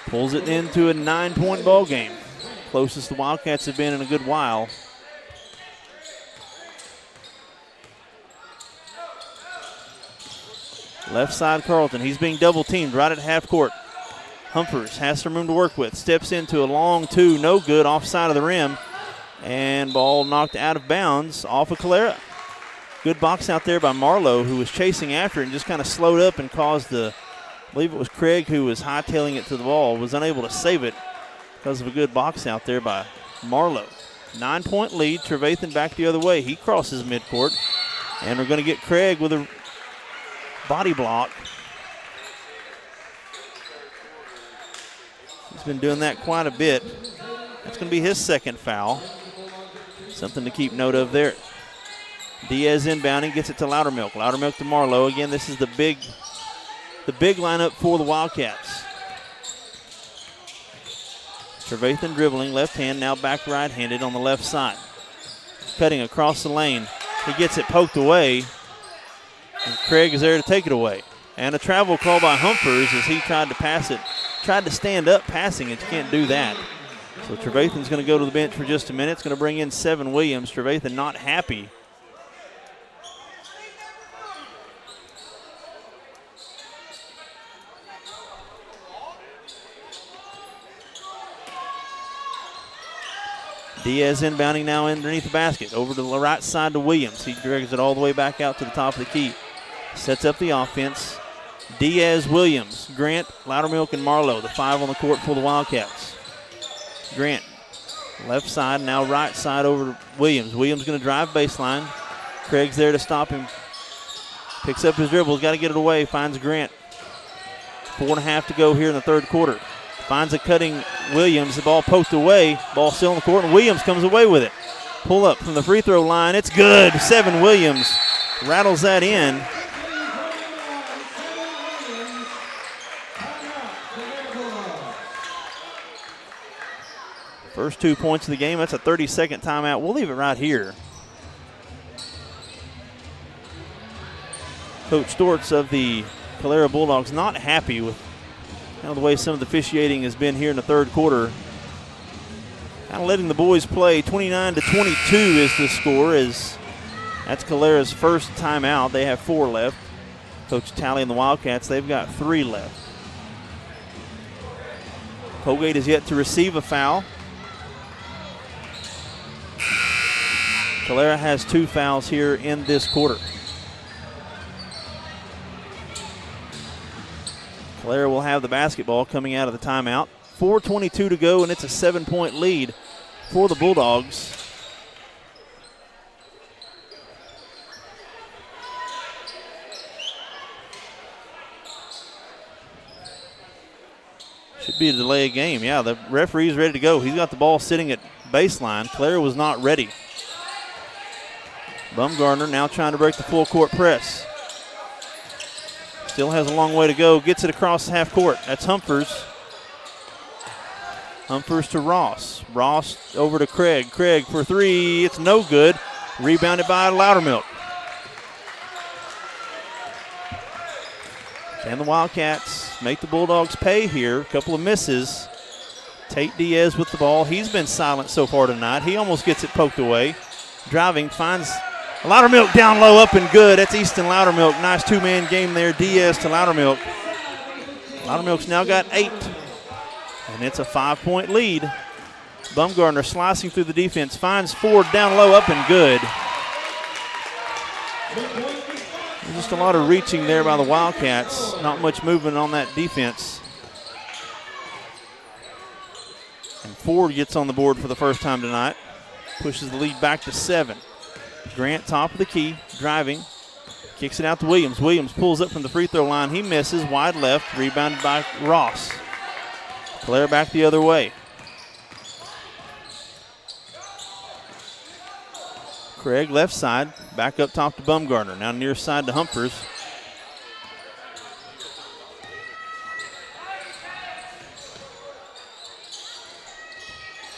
Pulls it into a 9-point ball game. Closest the Wildcats have been in a good while. Left side Carlton. He's being double teamed right at half court. Humphers has some room to work with. Steps into a long 2. No good. Offside of the rim. And ball knocked out of bounds off of Calera. Good box out there by Marlowe, who was chasing after it and just kind of slowed up and caused the, I believe it was Craig who was hightailing it to the ball, was unable to save it because of a good box out there by Marlowe. 9-point lead. Trevathan back the other way. He crosses midcourt. And we're going to get Craig with a body block. been doing that quite a bit. That's going to be his second foul. Something to keep note of there. Diaz inbounding, gets it to Loudermilk. Loudermilk to Marlowe. Again, this is the big lineup for the Wildcats. Trevathan dribbling, left hand, now back right-handed on the left side. Cutting across the lane. He gets it poked away, and Craig is there to take it away. And a travel call by Humphers as he tried to pass it. Tried to stand up passing it. You can't do that. So Trevathan's going to go to the bench for just a minute. It's going to bring in Seven Williams. Trevathan not happy. Diaz inbounding now underneath the basket. Over to the right side to Williams. He drags it all the way back out to the top of the key. Sets up the offense. Diaz, Williams, Grant, Loudermilk, and Marlowe, the 5 on the court for the Wildcats. Grant, left side, now right side over to Williams. Williams going to drive baseline. Craig's there to stop him. Picks up his dribble, got to get it away, finds Grant. 4.5 to go here in the third quarter. Finds a cutting Williams, the ball poked away. Ball still on the court, and Williams comes away with it. Pull up from the free throw line, it's good. Seven Williams rattles that in. First 2 points of the game, that's a 30-second timeout. We'll leave it right here. Coach Stortz of the Calera Bulldogs not happy with the way some of the officiating has been here in the third quarter. Kind of letting the boys play. 29-22 is the score, as that's Calera's first timeout. They have 4 left. Coach Talley and the Wildcats, they've got 3 left. Coalgate is yet to receive a foul. Calera has 2 fouls here in this quarter. Calera will have the basketball coming out of the timeout. 4:22 to go, and it's a 7-point lead for the Bulldogs. Should be a delay of game. Yeah, the referee's ready to go. He's got the ball sitting at baseline. Calera was not ready. Bumgarner now trying to break the full court press. Still has a long way to go. Gets it across half court. That's Humphers. Humphers to Ross. Ross over to Craig. Craig for 3. It's no good. Rebounded by Loudermilk. And the Wildcats make the Bulldogs pay here. A couple of misses. Tate Diaz with the ball. He's been silent so far tonight. He almost gets it poked away. Driving, finds Loudermilk down low, up and good. That's Easton Loudermilk. Nice 2-man game there. Diaz to Loudermilk. Loudermilk's now got 8. And it's a 5-point lead. Bumgarner slicing through the defense. Finds Ford down low, up and good. Just a lot of reaching there by the Wildcats. Not much movement on that defense. And Ford gets on the board for the first time tonight. Pushes the lead back to 7. Grant, top of the key, driving. Kicks it out to Williams. Williams pulls up from the free throw line. He misses, wide left, rebounded by Ross. Calera back the other way. Craig, left side, back up top to Bumgarner. Now near side to Humphers.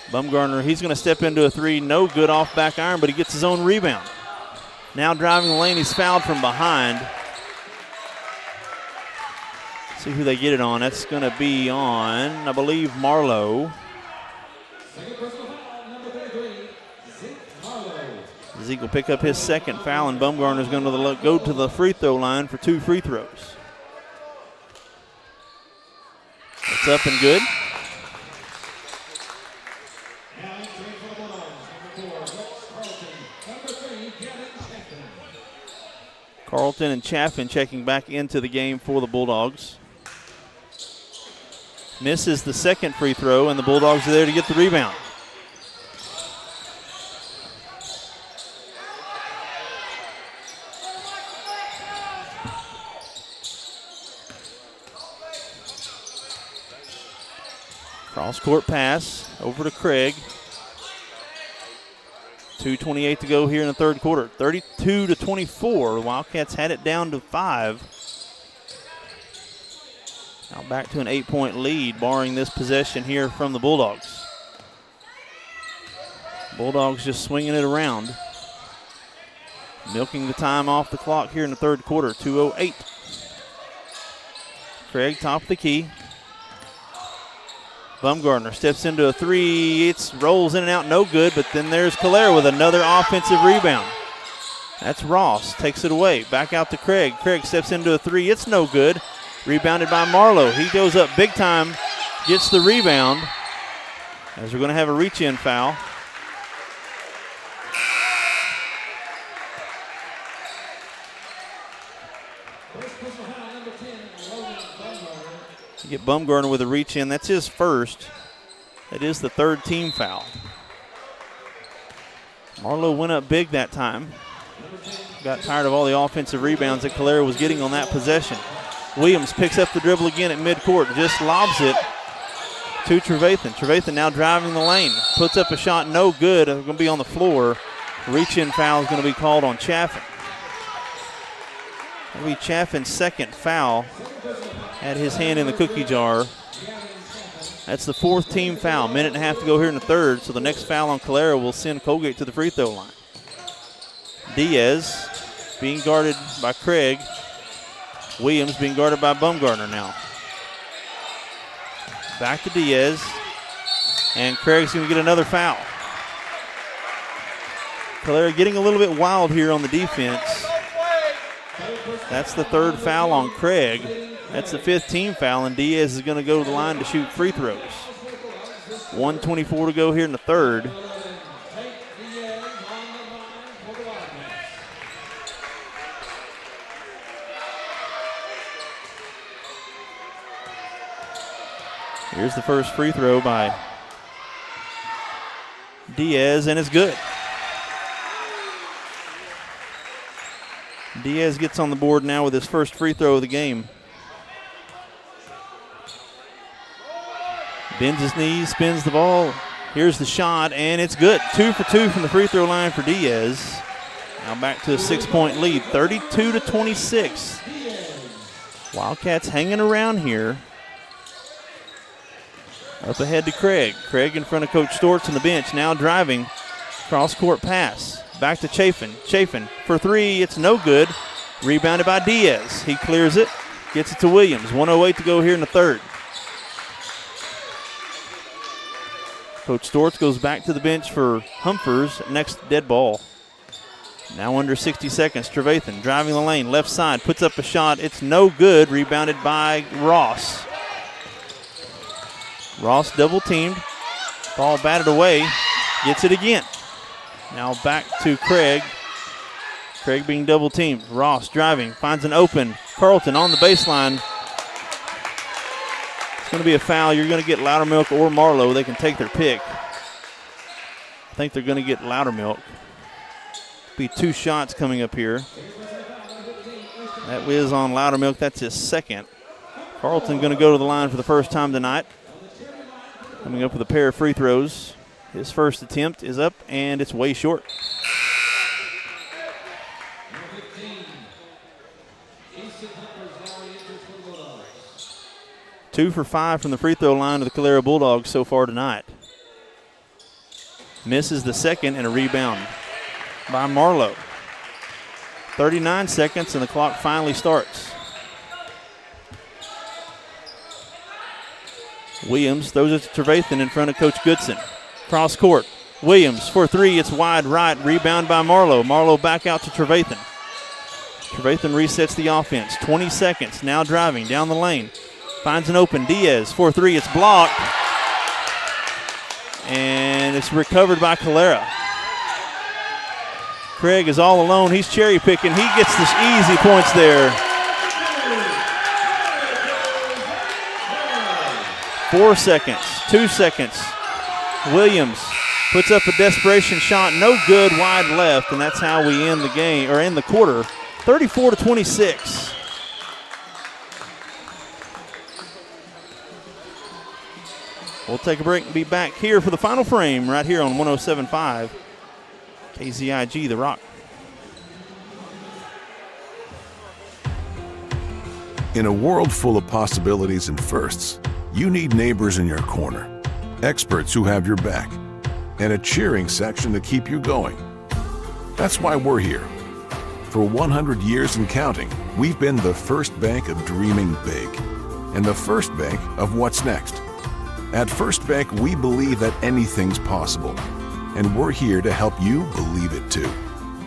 Bumgarner, he's going to step into a 3. No good off back iron, but he gets his own rebound. Now driving the lane, he's fouled from behind. See who they get it on. That's going to be on, I believe, Marlowe. Zeke will pick up his second foul, and Bumgarner's going to go to the free throw line for 2 free throws. It's up and good. Carlton and Chaffin checking back into the game for the Bulldogs. Misses the second free throw, and the Bulldogs are there to get the rebound. Cross-court pass over to Craig. 2:28 to go here in the third quarter. 32-24. The Wildcats had it down to 5. Now back to an 8-point lead, barring this possession here from the Bulldogs. Bulldogs just swinging it around. Milking the time off the clock here in the third quarter. 2:08. Craig, top of the key. Bumgardner steps into a three. It rolls in and out, no good, but then there's Calera with another offensive rebound. That's Ross, takes it away. Back out to Craig. Craig steps into a three. It's no good. Rebounded by Marlowe. He goes up big time, gets the rebound, as we're going to have a reach-in foul. You get Bumgardner with a reach-in. That's his first. That is the third team foul. Marlowe went up big that time. Got tired of all the offensive rebounds that Calera was getting on that possession. Williams picks up the dribble again at midcourt. Just lobs it to Trevathan. Trevathan now driving the lane. Puts up a shot, no good. Going to be on the floor. Reach-in foul is going to be called on Chaffin. That'll be Chaffin's second foul. Had his hand in the cookie jar. That's the fourth team foul. Minute and a half to go here in the third, so the next foul on Calera will send Coalgate to the free throw line. Diaz being guarded by Craig. Williams being guarded by Bumgardner now. Back to Diaz. And Craig's going to get another foul. Calera getting a little bit wild here on the defense. That's the third foul on Craig. That's the fifth team foul, and Diaz is going to go to the line to shoot free throws. 1:24 to go here in the third. Here's the first free throw by Diaz, and it's good. Diaz gets on the board now with his first free throw of the game. Bends his knees, spins the ball. Here's the shot, and it's good. 2 for 2 from the free throw line for Diaz. Now back to a 6-point lead, 32-26. Wildcats hanging around here. Up ahead to Craig. Craig in front of Coach Stortz on the bench, now driving. Cross-court pass. Back to Chafin. Chafin for three. It's no good. Rebounded by Diaz. He clears it. Gets it to Williams. 1:08 to go here in the third. Coach Stortz goes back to the bench for Humphers. Next dead ball. Now under 60 seconds. Trevathan driving the lane. Left side. Puts up a shot. It's no good. Rebounded by Ross. Ross double teamed. Ball batted away. Gets it again. Now back to Craig. Craig being double teamed. Ross driving. Finds an open. Carlton on the baseline. It's going to be a foul. You're going to get Loudermilk or Marlowe. They can take their pick. I think they're going to get Loudermilk. Be two shots coming up here. That whiz on Loudermilk. That's his second. Carlton going to go to the line for the first time tonight. Coming up with a pair of free throws. His first attempt is up, and it's way short. Two for 5 from the free throw line of the Calera Bulldogs so far tonight. Misses the second, and a rebound by Marlowe. 39 seconds, and the clock finally starts. Williams throws it to Trevathan in front of Coach Goodson. Cross court. Williams for three. It's wide right. Rebound by Marlowe. Marlowe back out to Trevathan. Trevathan resets the offense. 20 seconds. Now driving down the lane. Finds an open. Diaz for three. It's blocked. And it's recovered by Calera. Craig is all alone. He's cherry picking. He gets the easy points there. 4 seconds. 2 seconds. Williams puts up a desperation shot. No good, wide left, and that's how we end the game, or end the quarter. 34-26. We'll take a break and be back here for the final frame right here on 107.5 KZIG, The Rock. In a world full of possibilities and firsts, you need neighbors in your corner, experts who have your back, and a cheering section to keep you going. That's why we're here. For 100 years and counting, we've been the first bank of dreaming big and the first bank of what's next. At First Bank, we believe that anything's possible, and we're here to help you believe it too.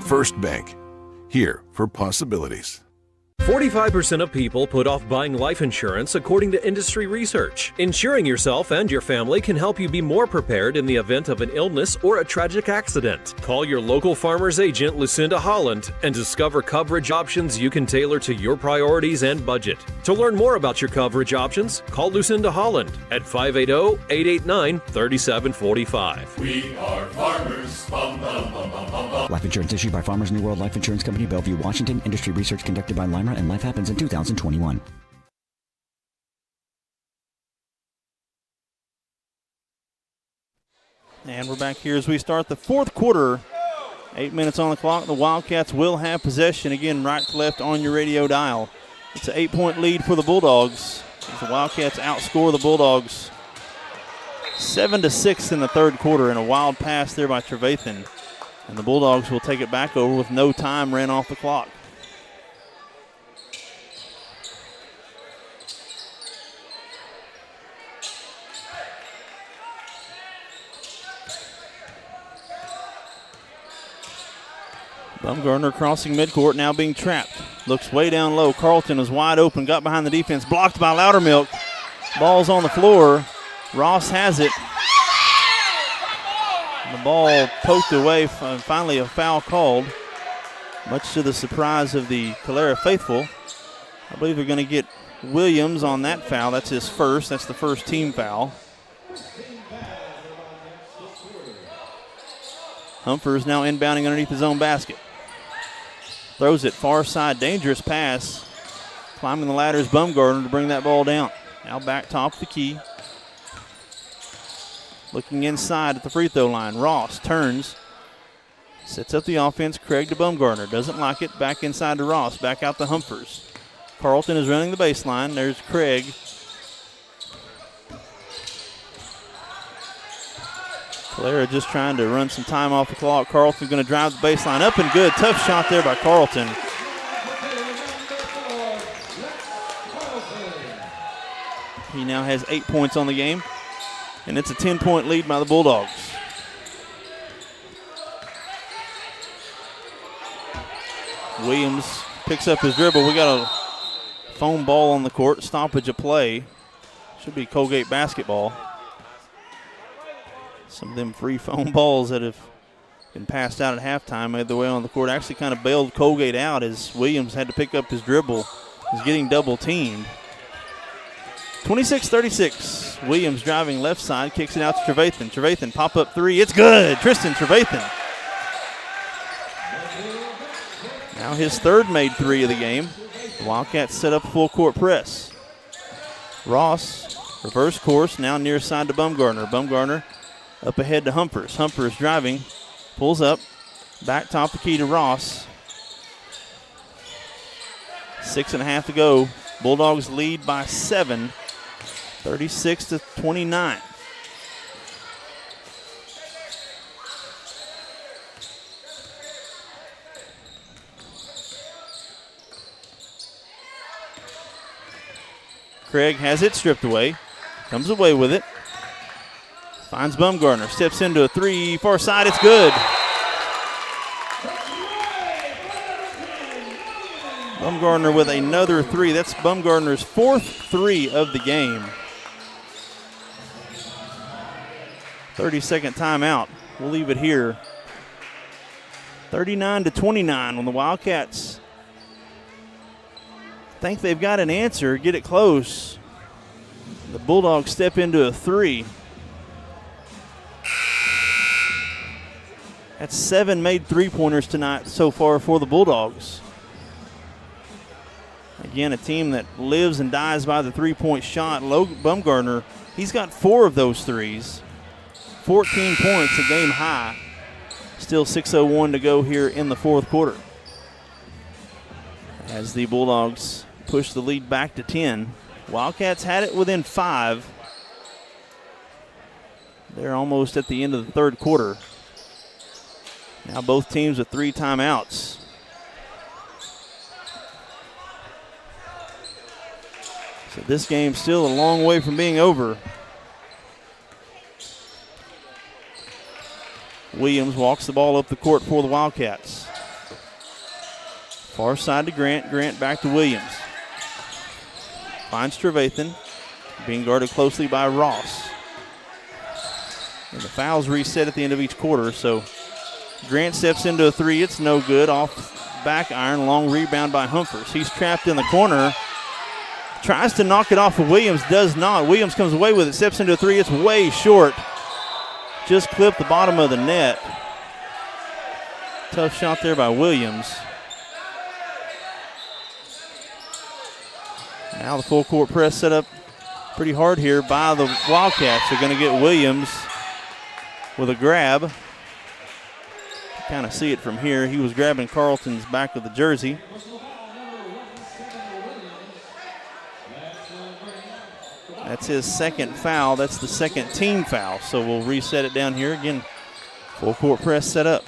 First Bank, here for possibilities. 45% of people put off buying life insurance according to industry research. Insuring yourself and your family can help you be more prepared in the event of an illness or a tragic accident. Call your local farmer's agent, Lucinda Holland, and discover coverage options you can tailor to your priorities and budget. To learn more about your coverage options, call Lucinda Holland at 580-889-3745. We are farmers. Bum, bum, bum, bum, bum, bum. Life insurance issued by Farmers New World Life Insurance Company, Bellevue, Washington. Industry research conducted by Lima, and life happens in 2021. And we're back here as we start the fourth quarter. 8 minutes on the clock. The Wildcats will have possession. Again, right to left on your radio dial. It's an 8-point lead for the Bulldogs. As the Wildcats outscore the Bulldogs 7-6 in the third quarter, and a wild pass there by Trevathan. And the Bulldogs will take it back over with no time ran off the clock. Bumgarner crossing midcourt, now being trapped. Looks way down low. Carlton is wide open, got behind the defense, blocked by Loudermilk. Ball's on the floor. Ross has it. The ball poked away, finally a foul called. Much to the surprise of the Calera faithful. I believe they're going to get Williams on that foul. That's his first. That's the first team foul. Humphers now inbounding underneath his own basket. Throws it far side, dangerous pass. Climbing the ladder is Bumgarner to bring that ball down. Now back top of the key. Looking inside at the free throw line. Ross turns. Sets up the offense. Craig to Bumgarner. Doesn't like it. Back inside to Ross. Back out to Humphers. Carlton is running the baseline. There's Craig. Calera just trying to run some time off the clock. Carlton's going to drive the baseline up and good. Tough shot there by Carlton. He now has 8 points on the game, and it's a 10-point lead by the Bulldogs. Williams picks up his dribble. We got a foam ball on the court, stoppage of play. Should be Coalgate basketball. Some of them free foam balls that have been passed out at halftime made their way on the court. Actually kind of bailed Coalgate out as Williams had to pick up his dribble. He's getting double teamed. 26-36. Williams driving left side, kicks it out to Trevathan. Trevathan pop-up three. It's good. Tristan Trevathan. Now his third made three of the game. The Wildcats set up a full court press. Ross, reverse course, now near side to Bumgarner. Bumgarner up ahead to Humphers. Humphers driving, pulls up, back top the key to Ross. 6.5 to go. Bulldogs lead by 7, 36-29. Craig has it stripped away, comes away with it. Finds Bumgarner, steps into a three, far side, it's good. Bumgarner with another three. That's Bumgarner's fourth three of the game. 30-second timeout. We'll leave it here. 39-29 when the Wildcats think they've got an answer, get it close. The Bulldogs step into a three. That's 7 made three-pointers tonight so far for the Bulldogs. Again, a team that lives and dies by the three-point shot. Bumgardner, he's got 4 of those threes. 14 points, a game high. Still 6:01 to go here in the fourth quarter, as the Bulldogs push the lead back to 10. Wildcats had it within 5. They're almost at the end of the third quarter. Now both teams with 3 timeouts. So this game's still a long way from being over. Williams walks the ball up the court for the Wildcats. Far side to Grant. Grant back to Williams. Finds Trevathan, being guarded closely by Ross. And the fouls reset at the end of each quarter, so Grant steps into a 3. It's no good. Off back iron. Long rebound by Humphers. He's trapped in the corner. Tries to knock it off of Williams. Does not. Williams comes away with it. Steps into a 3. It's way short. Just clipped the bottom of the net. Tough shot there by Williams. Now the full court press set up pretty hard here by the Wildcats. They're going to get Williams with a grab. Kind of see it from here. He was grabbing Carlton's back of the jersey. That's his second foul. That's the second team foul. So we'll reset it down here again. Full court press set up.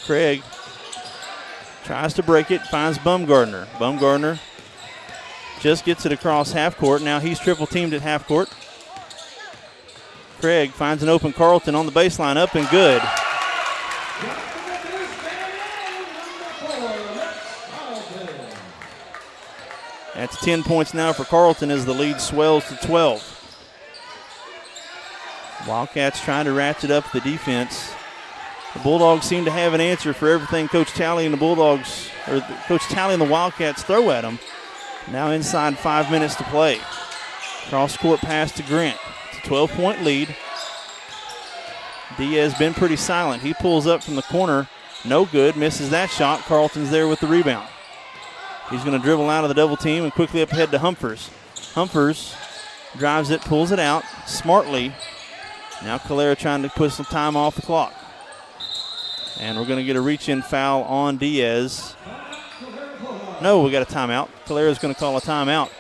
Craig tries to break it, finds Bumgardner. Bumgardner just gets it across half court. Now he's triple teamed at half court. Craig finds an open Carlton on the baseline, up and good. That's 10 points now for Carlton as the lead swells to 12. Wildcats trying to ratchet up the defense. The Bulldogs seem to have an answer for everything Coach Talley and the Bulldogs, or Coach Talley and the Wildcats throw at them. Now inside 5 minutes to play. Cross-court pass to Grant. It's a 12-point lead. Diaz been pretty silent. He pulls up from the corner. No good. Misses that shot. Carlton's there with the rebound. He's going to dribble out of the double team and quickly up ahead to Humphers. Humphers drives it, pulls it out smartly. Now Calera trying to put some time off the clock. And we're going to get a reach-in foul on Diaz. No, we got a timeout. Calera's going to call a timeout.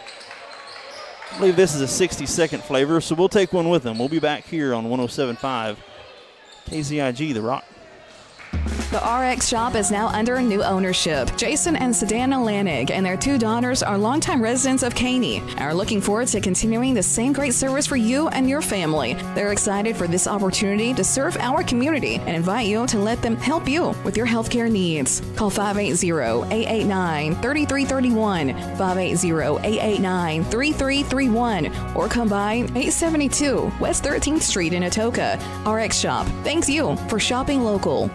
I believe this is a 60-second flavor, so we'll take one with them. We'll be back here on 107.5 KZIG, The Rock. The RX shop is now under new ownership. Jason and Sedana Lanig and their 2 daughters are longtime residents of Caney and are looking forward to continuing the same great service for you and your family. They're excited for this opportunity to serve our community and invite you to let them help you with your healthcare needs. Call 580-889-3331, 580-889-3331, or come by 872 West 13th Street in Atoka. RX Shop thanks you for shopping local.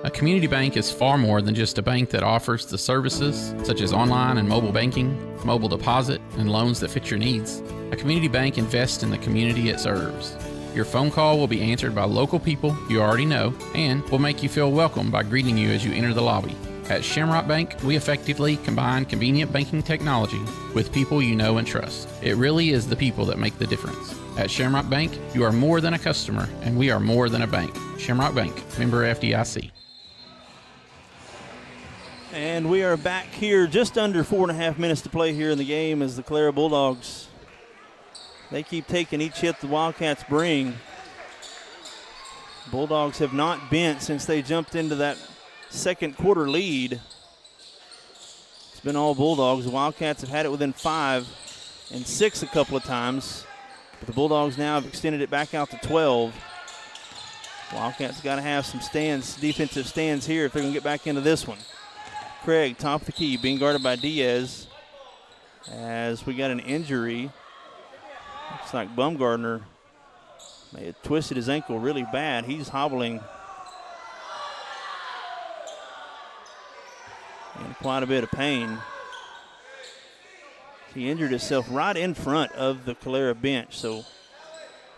A community bank is far more than just a bank that offers the services such as online and mobile banking, mobile deposit, and loans that fit your needs. A community bank invests in the community it serves. Your phone call will be answered by local people you already know and will make you feel welcome by greeting you as you enter the lobby. At Shamrock Bank, we effectively combine convenient banking technology with people you know and trust. It really is the people that make the difference. At Shamrock Bank, you are more than a customer, and we are more than a bank. Shamrock Bank, member FDIC. And we are back here just under 4.5 minutes to play here in the game as the Calera Bulldogs, they keep taking each hit the Wildcats bring. Bulldogs have not bent since they jumped into that second quarter lead. It's been all Bulldogs. The Wildcats have had it within 5 and 6 a couple of times, but the Bulldogs now have extended it back out to 12. Wildcats got to have some stands, defensive stands here if they're going to get back into this one. Craig, top of the key, being guarded by Diaz as we got an injury. Looks like Bumgardner may have twisted his ankle really bad. He's hobbling in quite a bit of pain. He injured himself right in front of the Calera bench, so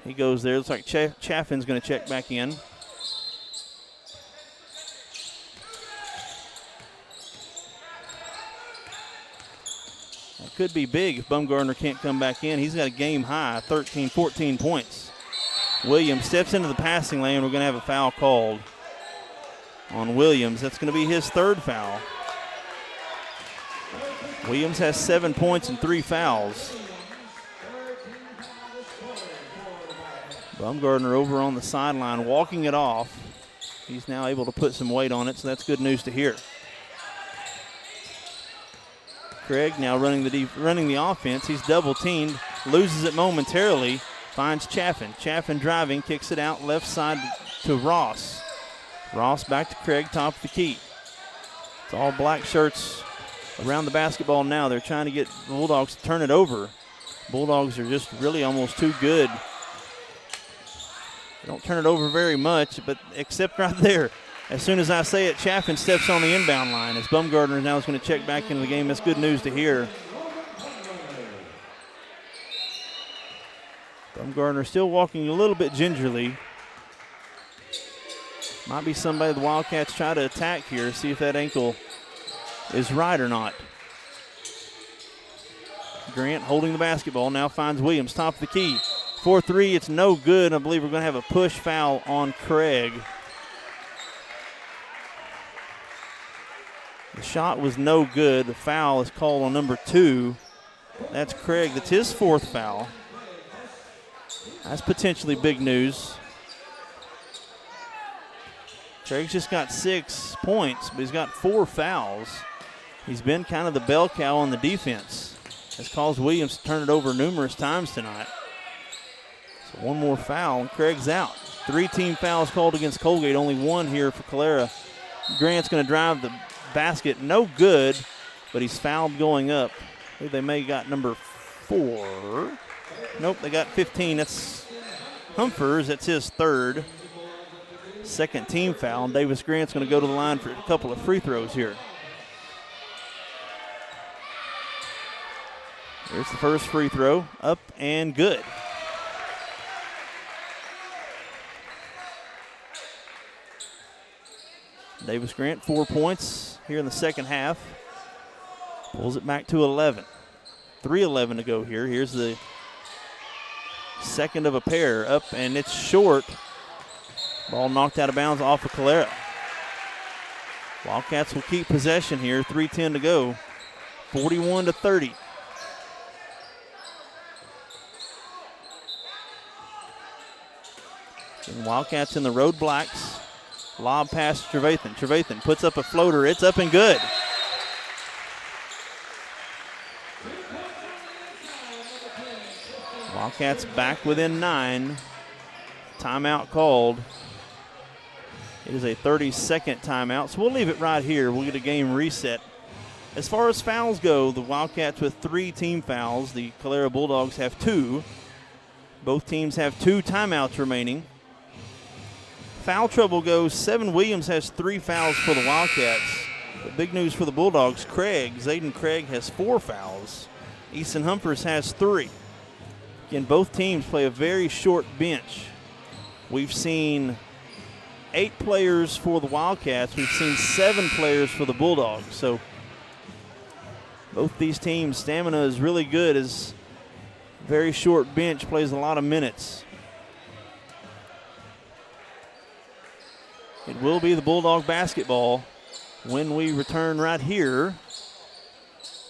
he goes there. Looks like Chaffin's going to check back in. could be big if Bumgardner can't come back in. He's got a game high, 14 points. Williams steps into the passing lane. We're going to have a foul called on Williams. That's going to be his third foul. Williams has 7 points and 3 fouls. Bumgardner over on the sideline walking it off. He's now able to put some weight on it, so that's good news to hear. Craig now running the offense. He's double teamed, loses it momentarily, finds Chaffin. Chaffin driving, kicks it out left side to Ross. Ross back to Craig, top of the key. It's all black shirts around the basketball now. They're trying to get the Bulldogs to turn it over. Bulldogs are just really almost too good. They don't turn it over very much, but except right there. As soon as I say it, Chaffin steps on the inbound line as Bumgardner now is going to check back into the game. That's good news to hear. Bumgardner still walking a little bit gingerly. Might be somebody the Wildcats try to attack here, see if that ankle is right or not. Grant holding the basketball, now finds Williams, top of the key. 4-3, it's no good. I believe we're going to have a push foul on Craig. The shot was no good. The foul is called on number 2. That's Craig. That's his 4th foul. That's potentially big news. Craig's just got 6 points, but he's got 4 fouls. He's been kind of the bell cow on the defense. Has caused Williams to turn it over numerous times tonight. So one more foul, and Craig's out. 3 team fouls called against Coalgate, only 1 here for Calera. Grant's going to drive the basket, no good, but he's fouled going up. I think they may have got number 4. Nope, they got 15. That's Humphers. That's his 3rd. 2nd team foul, and Davis Grant's going to go to the line for a couple of free throws here. Here's the first free throw, up and good. Davis Grant, 4 points here in the second half. Pulls it back to 11. 3:11 to go here. Here's the second of a pair, up, and it's short. Ball knocked out of bounds off of Calera. Wildcats will keep possession here. 3:10 to go. 41-30. And Wildcats in the road blacks. Lob pass to Trevathan. Trevathan puts up a floater. It's up and good. Wildcats back within 9. Timeout called. It is a 30-second timeout, so we'll leave it right here. We'll get a game reset. As far as fouls go, the Wildcats with 3 team fouls. The Calera Bulldogs have 2. Both teams have 2 timeouts remaining. Foul trouble goes, 7 Williams has 3 fouls for the Wildcats. But big news for the Bulldogs, Zayden Craig has 4 fouls. Easton Humphers has 3. Again, both teams play a very short bench. We've seen 8 players for the Wildcats. We've seen 7 players for the Bulldogs. So both these teams' stamina is really good as very short bench plays a lot of minutes. It will be the Bulldog basketball when we return right here.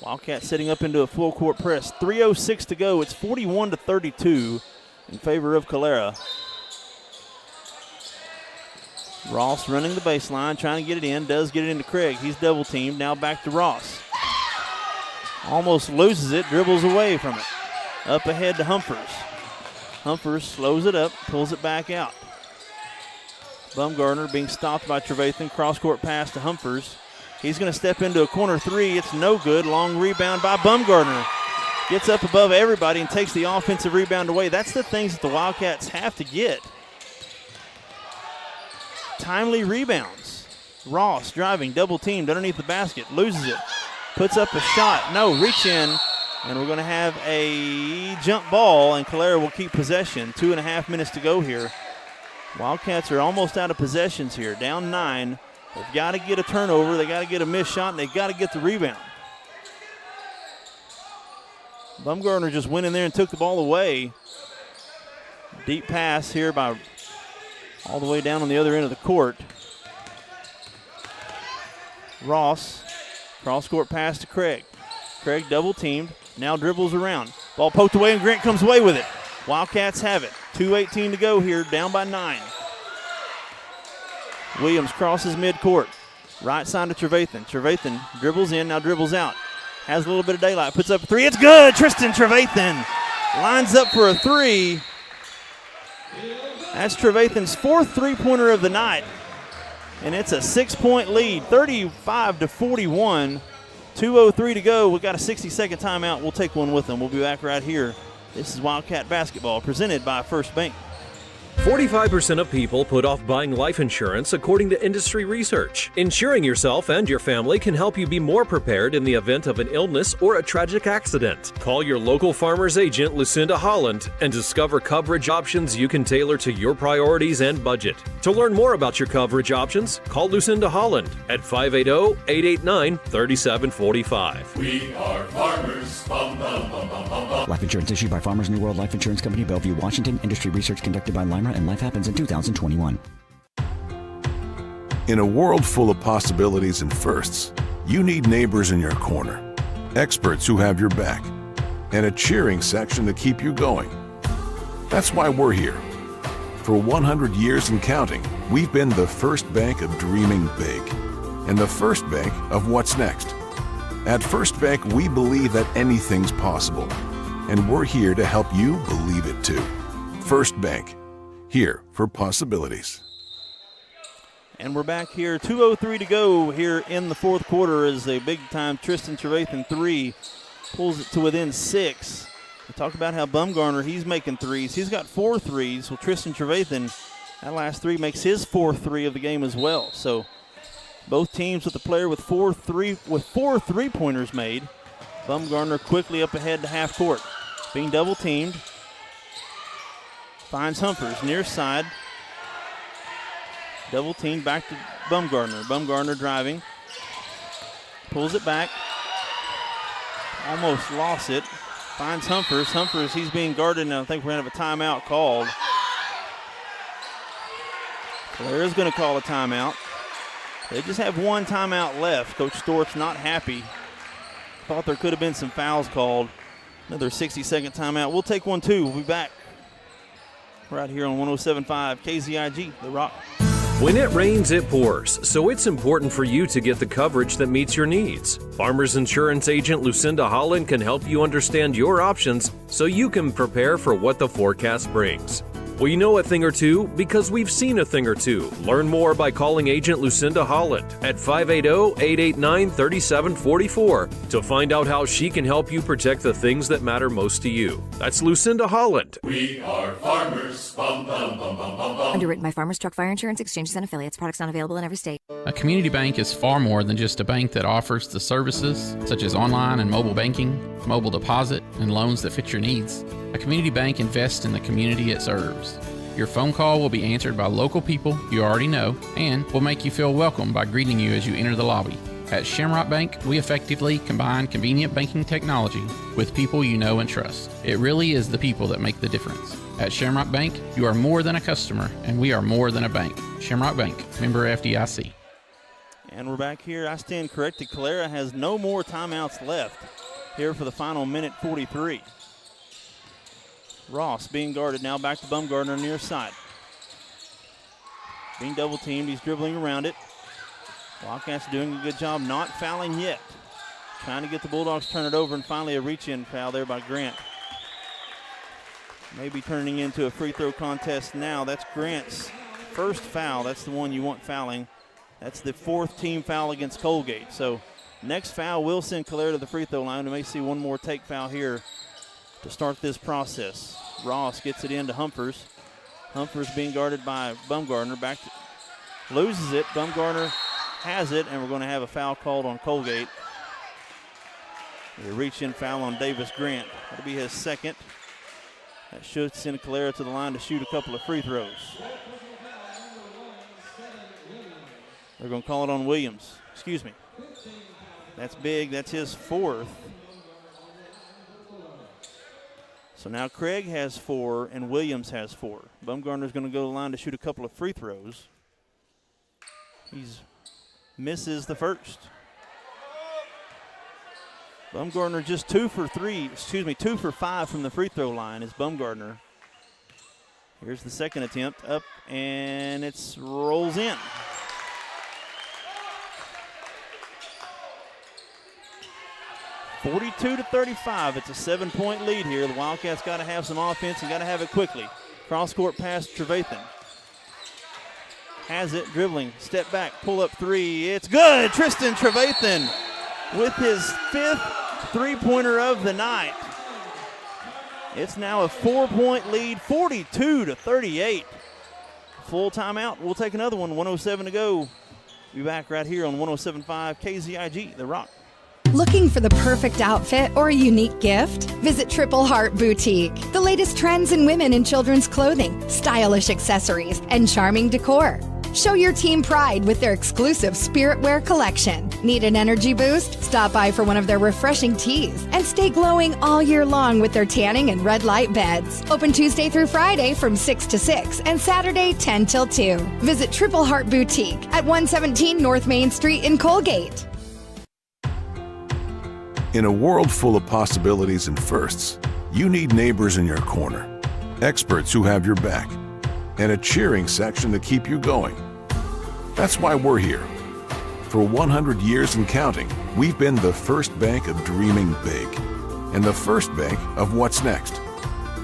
Wildcats setting up into a full court press. 3:06 to go. It's 41-32 in favor of Calera. Ross running the baseline, trying to get it in. Does get it into Craig. He's double teamed. Now back to Ross. Almost loses it. Dribbles away from it. Up ahead to Humphers. Humphers slows it up. Pulls it back out. Bumgardner being stopped by Trevathan. Cross-court pass to Humphers. He's going to step into a corner 3. It's no good. Long rebound by Bumgardner. Gets up above everybody and takes the offensive rebound away. That's the things that the Wildcats have to get. Timely rebounds. Ross driving, double teamed underneath the basket. Loses it. Puts up a shot. No, reach in. And we're going to have a jump ball, and Calera will keep possession. 2.5 minutes to go here. Wildcats are almost out of possessions here, down 9. They've got to get a turnover, they got to get a missed shot, and they've got to get the rebound. Bumgarner just went in there and took the ball away. Deep pass here by all the way down on the other end of the court. Ross, cross-court pass to Craig. Craig double-teamed, now dribbles around. Ball poked away, and Grant comes away with it. Wildcats have it. 2:18 to go here, down by 9. Williams crosses midcourt. Right side to Trevathan. Trevathan dribbles in, now dribbles out. Has a little bit of daylight, puts up a three. It's good! Tristan Trevathan lines up for a three. That's Trevathan's 4th three-pointer of the night. And it's a 6-point lead, 35-41. 2:03 to go. We've got a 60-second timeout. We'll take one with them. We'll be back right here. This is Wildcat Basketball, presented by First Bank. 45% of people put off buying life insurance according to industry research. Insuring yourself and your family can help you be more prepared in the event of an illness or a tragic accident. Call your local farmer's agent, Lucinda Holland, and discover coverage options you can tailor to your priorities and budget. To learn more about your coverage options, call Lucinda Holland at 580-889-3745. We are farmers. Bum, bum, bum, bum, bum, bum. Life insurance issued by Farmers New World Life Insurance Company, Bellevue, Washington. Industry research conducted by Lima, and life happens in 2021. In a world full of possibilities and firsts, you need neighbors in your corner, experts who have your back, and a cheering section to keep you going. That's why we're here. For 100 years and counting, we've been the first bank of dreaming big, and the first bank of what's next. At First Bank, we believe that anything's possible, and we're here to help you believe it too. First Bank, here for possibilities. And we're back here. 2:03 to go here in the fourth quarter as a big-time Tristan Trevathan three pulls it to within 6. We talked about how Bumgarner, he's making threes. He's got 4 threes. Well, Tristan Trevathan, that last three makes his 4th three of the game as well. So both teams with a player with 4 three-pointers made. Bumgarner quickly up ahead to half court. Being double-teamed. Finds Humphers near side. Double team back to Bumgarner. Bumgarner driving. Pulls it back. Almost lost it. Finds Humphers. Humphers, he's being guarded, and I think we're going to have a timeout called. Calera's going to call a timeout. They just have one timeout left. Coach Stort's not happy. Thought there could have been some fouls called. Another 60-second timeout. We'll take one, too. We'll be back right here on 107.5 KZIG, The Rock. When it rains, it pours, so it's important for you to get the coverage that meets your needs. Farmers Insurance agent Lucinda Holland can help you understand your options so you can prepare for what the forecast brings. We know a thing or two because we've seen a thing or two. Learn more by calling agent Lucinda Holland at 580-889-3744 to find out how she can help you protect the things that matter most to you. That's Lucinda Holland. We are farmers. Bum, bum, bum, bum, bum, bum. Underwritten by Farmers Truck Fire Insurance Exchanges and Affiliates. Products not available in every state. A community bank is far more than just a bank that offers the services such as online and mobile banking, mobile deposit, and loans that fit your needs. A community bank invests in the community it serves. Your phone call will be answered by local people you already know and will make you feel welcome by greeting you as you enter the lobby. At Shamrock Bank, we effectively combine convenient banking technology with people you know and trust. It really is the people that make the difference. At Shamrock Bank, you are more than a customer, and we are more than a bank. Shamrock Bank, member FDIC. And we're back here. I stand corrected. Calera has no more timeouts left here for the final minute 43. Ross being guarded now, back to Bumgarner near side. Being double teamed, he's dribbling around it. Wildcats doing a good job not fouling yet. Trying to get the Bulldogs to turn it over, and finally a reach-in foul there by Grant. Maybe turning into a free throw contest now. That's Grant's first foul. That's the one you want fouling. That's the 4th team foul against Coalgate. So next foul will send Calera to the free throw line. We may see one more take foul here to start this process. Ross gets it into Humphers. Humphers being guarded by Bumgarner. Loses it. Bumgarner has it, and we're going to have a foul called on Coalgate. A reach-in foul on Davis Grant. That'll be his second. That should send Calera to the line to shoot a couple of free throws. They're going to call it on Williams. Excuse me. That's big. That's his 4th. So now Craig has 4 and Williams has 4. Bumgarner's going to go to the line to shoot a couple of free throws. Misses the first. Bumgarner just 2 for 5 from the free throw line is Bumgarner. Here's the second attempt up, and it rolls in. (42-35). It's a 7-point lead here. The Wildcats got to have some offense and got to have it quickly. Cross-court pass Trevathan. Has it, dribbling, step back, pull up 3. It's good. Tristan Trevathan with his 5th three-pointer of the night. It's now a 4-point lead, 42-38. Full timeout. We'll take another one. 1:07 to go. Be back right here on 107.5 KZIG, The Rock. Looking for the perfect outfit or a unique gift? Visit Triple Heart Boutique. The latest trends in women and children's clothing, stylish accessories, and charming decor. Show your team pride with their exclusive Spirit Wear collection. Need an energy boost? Stop by for one of their refreshing teas and stay glowing all year long with their tanning and red light beds. Open Tuesday through Friday from 6 to 6 and Saturday 10 till 2. Visit Triple Heart Boutique at 117 North Main Street in Coalgate. In a world full of possibilities and firsts, you need neighbors in your corner, experts who have your back, and a cheering section to keep you going. That's why we're here. For 100 years and counting, we've been the first bank of dreaming big and the first bank of what's next.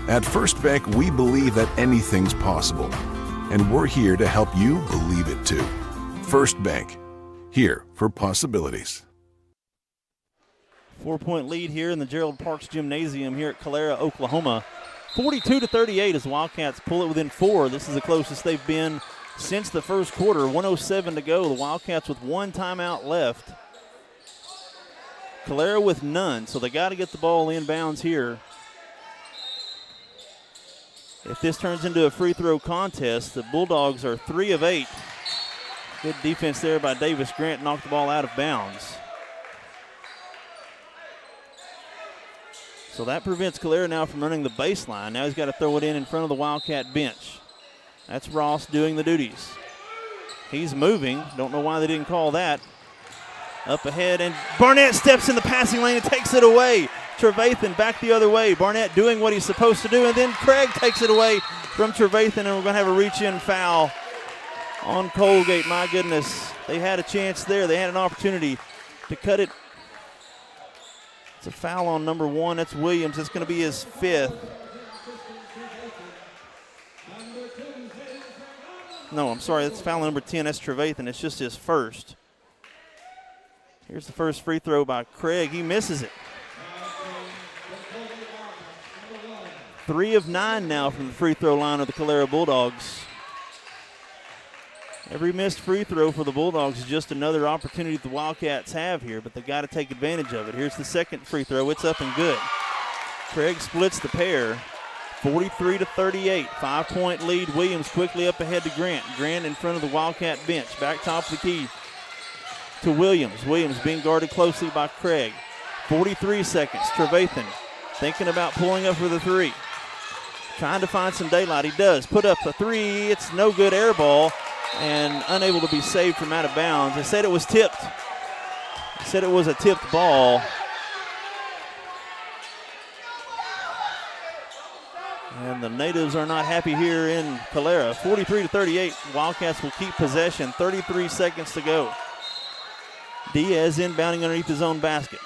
At First Bank, we believe that anything's possible, and we're here to help you believe it too. First Bank, here for possibilities. 4-point lead here in the Gerald Parks Gymnasium here at Calera, Oklahoma. 42-38 as Wildcats pull it within 4. This is the closest they've been since the first quarter. 1:07 to go. The Wildcats with 1 timeout left. Calera with none, so they got to get the ball inbounds here. If this turns into a free throw contest, the Bulldogs are 3 of 8. Good defense there by Davis Grant, knocked the ball out of bounds. So that prevents Calera now from running the baseline. Now he's got to throw it in front of the Wildcat bench. That's Ross doing the duties. He's moving. Don't know why they didn't call that. Up ahead, and Barnett steps in the passing lane and takes it away. Trevathan back the other way. Barnett doing what he's supposed to do, and then Craig takes it away from Trevathan, and we're going to have a reach-in foul on Coalgate. My goodness, they had a chance there. They had an opportunity to cut it. It's a foul on number 1. That's Williams. It's going to be his 5th. No, I'm sorry. That's foul number 10. That's Trevathan. It's just his first. Here's the first free throw by Craig. He misses it. 3 of 9 now from the free throw line of the Calera Bulldogs. Every missed free throw for the Bulldogs is just another opportunity the Wildcats have here, but they got to take advantage of it. Here's the second free throw. It's up and good. Craig splits the pair, 43-38. 5-point lead. Williams quickly up ahead to Grant. Grant in front of the Wildcat bench. Back top of the key to Williams. Williams being guarded closely by Craig. 43 seconds. Trevathan thinking about pulling up for the 3. Trying to find some daylight. He does. Put up a 3. It's no good. Air ball. And unable to be saved from out of bounds. They said it was tipped. They said it was a tipped ball. And the natives are not happy here in Calera. 43-38. Wildcats will keep possession. 33 seconds to go. Diaz inbounding underneath his own basket.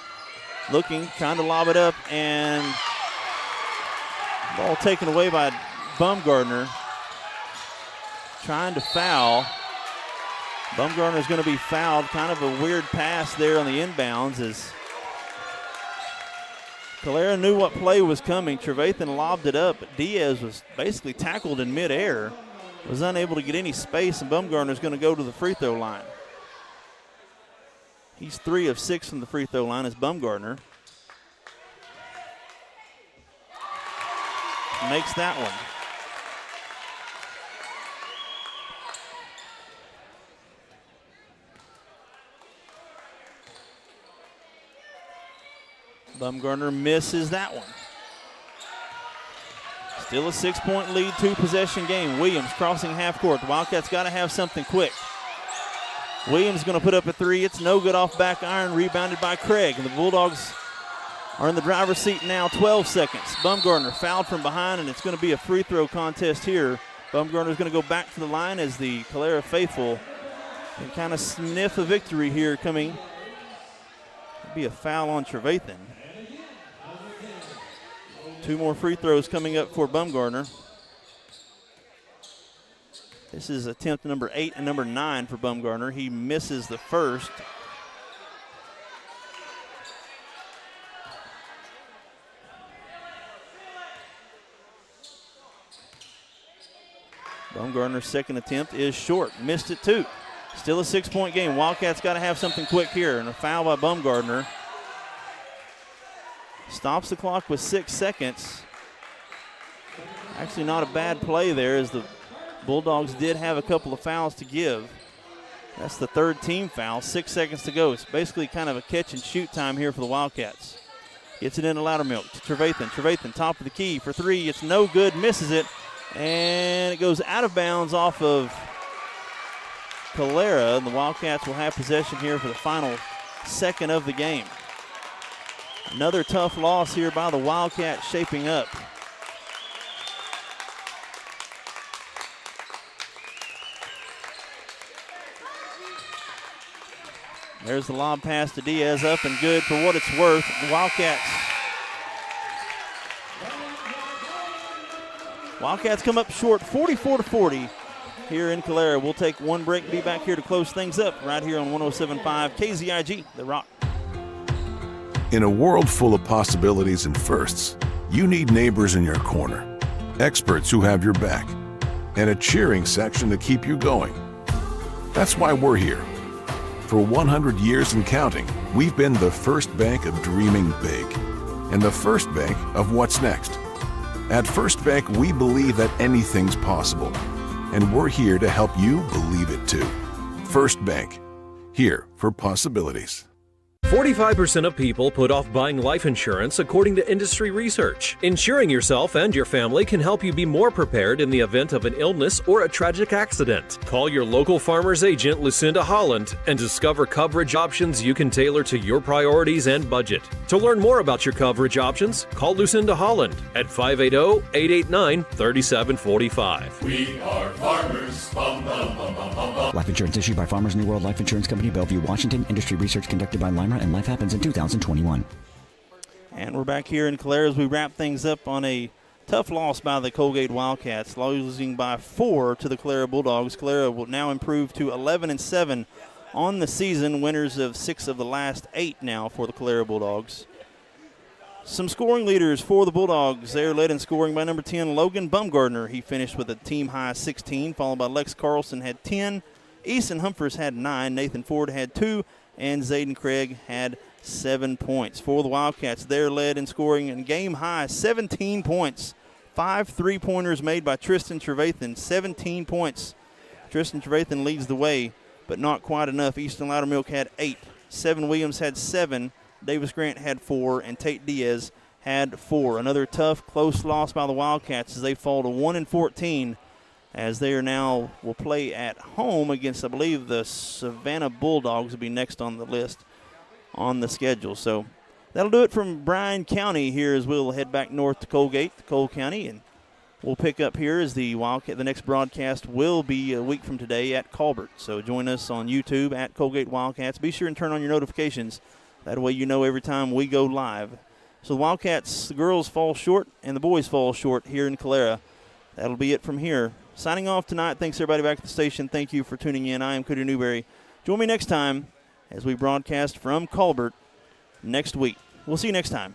Looking, trying to lob it up, and ball taken away by Bumgarner. Trying to foul. Bumgarner is going to be fouled. Kind of a weird pass there on the inbounds as Calera knew what play was coming. Trevathan lobbed it up, but Diaz was basically tackled in midair. Was unable to get any space, and Bumgarner is going to go to the free throw line. He's 3 of 6 from the free throw line as Bumgarner makes that one. Bumgarner misses that one. Still a 6-point lead, 2-possession game. Williams crossing half court. The Wildcats got to have something quick. Williams going to put up a three. It's no good off back iron, rebounded by Craig. And the Bulldogs are in the driver's seat now, 12 seconds. Bumgarner fouled from behind, and it's going to be a free throw contest here. Bumgarner's going to go back to the line as the Calera faithful can kind of sniff a victory here coming. It'll be a foul on Trevathan. 2 more free throws coming up for Bumgarner. This is attempt number 8 and number 9 for Bumgarner. He misses the first. Bumgarner's second attempt is short. Missed it too. Still a 6-point game. Wildcats got to have something quick here. And a foul by Bumgarner. Stops the clock with 6 seconds. Actually not a bad play there, as the Bulldogs did have a couple of fouls to give. That's the third team foul. 6 seconds to go. It's basically kind of a catch and shoot time here for the Wildcats. Gets it into Loudermilk to Trevathan. Trevathan, top of the key for three. It's no good. Misses it. And it goes out of bounds off of Calera. And the Wildcats will have possession here for the final second of the game. Another tough loss here by the Wildcats shaping up. There's the lob pass to Diaz, up and good for what it's worth. The Wildcats come up short 44-40 here in Calera. We'll take one break, be back here to close things up right here on 107.5 KZIG, The Rock. In a world full of possibilities and firsts, you need neighbors in your corner, experts who have your back, and a cheering section to keep you going. That's why we're here. For 100 years and counting, we've been the first bank of dreaming big and the first bank of what's next. At First Bank, we believe that anything's possible, and we're here to help you believe it too. First Bank, here for possibilities. 45% of people put off buying life insurance according to industry research. Insuring yourself and your family can help you be more prepared in the event of an illness or a tragic accident. Call your local farmer's agent, Lucinda Holland, and discover coverage options you can tailor to your priorities and budget. To learn more about your coverage options, call Lucinda Holland at 580-889-3745. We are farmers. Bum, bum, bum, bum, bum, bum. Life insurance issued by Farmers New World Life Insurance Company, Bellevue, Washington. Industry research conducted by Lima, and life happens in 2021. And we're back here in Calera as we wrap things up on a tough loss by the Coalgate Wildcats, losing by 4 to the Calera Bulldogs. Calera will now improve to 11-7 on the season, winners of 6 of the last 8 now for the Calera Bulldogs. Some scoring leaders for the Bulldogs. They're led in scoring by number 10, Logan Bumgarner. He finished with a team-high 16, followed by Lex Carlson had 10. Easton Humphers had 9. Nathan Ford had 2. And Zayden Craig had 7 points. For the Wildcats, they're led in scoring and game-high 17 points. 5 3-pointers made by Tristan Trevathan, 17 points. Tristan Trevathan leads the way, but not quite enough. Easton Loudermilk had 8. 7 Williams had 7. Davis Grant had 4, and Tate Diaz had 4. Another tough, close loss by the Wildcats as they fall to 1-14, as they are now will play at home against, I believe, the Savannah Bulldogs will be next on the list on the schedule. So that'll do it from Bryan County here as we'll head back north to Coalgate, Cole County, and we'll pick up here as the Wildcat. The next broadcast will be a week from today at Colbert. So join us on YouTube at Coalgate Wildcats. Be sure and turn on your notifications. That way you know every time we go live. So the Wildcats, the girls fall short and the boys fall short here in Calera. That'll be it from here. Signing off tonight. Thanks, everybody, back at the station. Thank you for tuning in. I am Cody Newberry. Join me next time as we broadcast from Colbert next week. We'll see you next time.